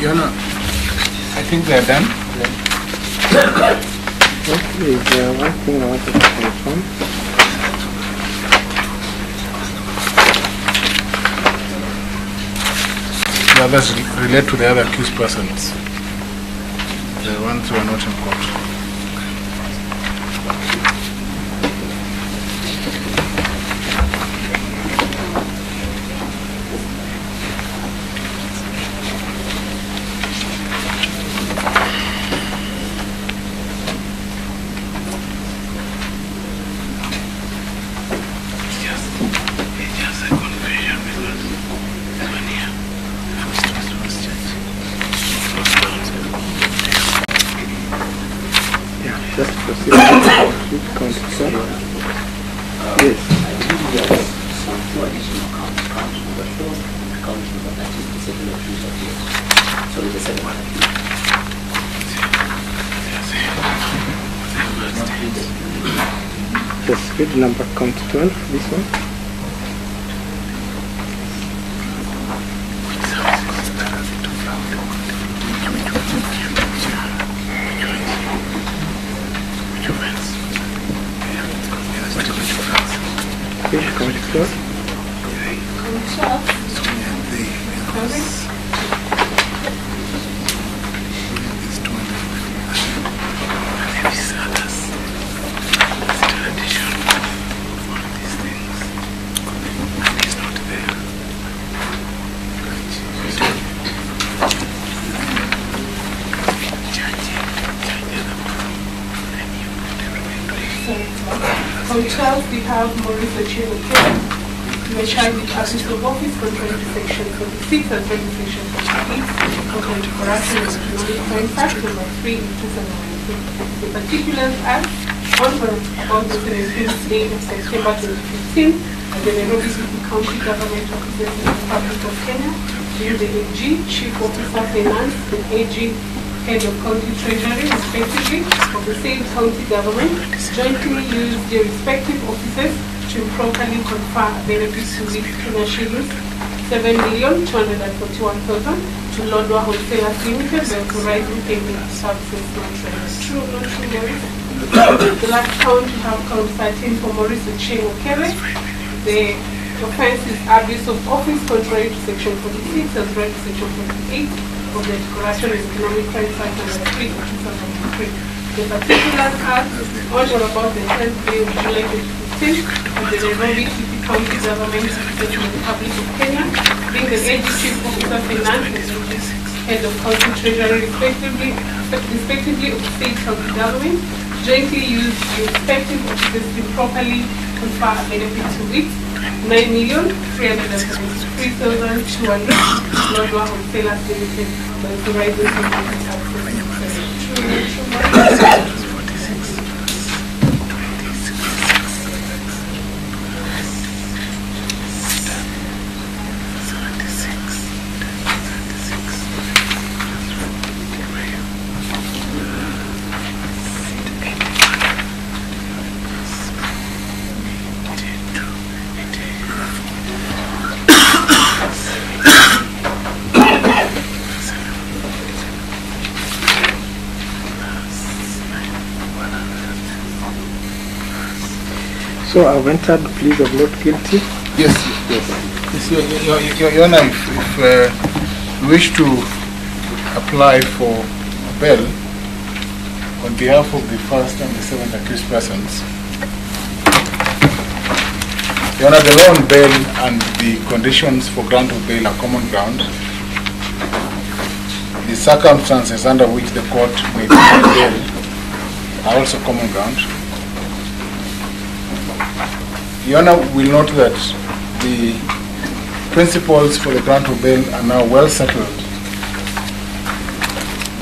Your Honor, I think they're done. Okay, one thing I wanted to confirm. The others relate to the other accused persons, the ones who are not in court. Just proceed. Count it, sir. Yes. Some two additional counts. Count number 4, count number 13, the second accused of yours. Sorry, the second one accused. Just read number count 12, this one. Okay, count 12. On 12, we have Maurice Ochieng. You are charged with abuse of office contrary to section 46 and section 48 of the Corruption and Economic Crimes Act number 3 in 2019. The particulars are on or about the 17th day of September 2015 at the Nairobi City County Government Offices in the Republic of Kenya, being the AG, Chief Officer Finance, and AG, Head of County Treasury, respectively, of the same county government, jointly used their respective offices to improperly confer benefits to Kenya shillings 7,241,000 to Lodwar Wholesalers Limited by authorizing payment services not rendered. True, not true, Maurice? The last count, we have count 13 for Maurice Ochieng. The offense is abuse of office contrary to section 46 as read to section 48 of the Corruption and Economic Crimes Act number 3 of 2003. The particulars are on or about the 10th day of July 2015 at the Nairobi City County Government Offices in the Republic of Kenya, being the AG Chief Officer Finance and Head of County Treasury, respectively of the state county government, jointly used the respective offices to properly confer benefits to it. 9,373,200 Lodwar Wholesalers Limited by authorizing payment services. So I've entered the plea of not guilty. Yes, yes. Your Honor, if you wish to apply for bail on behalf of the first and the seventh accused persons, Your Honor, the law on bail and the conditions for grant of bail are common ground. The circumstances under which the court may grant bail are also common ground. Your Honor will note that the principles for the grant of bail are now well settled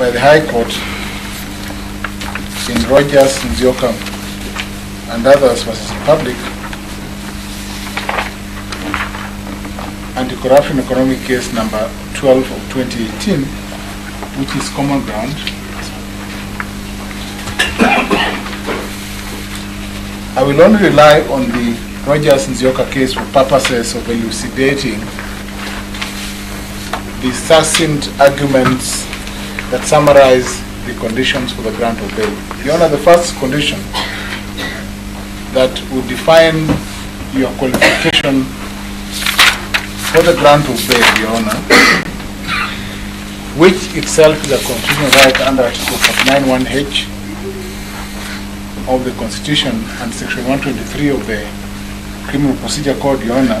by the High Court in Rogers, Nzioka, and others versus Republic, anti-corruption economic case number 12 of 2018, which is common ground. I will only rely on the Rogers Nzioka case for purposes of elucidating the succinct arguments that summarize the conditions for the grant of bail. Your Honor, the first condition that would define your qualification for the grant of bail, Your Honor, which itself is a constitutional right under Article 49(1)(h) of the Constitution and Section 123 of the Criminal Procedure Code, Your Honor,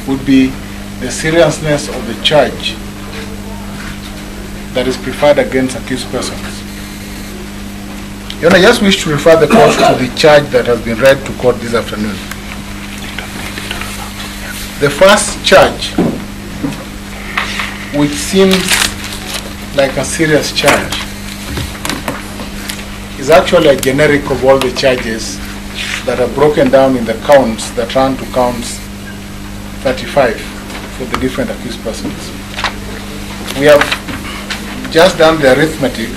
would be the seriousness of the charge that is preferred against accused persons. Your Honor, I just wish to refer the court to the charge that has been read to court this afternoon. The first charge, which seems like a serious charge, is actually a generic of all the charges that are broken down in the counts that run to counts 35 for the different accused persons. We have just done the arithmetic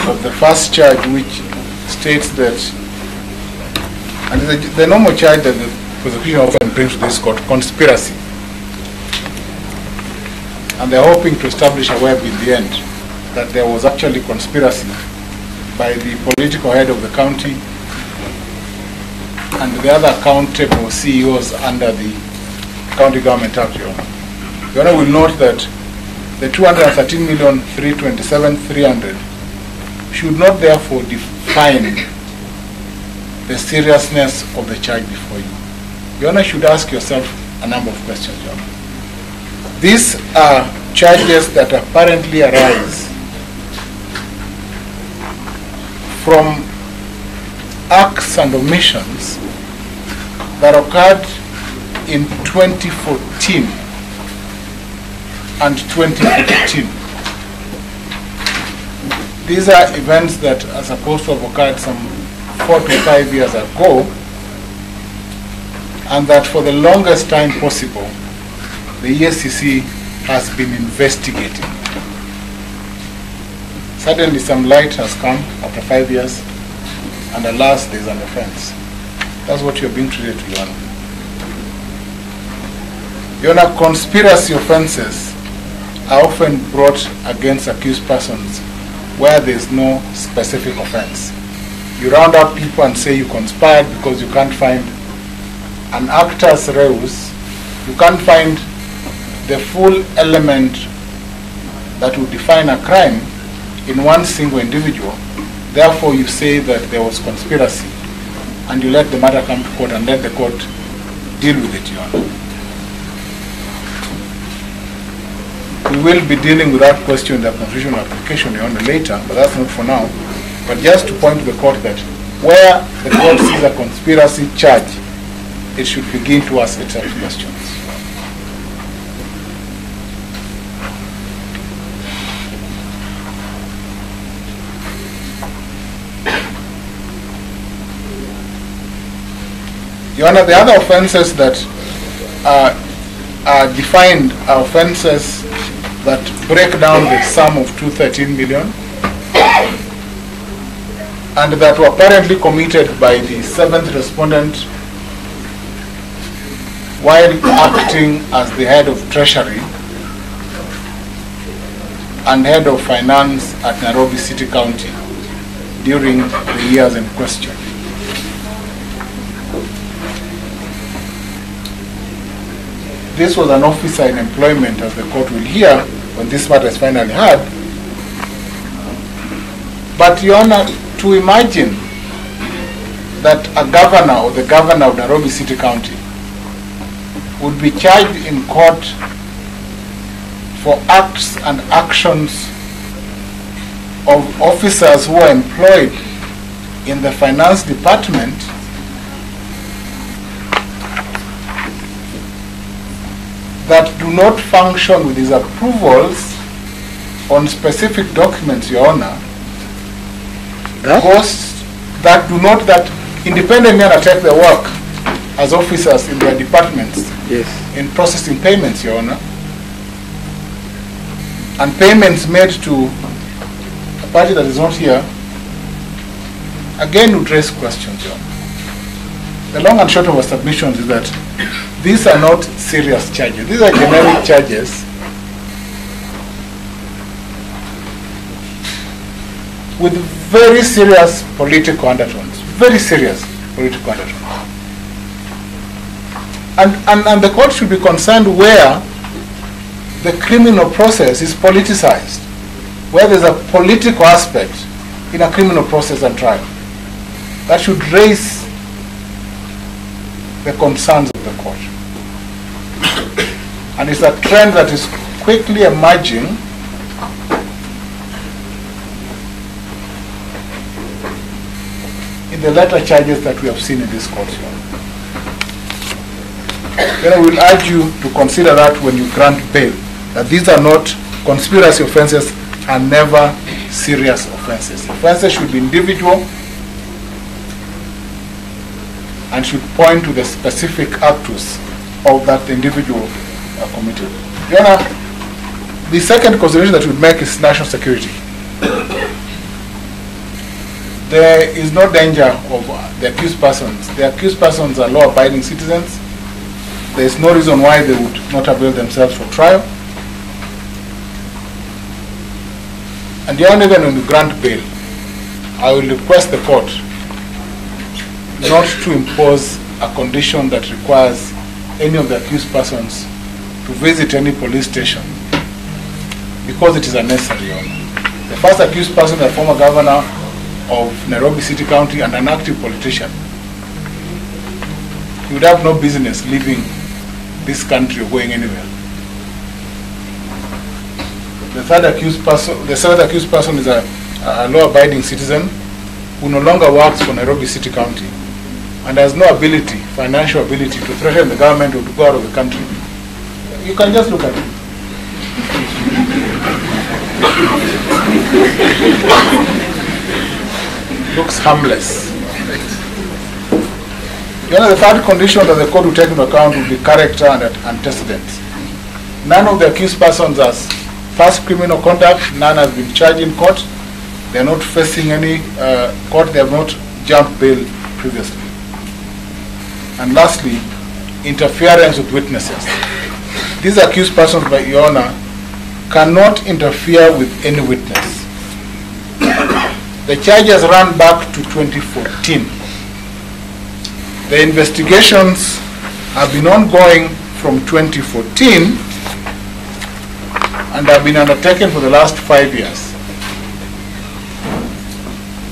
of the first charge, which states that, and the normal charge that the prosecution often brings to this court, conspiracy. And they're hoping to establish a web in the end that there was actually conspiracy by the political head of the county and the other accountable CEOs under the County Government Act, Your Honor. Your Honor will note that the 213,327,300 should not therefore define the seriousness of the charge before you. Your Honor should ask yourself a number of questions, Your Honor. These are charges that apparently arise from acts and omissions that occurred in 2014 and 2015. These are events that are supposed to have occurred some 4 to 5 years ago, and that for the longest time possible, the EACC has been investigating. Suddenly some light has come after 5 years, and alas, there's an offense. That's what you're being treated to, Your Honor. Your Honor, conspiracy offenses are often brought against accused persons where there's no specific offense. You round up people and say you conspired because you can't find an actus reus, you can't find the full element that would define a crime in one single individual. Therefore, you say that there was conspiracy, and you let the matter come to court and let the court deal with it, Your Honor. We will be dealing with that question in the constitutional application, Your Honor, later, but that's not for now. But just to point to the court that where the court sees a conspiracy charge, it should begin to ask itself questions. Your Honor, the other offenses that are defined are offenses that break down the sum of 213 million and that were apparently committed by the 7th respondent while acting as the head of Treasury and head of finance at Nairobi City County during the years in question. This was an officer in employment, as the court will hear when this matter is finally heard. But, Your Honor, to imagine that a governor or the governor of Nairobi City County would be charged in court for acts and actions of officers who are employed in the finance department that do not function with his approvals on specific documents, Your Honor, because that do not, that independently undertake their work as officers in their departments in processing payments, Your Honor, and payments made to a party that is not here, again would raise questions, Your Honor. The long and short of our submissions is that these are not serious charges. These are generic charges with very serious political undertones. Very serious political undertones. And the court should be concerned where the criminal process is politicized, where there's a political aspect in a criminal process and trial. That should raise the concerns of the court. And it's a trend that is quickly emerging in the latter charges that we have seen in this court. Then I will urge you to consider that when you grant bail, that these are not conspiracy offenses and never serious offenses. Offenses should be individual and should point to the specific actus of that individual committed. Your Honor, the second consideration that we make is national security. There is no danger of the accused persons. The accused persons are law-abiding citizens. There is no reason why they would not avail themselves for trial. And Your Honor, even when we grant bail, I will request the court not to impose a condition that requires any of the accused persons to visit any police station because it is unnecessary. The first accused person is a former governor of Nairobi City County and an active politician. He would have no business leaving this country or going anywhere. The third accused person is a law-abiding citizen who no longer works for Nairobi City County and has no ability, financial ability, to threaten the government or to go out of the country. You can just look at it. Looks harmless. The third condition that the court will take into account will be character and antecedents. None of the accused persons has past criminal conduct, none has been charged in court, they are not facing any court, they have not jumped bail previously. And lastly, interference with witnesses. These accused persons, by Your Honor, cannot interfere with any witness. The charges run back to 2014. The investigations have been ongoing from 2014 and have been undertaken for the last 5 years.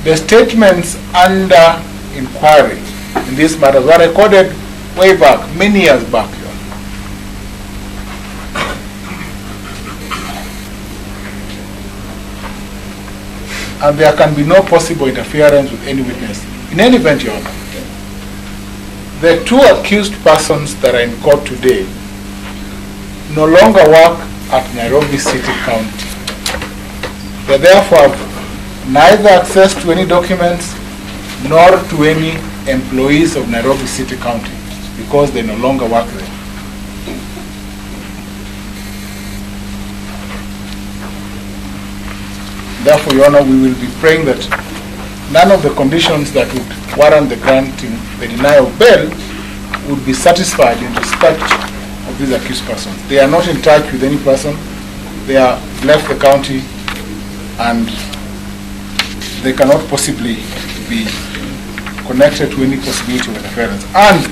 The statements under inquiry in this matter were recorded way back, many years back. And there can be no possible interference with any witness. In any event, Your Honor, the two accused persons that are in court today no longer work at Nairobi City County. They therefore have neither access to any documents nor to any employees of Nairobi City County because they no longer work there. Therefore, Your Honor, we will be praying that none of the conditions that would warrant the granting the denial of bail would be satisfied in respect of these accused persons. They are not in touch with any person. They have left the county and they cannot possibly be connected to any possibility of interference. And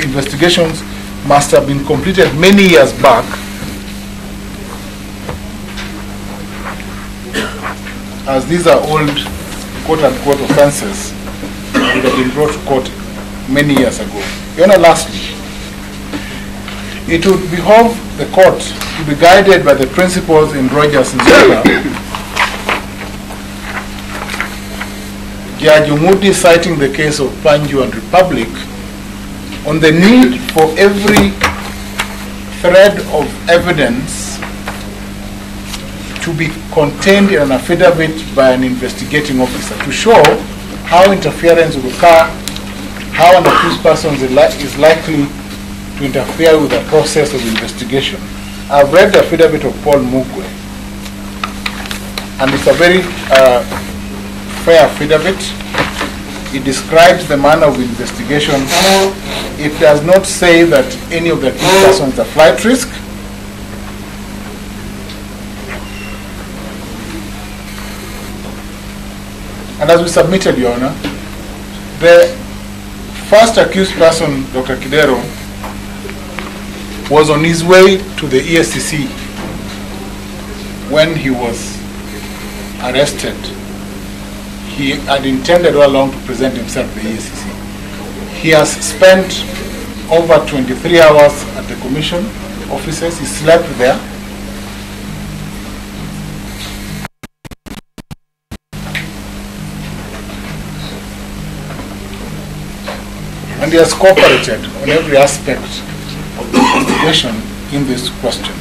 investigations must have been completed many years back as these are old quote-unquote offenses that have been brought to court many years ago. Your Honor, lastly, it would behoove the court to be guided by the principles in Rogers and Zola. Judge Umudi citing the case of Panju and Republic on the need for every thread of evidence to be contained in an affidavit by an investigating officer to show how interference will occur, how an accused person is likely to interfere with the process of investigation. I've read the affidavit of Paul Mugwe, and it's a very fair affidavit. It describes the manner of investigation. It does not say that any of the accused persons is a flight risk. And as we submitted, Your Honor, the first accused person, Dr. Kidero, was on his way to the ESCC when he was arrested. He had intended all along to present himself to the ESCC. He has spent over 23 hours at the commission offices. He slept there. And he has cooperated on every aspect of the investigation in this question.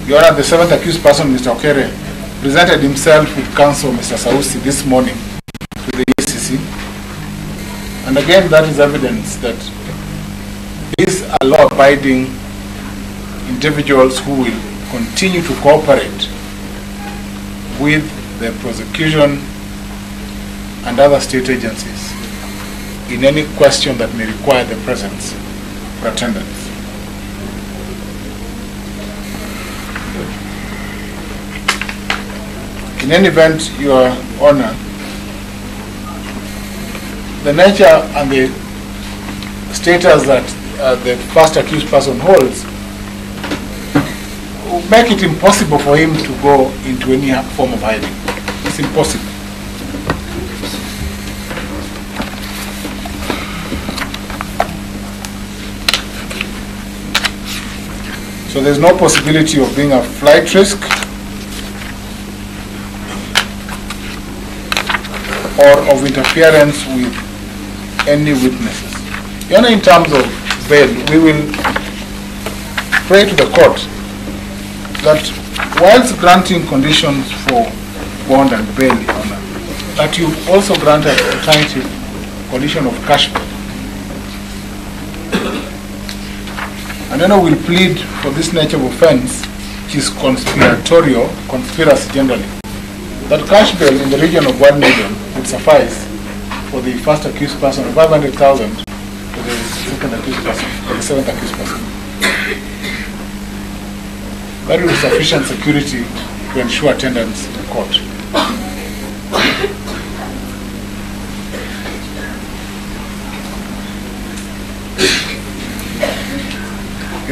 Your Honor, the seventh accused person, Mr. Okere, presented himself with counsel, Mr. Sausi, this morning to the ECC. And again, that is evidence that these are law-abiding individuals who will continue to cooperate with the prosecution and other state agencies in any question that may require the presence for attendance. In any event, Your Honor, the nature and the status that the first accused person holds will make it impossible for him to go into any form of hiding. It's impossible. So there's no possibility of being a flight risk or of interference with any witnesses. In terms of bail, we will pray to the court that whilst granting conditions for bond and bail, that you also grant an alternative condition of cash bail. And then we'll plead for this nature of offense, which is conspiratorial, conspiracy generally. That cash bail in the region of 1 million would suffice for the first accused person, 500,000 for the second accused person, for the seventh accused person. That will be sufficient security to ensure attendance in court.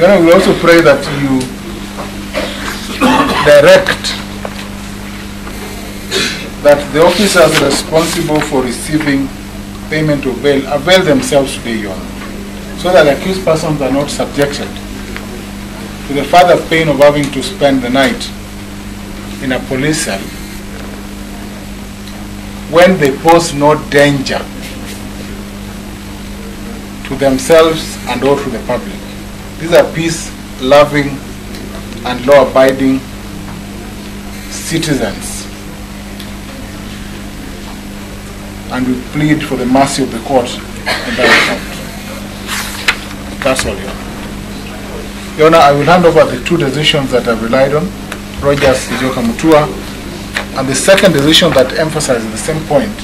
We also pray that you direct that the officers responsible for receiving payment of bail avail themselves today, Your Honor, so that accused persons are not subjected to the further pain of having to spend the night in a police cell when they pose no danger to themselves and or to the public. These are peace-loving and law-abiding citizens, and we plead for the mercy of the court in that account. That's all, Your Honor. Your Honor, I will hand over the two decisions that I've relied on, Rogers Ijoka Mutua, and the second decision that emphasizes the same point,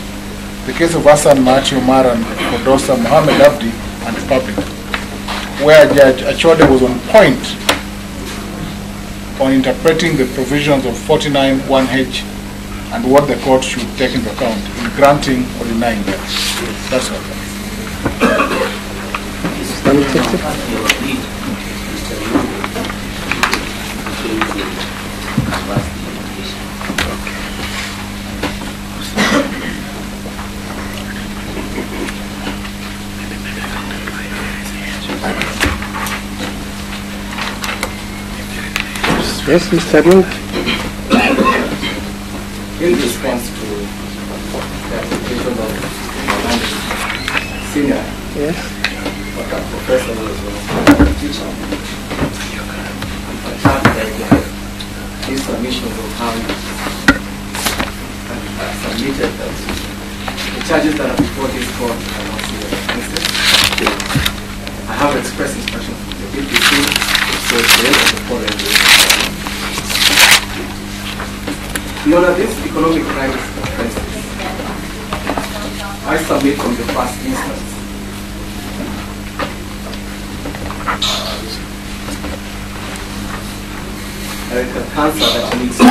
the case of Hassan Machi Omar and Kodosa Mohammed Abdi and the public, where Judge Achode was on point on interpreting the provisions of 49(1)H and what the court should take into account in granting or denying that. That's all. Yes, Mr. Ring. In response to the application of senior, yes, but a professor was a teacher, the fact that his submission of how he submitted that the charges that are before this court are not serious offenses. I have expressed instruction from the DPC to say the following way. Your Honor, these economic crimes offenses, I submit from the first instance there is a cancer that needs to be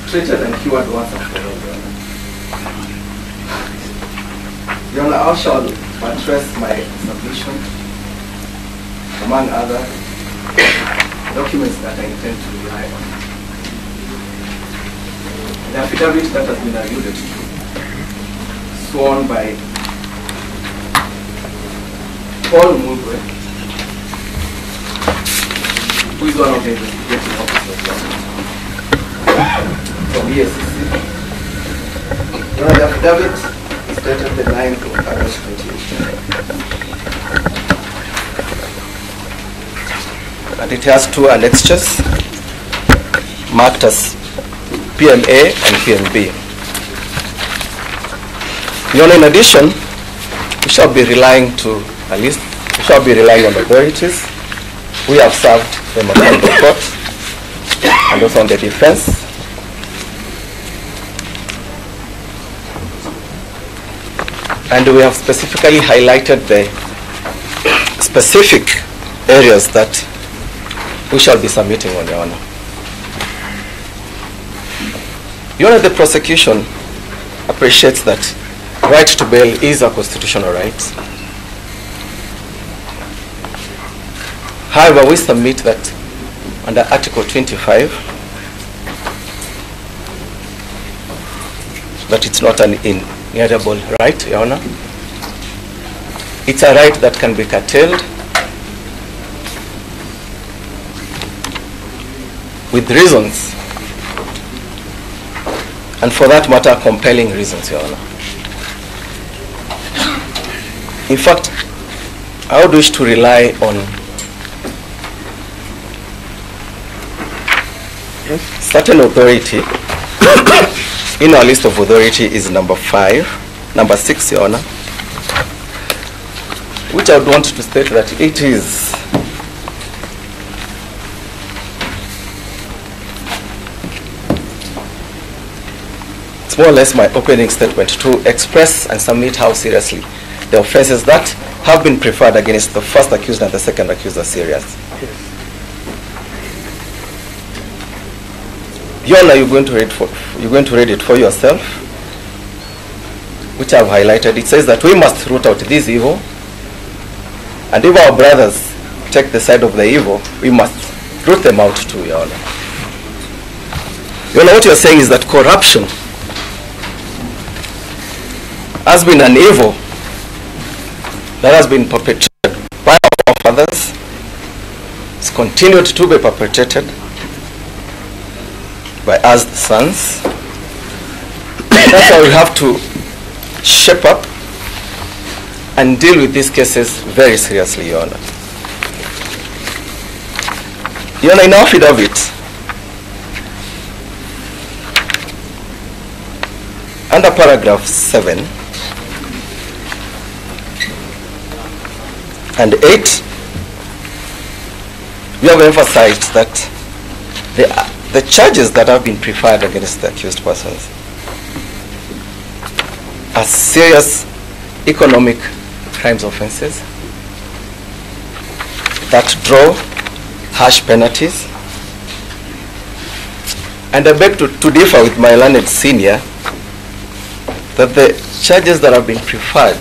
treated and cured once and for all. Your Honor, I shall address my submission, among other documents that I intend to rely on. The affidavit that has been alluded to, sworn by Paul Mulgwe, who is one of the investigating officers from ESCC. The affidavit is dated the 9th of August 2018. And it has two annexures marked as PMA and PMB. In addition, we shall be relying on authorities. We have served them on the court and also on the defense. And we have specifically highlighted the specific areas that we shall be submitting on, Your Honor. Your Honor, the prosecution appreciates that right to bail is a constitutional right. However, we submit that under Article 25, that it's not an inalienable right, Your Honor. It's a right that can be curtailed with reasons, and for that matter, compelling reasons, Your Honor. In fact, I would wish to rely on certain authority. In our list of authority is number 6, Your Honor, which I would want to state that it is it's more or less my opening statement to express and submit how seriously the offenses that have been preferred against the first accused and the second accused are serious. Your Honor, you're going to read it for yourself, which I've highlighted. It says that we must root out this evil, and if our brothers take the side of the evil, we must root them out too, Your Honor. Your Honor, what you're saying is that corruption has been an evil that has been perpetrated by our fathers. It's continued to be perpetrated by us, the sons. That's why we have to shape up and deal with these cases very seriously, Your Honor. Your Honor, in our affidavit, under paragraph 7 and 8, we have emphasized that the charges that have been preferred against the accused persons are serious economic crimes offenses that draw harsh penalties. And I beg to differ with my learned senior that the charges that have been preferred,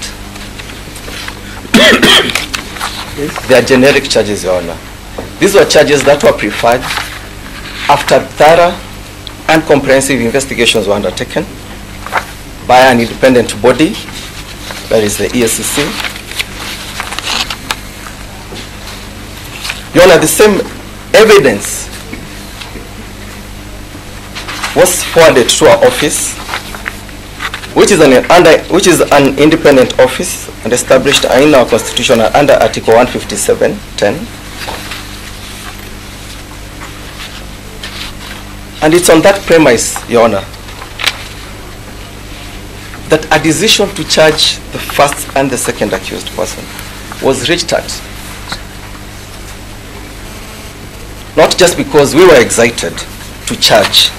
they are generic charges, Your Honor. These were charges that were preferred after thorough and comprehensive investigations were undertaken by an independent body, that is the ESCC. Your Honor, the same evidence was forwarded to our office, which is an independent office and established in our constitution under Article 157(10). And it's on that premise, Your Honor, that a decision to charge the first and the second accused person was reached at. Not just because we were excited to charge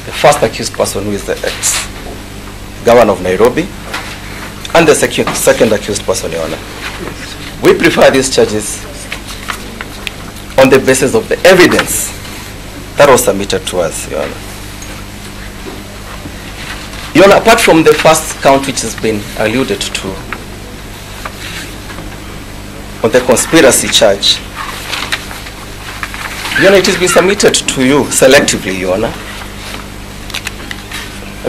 the first accused person, who is the ex-governor of Nairobi, and the second accused person, Your Honor. We prefer these charges on the basis of the evidence that was submitted to us, Your Honor. Your Honor, apart from the first count which has been alluded to on the conspiracy charge, Your Honor, it has been submitted to you selectively, Your Honor.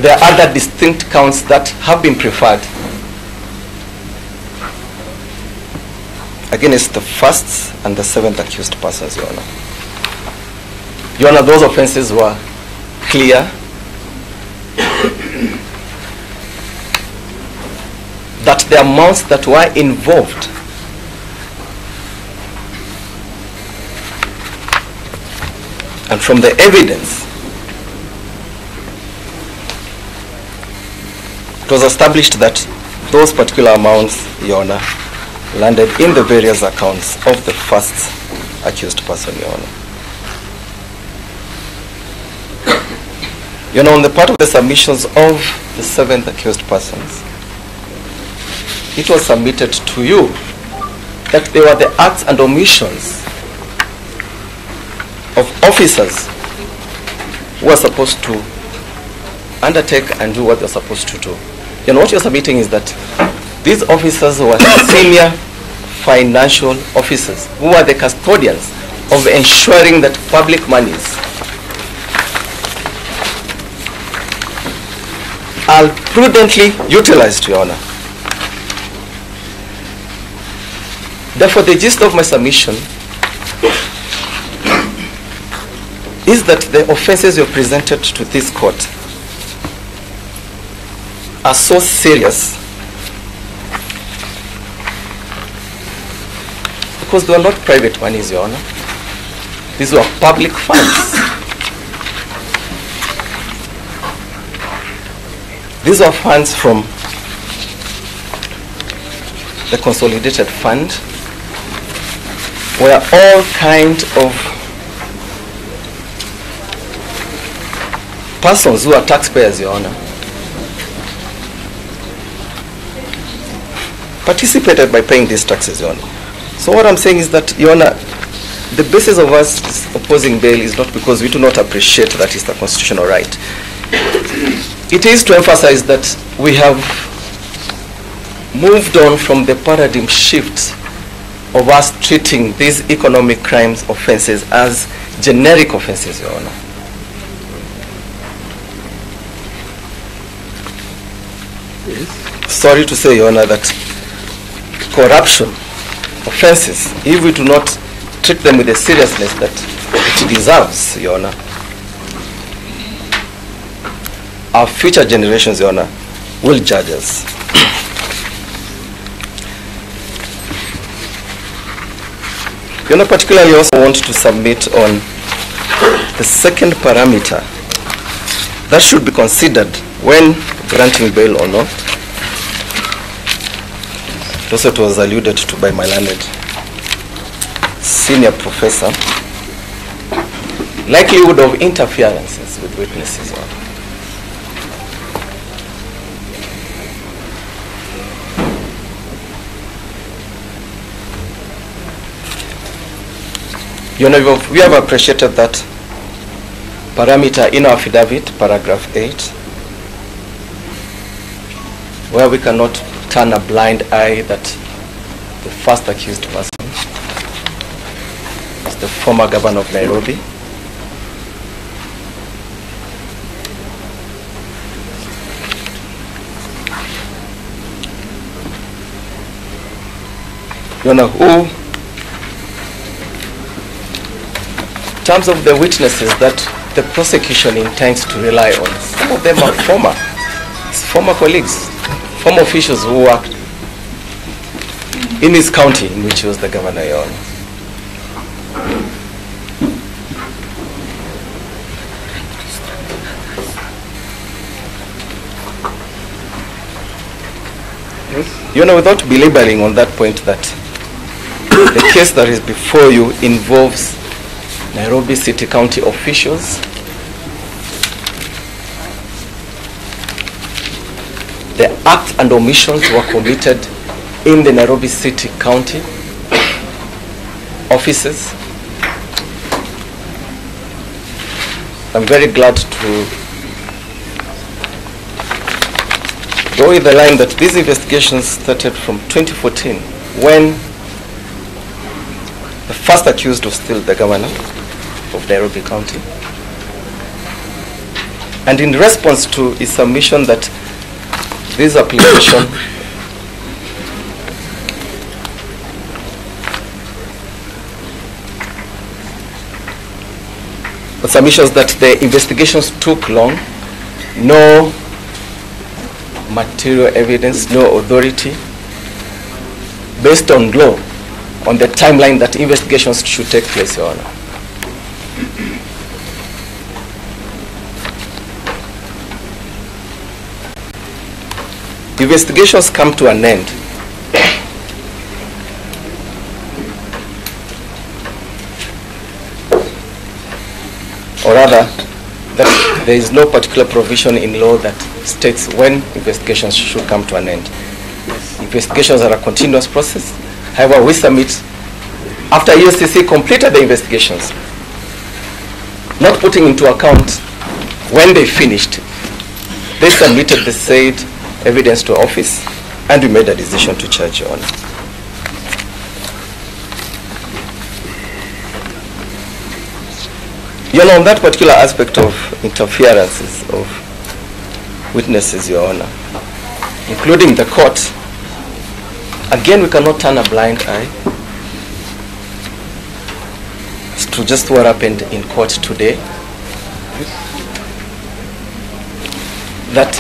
There are other distinct counts that have been preferred against the first and the seventh accused persons, Your Honor. Your Honor, those offenses were clear, that the amounts that were involved and from the evidence, it was established that those particular amounts, Your Honor, landed in the various accounts of the first accused person, Your Honor. You know, on the part of the submissions of the seventh accused persons, it was submitted to you that they were the acts and omissions of officers who were supposed to undertake and do what they're supposed to do. What you're submitting is that these officers were senior financial officers who are the custodians of ensuring that public monies are prudently utilized, Your Honor. Therefore, the gist of my submission is that the offenses you presented to this court are so serious because they were not private monies, Your Honor. These were public funds. These are funds from the consolidated fund, where all kinds of persons who are taxpayers, Your Honor, participated by paying these taxes, Your Honor. So what I'm saying is that, Your Honor, the basis of us opposing bail is not because we do not appreciate that it's the constitutional right. It is to emphasize that we have moved on from the paradigm shift of us treating these economic crimes offenses as generic offenses, Your Honor. Yes. Sorry to say, Your Honor, that corruption offenses, if we do not treat them with the seriousness that it deserves, Your Honor, our future generations, Your Honor, will judge us. Your Honor, particularly I also want to submit on the second parameter that should be considered when granting bail or not. Also, it was alluded to by my learned senior professor. Likelihood of interferences with witnesses. You know, we have appreciated that parameter in our affidavit, paragraph 8, where we cannot turn a blind eye that the first accused person is the former governor of Nairobi. You know, who, in terms of the witnesses that the prosecution intends to rely on, some of them are former colleagues, former officials who worked in his county in which he was the governor, Your Honor. Yes. You know, without belaboring on that point, that the case that is before you involves Nairobi City County officials, the acts and omissions were committed in the Nairobi City County offices. I'm very glad to go with the line that these investigations started from 2014, when the first accused was still the governor of Nairobi County. And in response to his submission that this application the submissions that the investigations took long, no material evidence, no authority, based on law, on the timeline that investigations should take place, Your Honor. Investigations come to an end. Or rather, that there is no particular provision in law that states when investigations should come to an end. Investigations are a continuous process. However, we submit after EFCC completed the investigations, not putting into account when they finished, They submitted the said evidence to office, and we made a decision to charge, Your Honor. You know, on that particular aspect of interferences of witnesses, Your Honor, including the court, again, we cannot turn a blind eye to just what happened in court today. That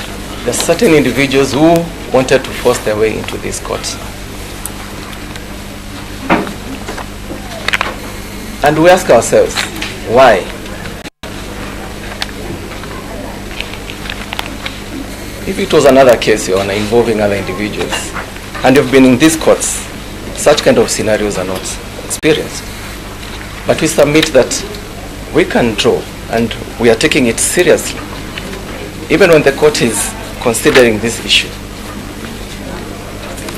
there are certain individuals who wanted to force their way into this court. And we ask ourselves, why? If it was another case, Your Honor, involving other individuals, and you've been in these courts, such kind of scenarios are not experienced. But we submit that we can draw, and we are taking it seriously, even when the court is considering this issue,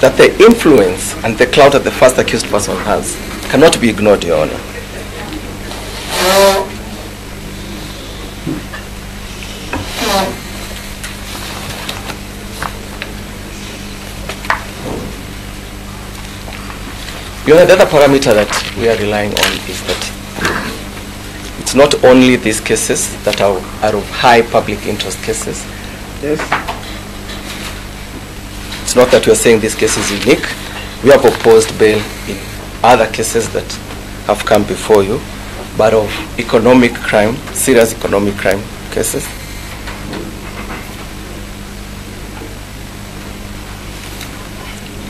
that the influence and the clout that the first accused person has cannot be ignored, Your Honor. You know, the other parameter that we are relying on is that it's not only these cases that are of high public interest cases. Yes. It's not that we are saying this case is unique. We have opposed bail in other cases that have come before you, but of economic crime, serious economic crime cases.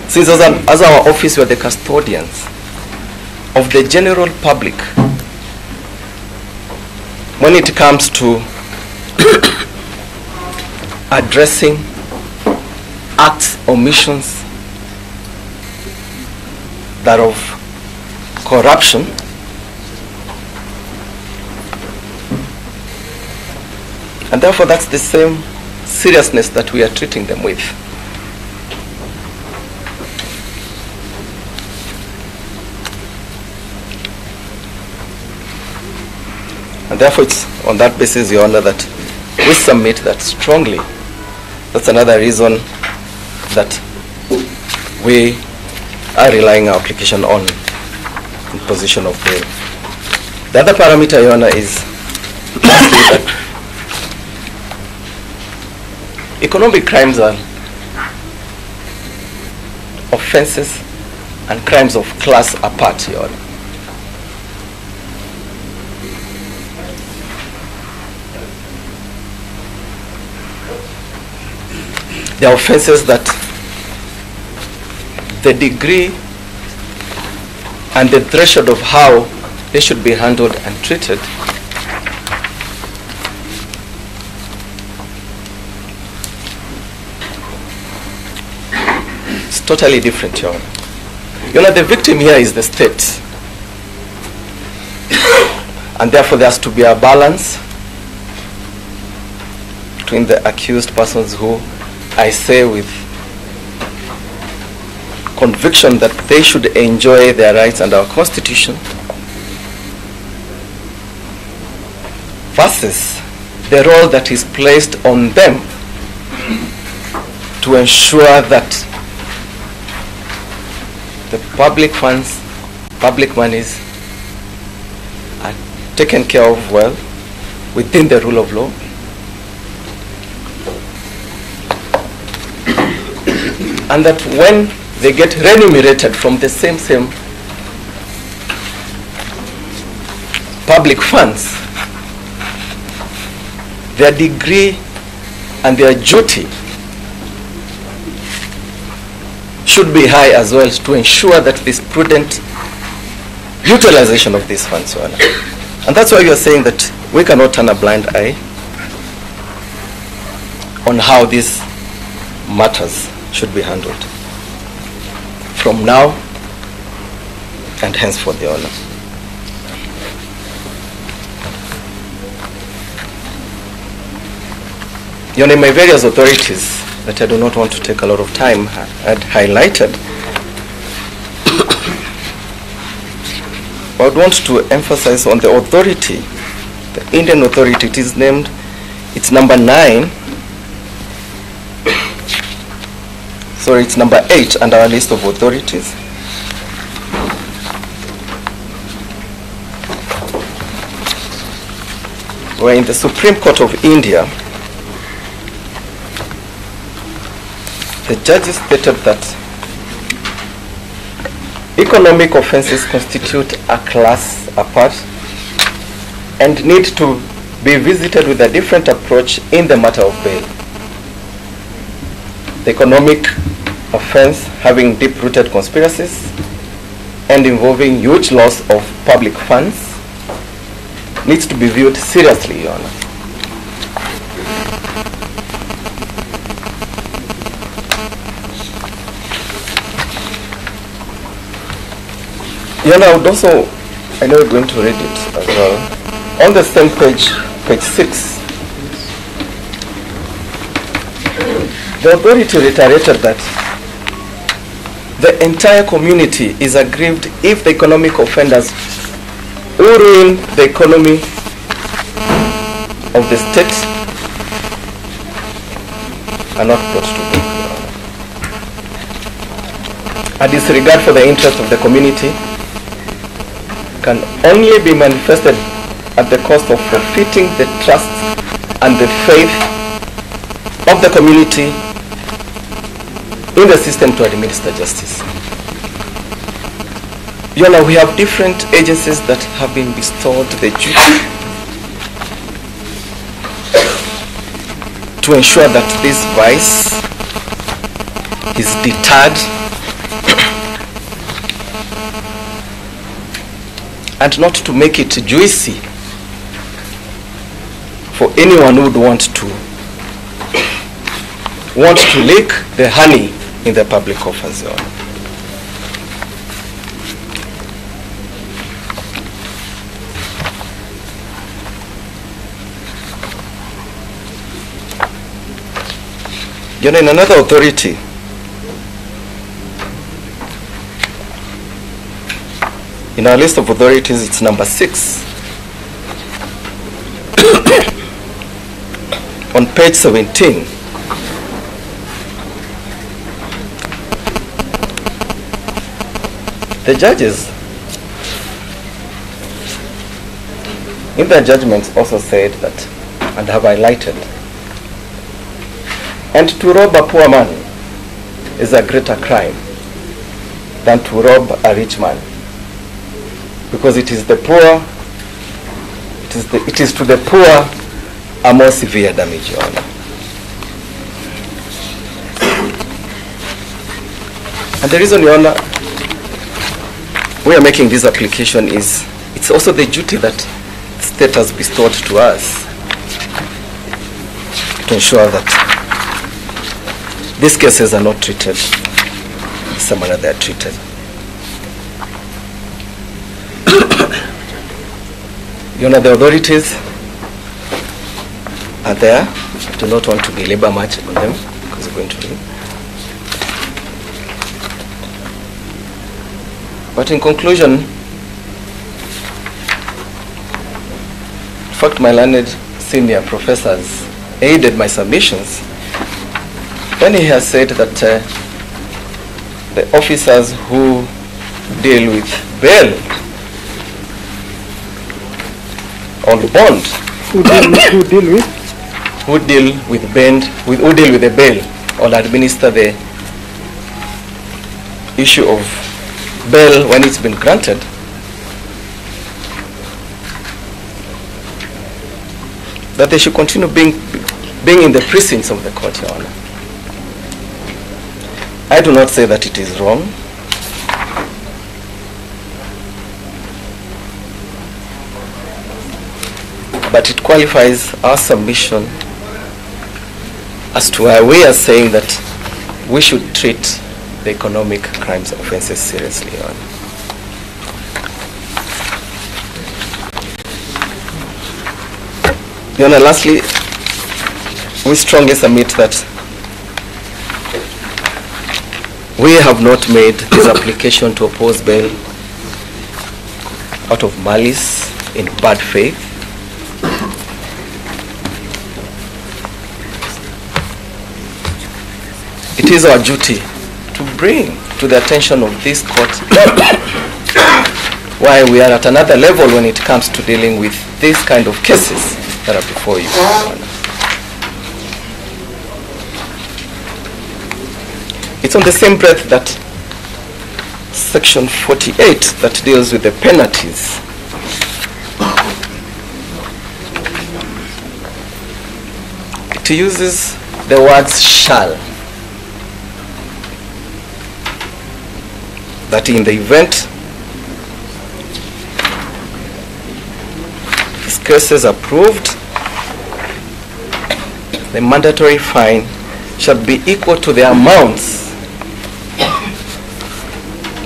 Since as our office, we are the custodians of the general public when it comes to addressing acts, omissions that of corruption, and therefore that's the same seriousness that we are treating them with. And therefore it's on that basis, Your Honor, that we submit that strongly. That's another reason that we are relying our application on imposition of bail. The other parameter, Your Honor, is that economic crimes are offenses and crimes of class apart, Your Honor. They are offenses that the degree and the threshold of how they should be handled and treated is totally different, Your Honor. Your Honor, the victim here is the state. And therefore there has to be a balance between the accused persons who I say with conviction that they should enjoy their rights under our Constitution versus the role that is placed on them to ensure that the public funds, public monies are taken care of well within the rule of law. And that when they get remunerated from the same public funds, their degree and their duty should be high as well to ensure that this prudent utilization of these funds. And that's why we are saying that we cannot turn a blind eye on how these matters should be handled from now and henceforth, Your Honor. Your Honor, my various authorities that I do not want to take a lot of time had highlighted, I would want to emphasize on the authority, the Indian authority. It is named, it's number 9 sorry, it's number 8 on our list of authorities. Where in the Supreme Court of India, the judges stated that economic offenses constitute a class apart and need to be visited with a different approach in the matter of bail. The economic offense having deep-rooted conspiracies and involving huge loss of public funds needs to be viewed seriously, Your Honor. Your Honor, I would also, I know you're going to read it as well. On the same page, page 6, the authority reiterated that the entire community is aggrieved if the economic offenders who ruin the economy of the state are not brought to book. A disregard for the interest of the community can only be manifested at the cost of forfeiting the trust and the faith of the community in the system to administer justice. Your Honor, we have different agencies that have been bestowed the duty to ensure that this vice is deterred and not to make it juicy for anyone who would want to lick the honey in the public coffers, Your Honor. You know, in another authority, in our list of authorities, it's number 6. On page 17, the judges in their judgments also said that, and have highlighted, and to rob a poor man is a greater crime than to rob a rich man, because it is the poor, it is to the poor a more severe damage, Your Honor. And the reason, Your Honor, we are making this application is it's also the duty that the state has bestowed to us to ensure that these cases are not treated in some manner they are treated. You know, the authorities are there. I do not want to belabor much on them because we're going to read. But in conclusion, in fact, my learned senior professors aided my submissions when he has said that the officers who deal with bail on bond, who deal with the bail or administer the issue of bail when it's been granted, that they should continue being in the precincts of the court, Your Honor. I do not say that it is wrong. But it qualifies our submission as to why we are saying that we should treat the economic crimes offenses seriously, Your Honor. Your Honor, lastly, we strongly submit that we have not made this application to oppose bail out of malice, in bad faith. It is our duty to bring to the attention of this court why we are at another level when it comes to dealing with these kind of cases that are before you. It's on the same breath that Section 48 that deals with the penalties it uses the words shall, that in the event this case is approved, the mandatory fine shall be equal to the amounts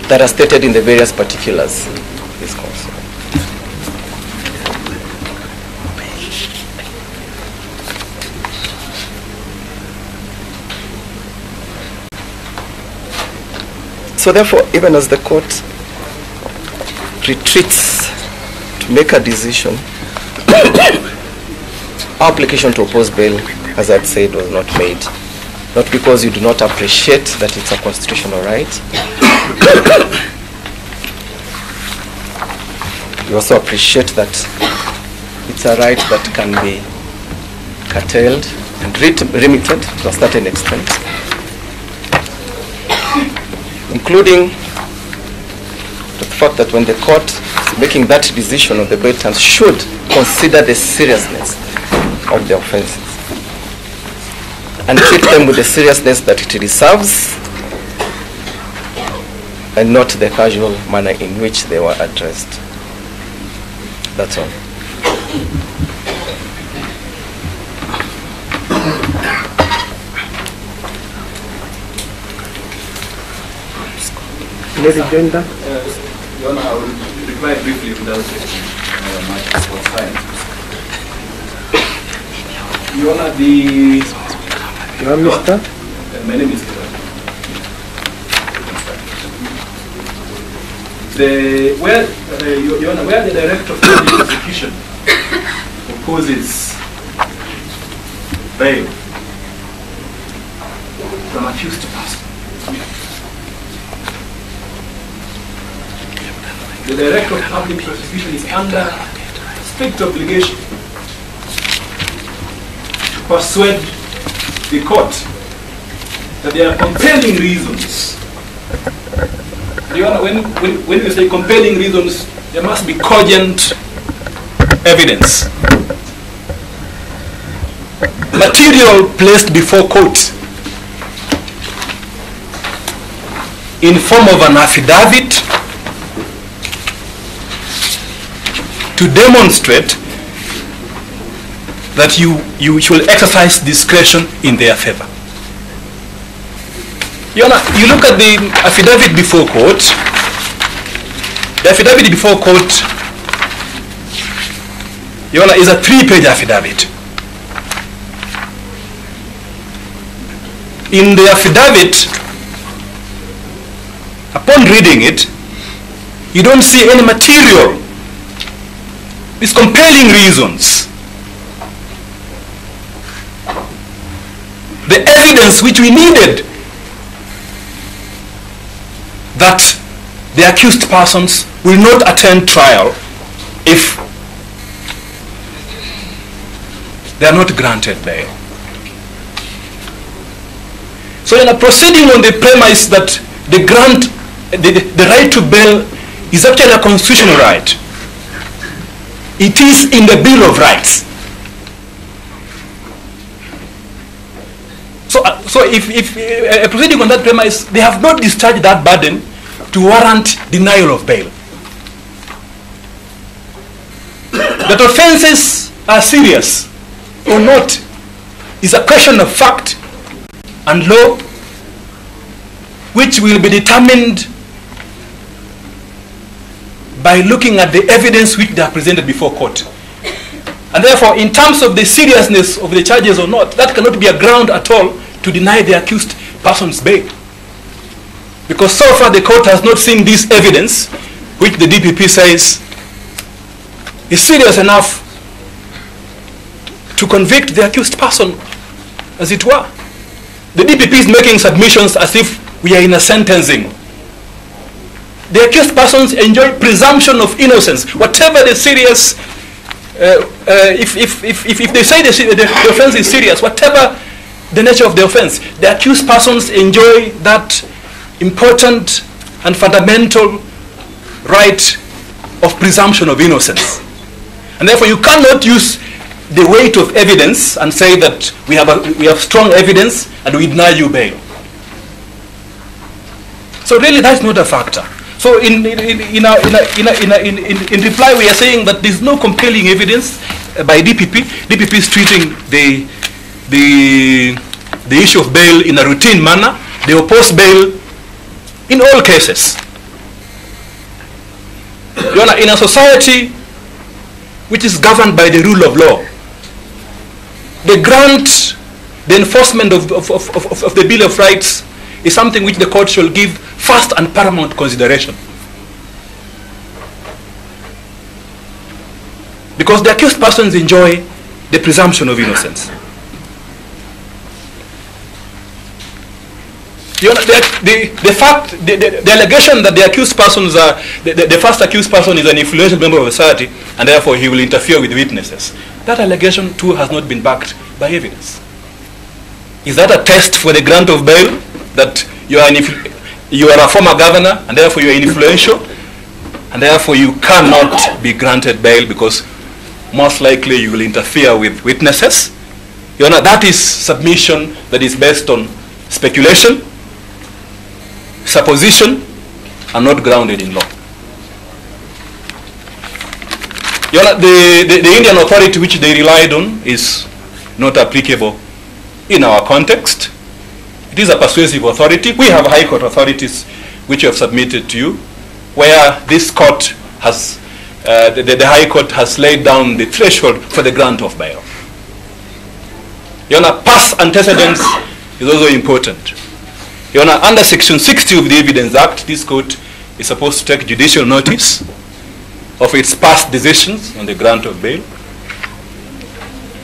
that are stated in the various particulars of this council. So therefore, even as the court retreats to make a decision, our application to oppose bail, as I'd said, was not made. Not because you do not appreciate that it's a constitutional right. You also appreciate that it's a right that can be curtailed and limited to a certain extent, including the fact that when the court is making that decision on the bail terms, should consider the seriousness of the offenses and treat them with the seriousness that it deserves and not the casual manner in which they were addressed. That's all. Lady Gender. Your Honor, I will reply briefly without my time. Your Honor, You are Mr. My name is where the Director of Public Prosecution opposes bail from accused person, the Director of Public Prosecution is under strict obligation to persuade the court that there are compelling reasons. Your Honor, when you say compelling reasons, there must be cogent evidence. Material placed before court in form of an affidavit to demonstrate that you should exercise discretion in their favor. Your Honor, you look at the affidavit before court. The affidavit before court, Your Honor, is a 3-page affidavit. In the affidavit, upon reading it, you don't see any material. These compelling reasons. The evidence which we needed that the accused persons will not attend trial if they are not granted bail. So in a proceeding on the premise that the right to bail is actually a constitutional right, it is in the Bill of Rights. So if a proceeding on that premise, they have not discharged that burden to warrant denial of bail. That offenses are serious or not is a question of fact and law, which will be determined by looking at the evidence which they are presented before court. And therefore, in terms of the seriousness of the charges or not, that cannot be a ground at all to deny the accused person's bail. Because so far the court has not seen this evidence, which the DPP says is serious enough to convict the accused person, as it were. The DPP is making submissions as if we are in a sentencing. The accused persons enjoy presumption of innocence. Whatever the serious, if they say the offense is serious, whatever the nature of the offense, the accused persons enjoy that important and fundamental right of presumption of innocence. And therefore you cannot use the weight of evidence and say that we have strong evidence and we deny you bail. So really that's not a factor. So in reply we are saying that there's no compelling evidence by DPP. DPP is treating the issue of bail in a routine manner. They oppose bail in all cases. In a society which is governed by the rule of law, the enforcement of the Bill of Rights is something which the court shall give first and paramount consideration. Because the accused persons enjoy the presumption of innocence. The allegation that the accused persons are, the first accused person is an influential member of society and therefore he will interfere with witnesses. That allegation too has not been backed by evidence. Is that a test for the grant of bail? That you are a former governor and therefore you are influential and therefore you cannot be granted bail because most likely you will interfere with witnesses? That is submission that is based on speculation, supposition, and not grounded in law. The Indian authority which they relied on is not applicable in our context. It is a persuasive authority. We have high court authorities which we have submitted to you, where this court has, the high court has laid down the threshold for the grant of bail. Past antecedents is also important. Under Section 60 of the Evidence Act, this court is supposed to take judicial notice of its past decisions on the grant of bail.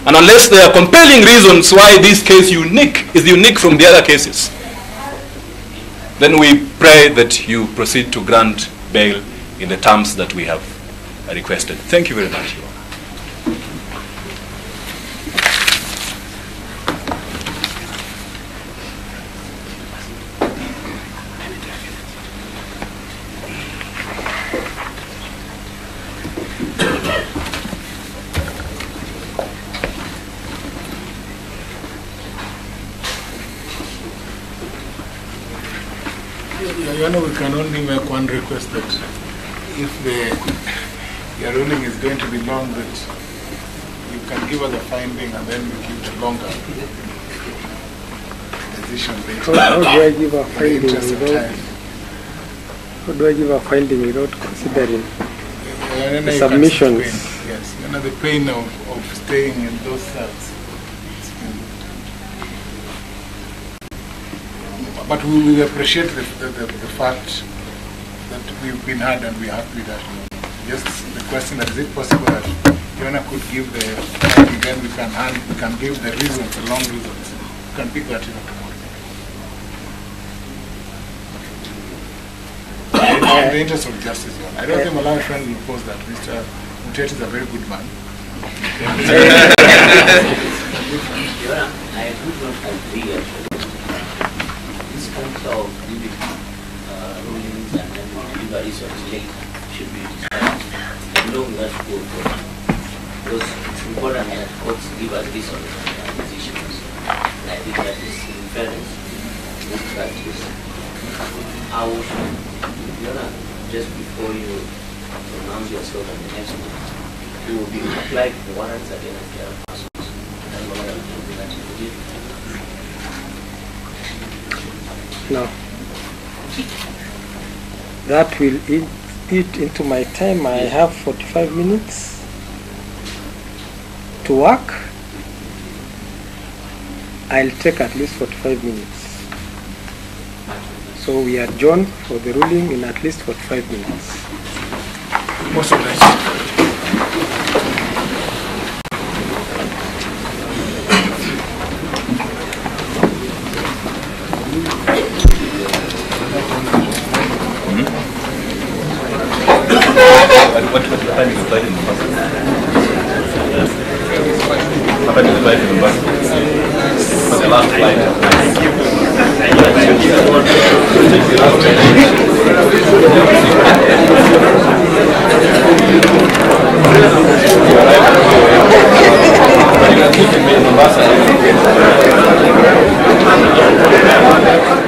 And unless there are compelling reasons why this case is unique from the other cases, then we pray that you proceed to grant bail in the terms that we have requested. Thank you very much. We can only make one request that if your ruling is going to be long, that you can give us a finding and then we give the longer decision later. How do I give a finding without considering the submissions? Yes, the pain of staying in those cells. But we appreciate the fact that we've been heard and we're happy that just the question that is it possible that Yona could give the finding, then we can give the reasons, the long reasons. We can pick that in the interest of justice. I don't think Malawi friend will oppose that. Mr. Muteti is a very good man. I would not agree actually. This kind of rulings and then deliveries of late should be along that court. Because it's important that courts give us this on decisions. And I think that is in fairness, good practice. How just before you pronounce yourself on the next one, you will be applied for warrants against the other persons. And what I will do that you will give. No. That will eat into my time. I have 45 minutes to work. I'll take at least 45 minutes. So we adjourn for the ruling in at least 45 minutes. Most of that. What time is the flight in Mombasa? What time is the flight in Mombasa? For the last flight. Thank you.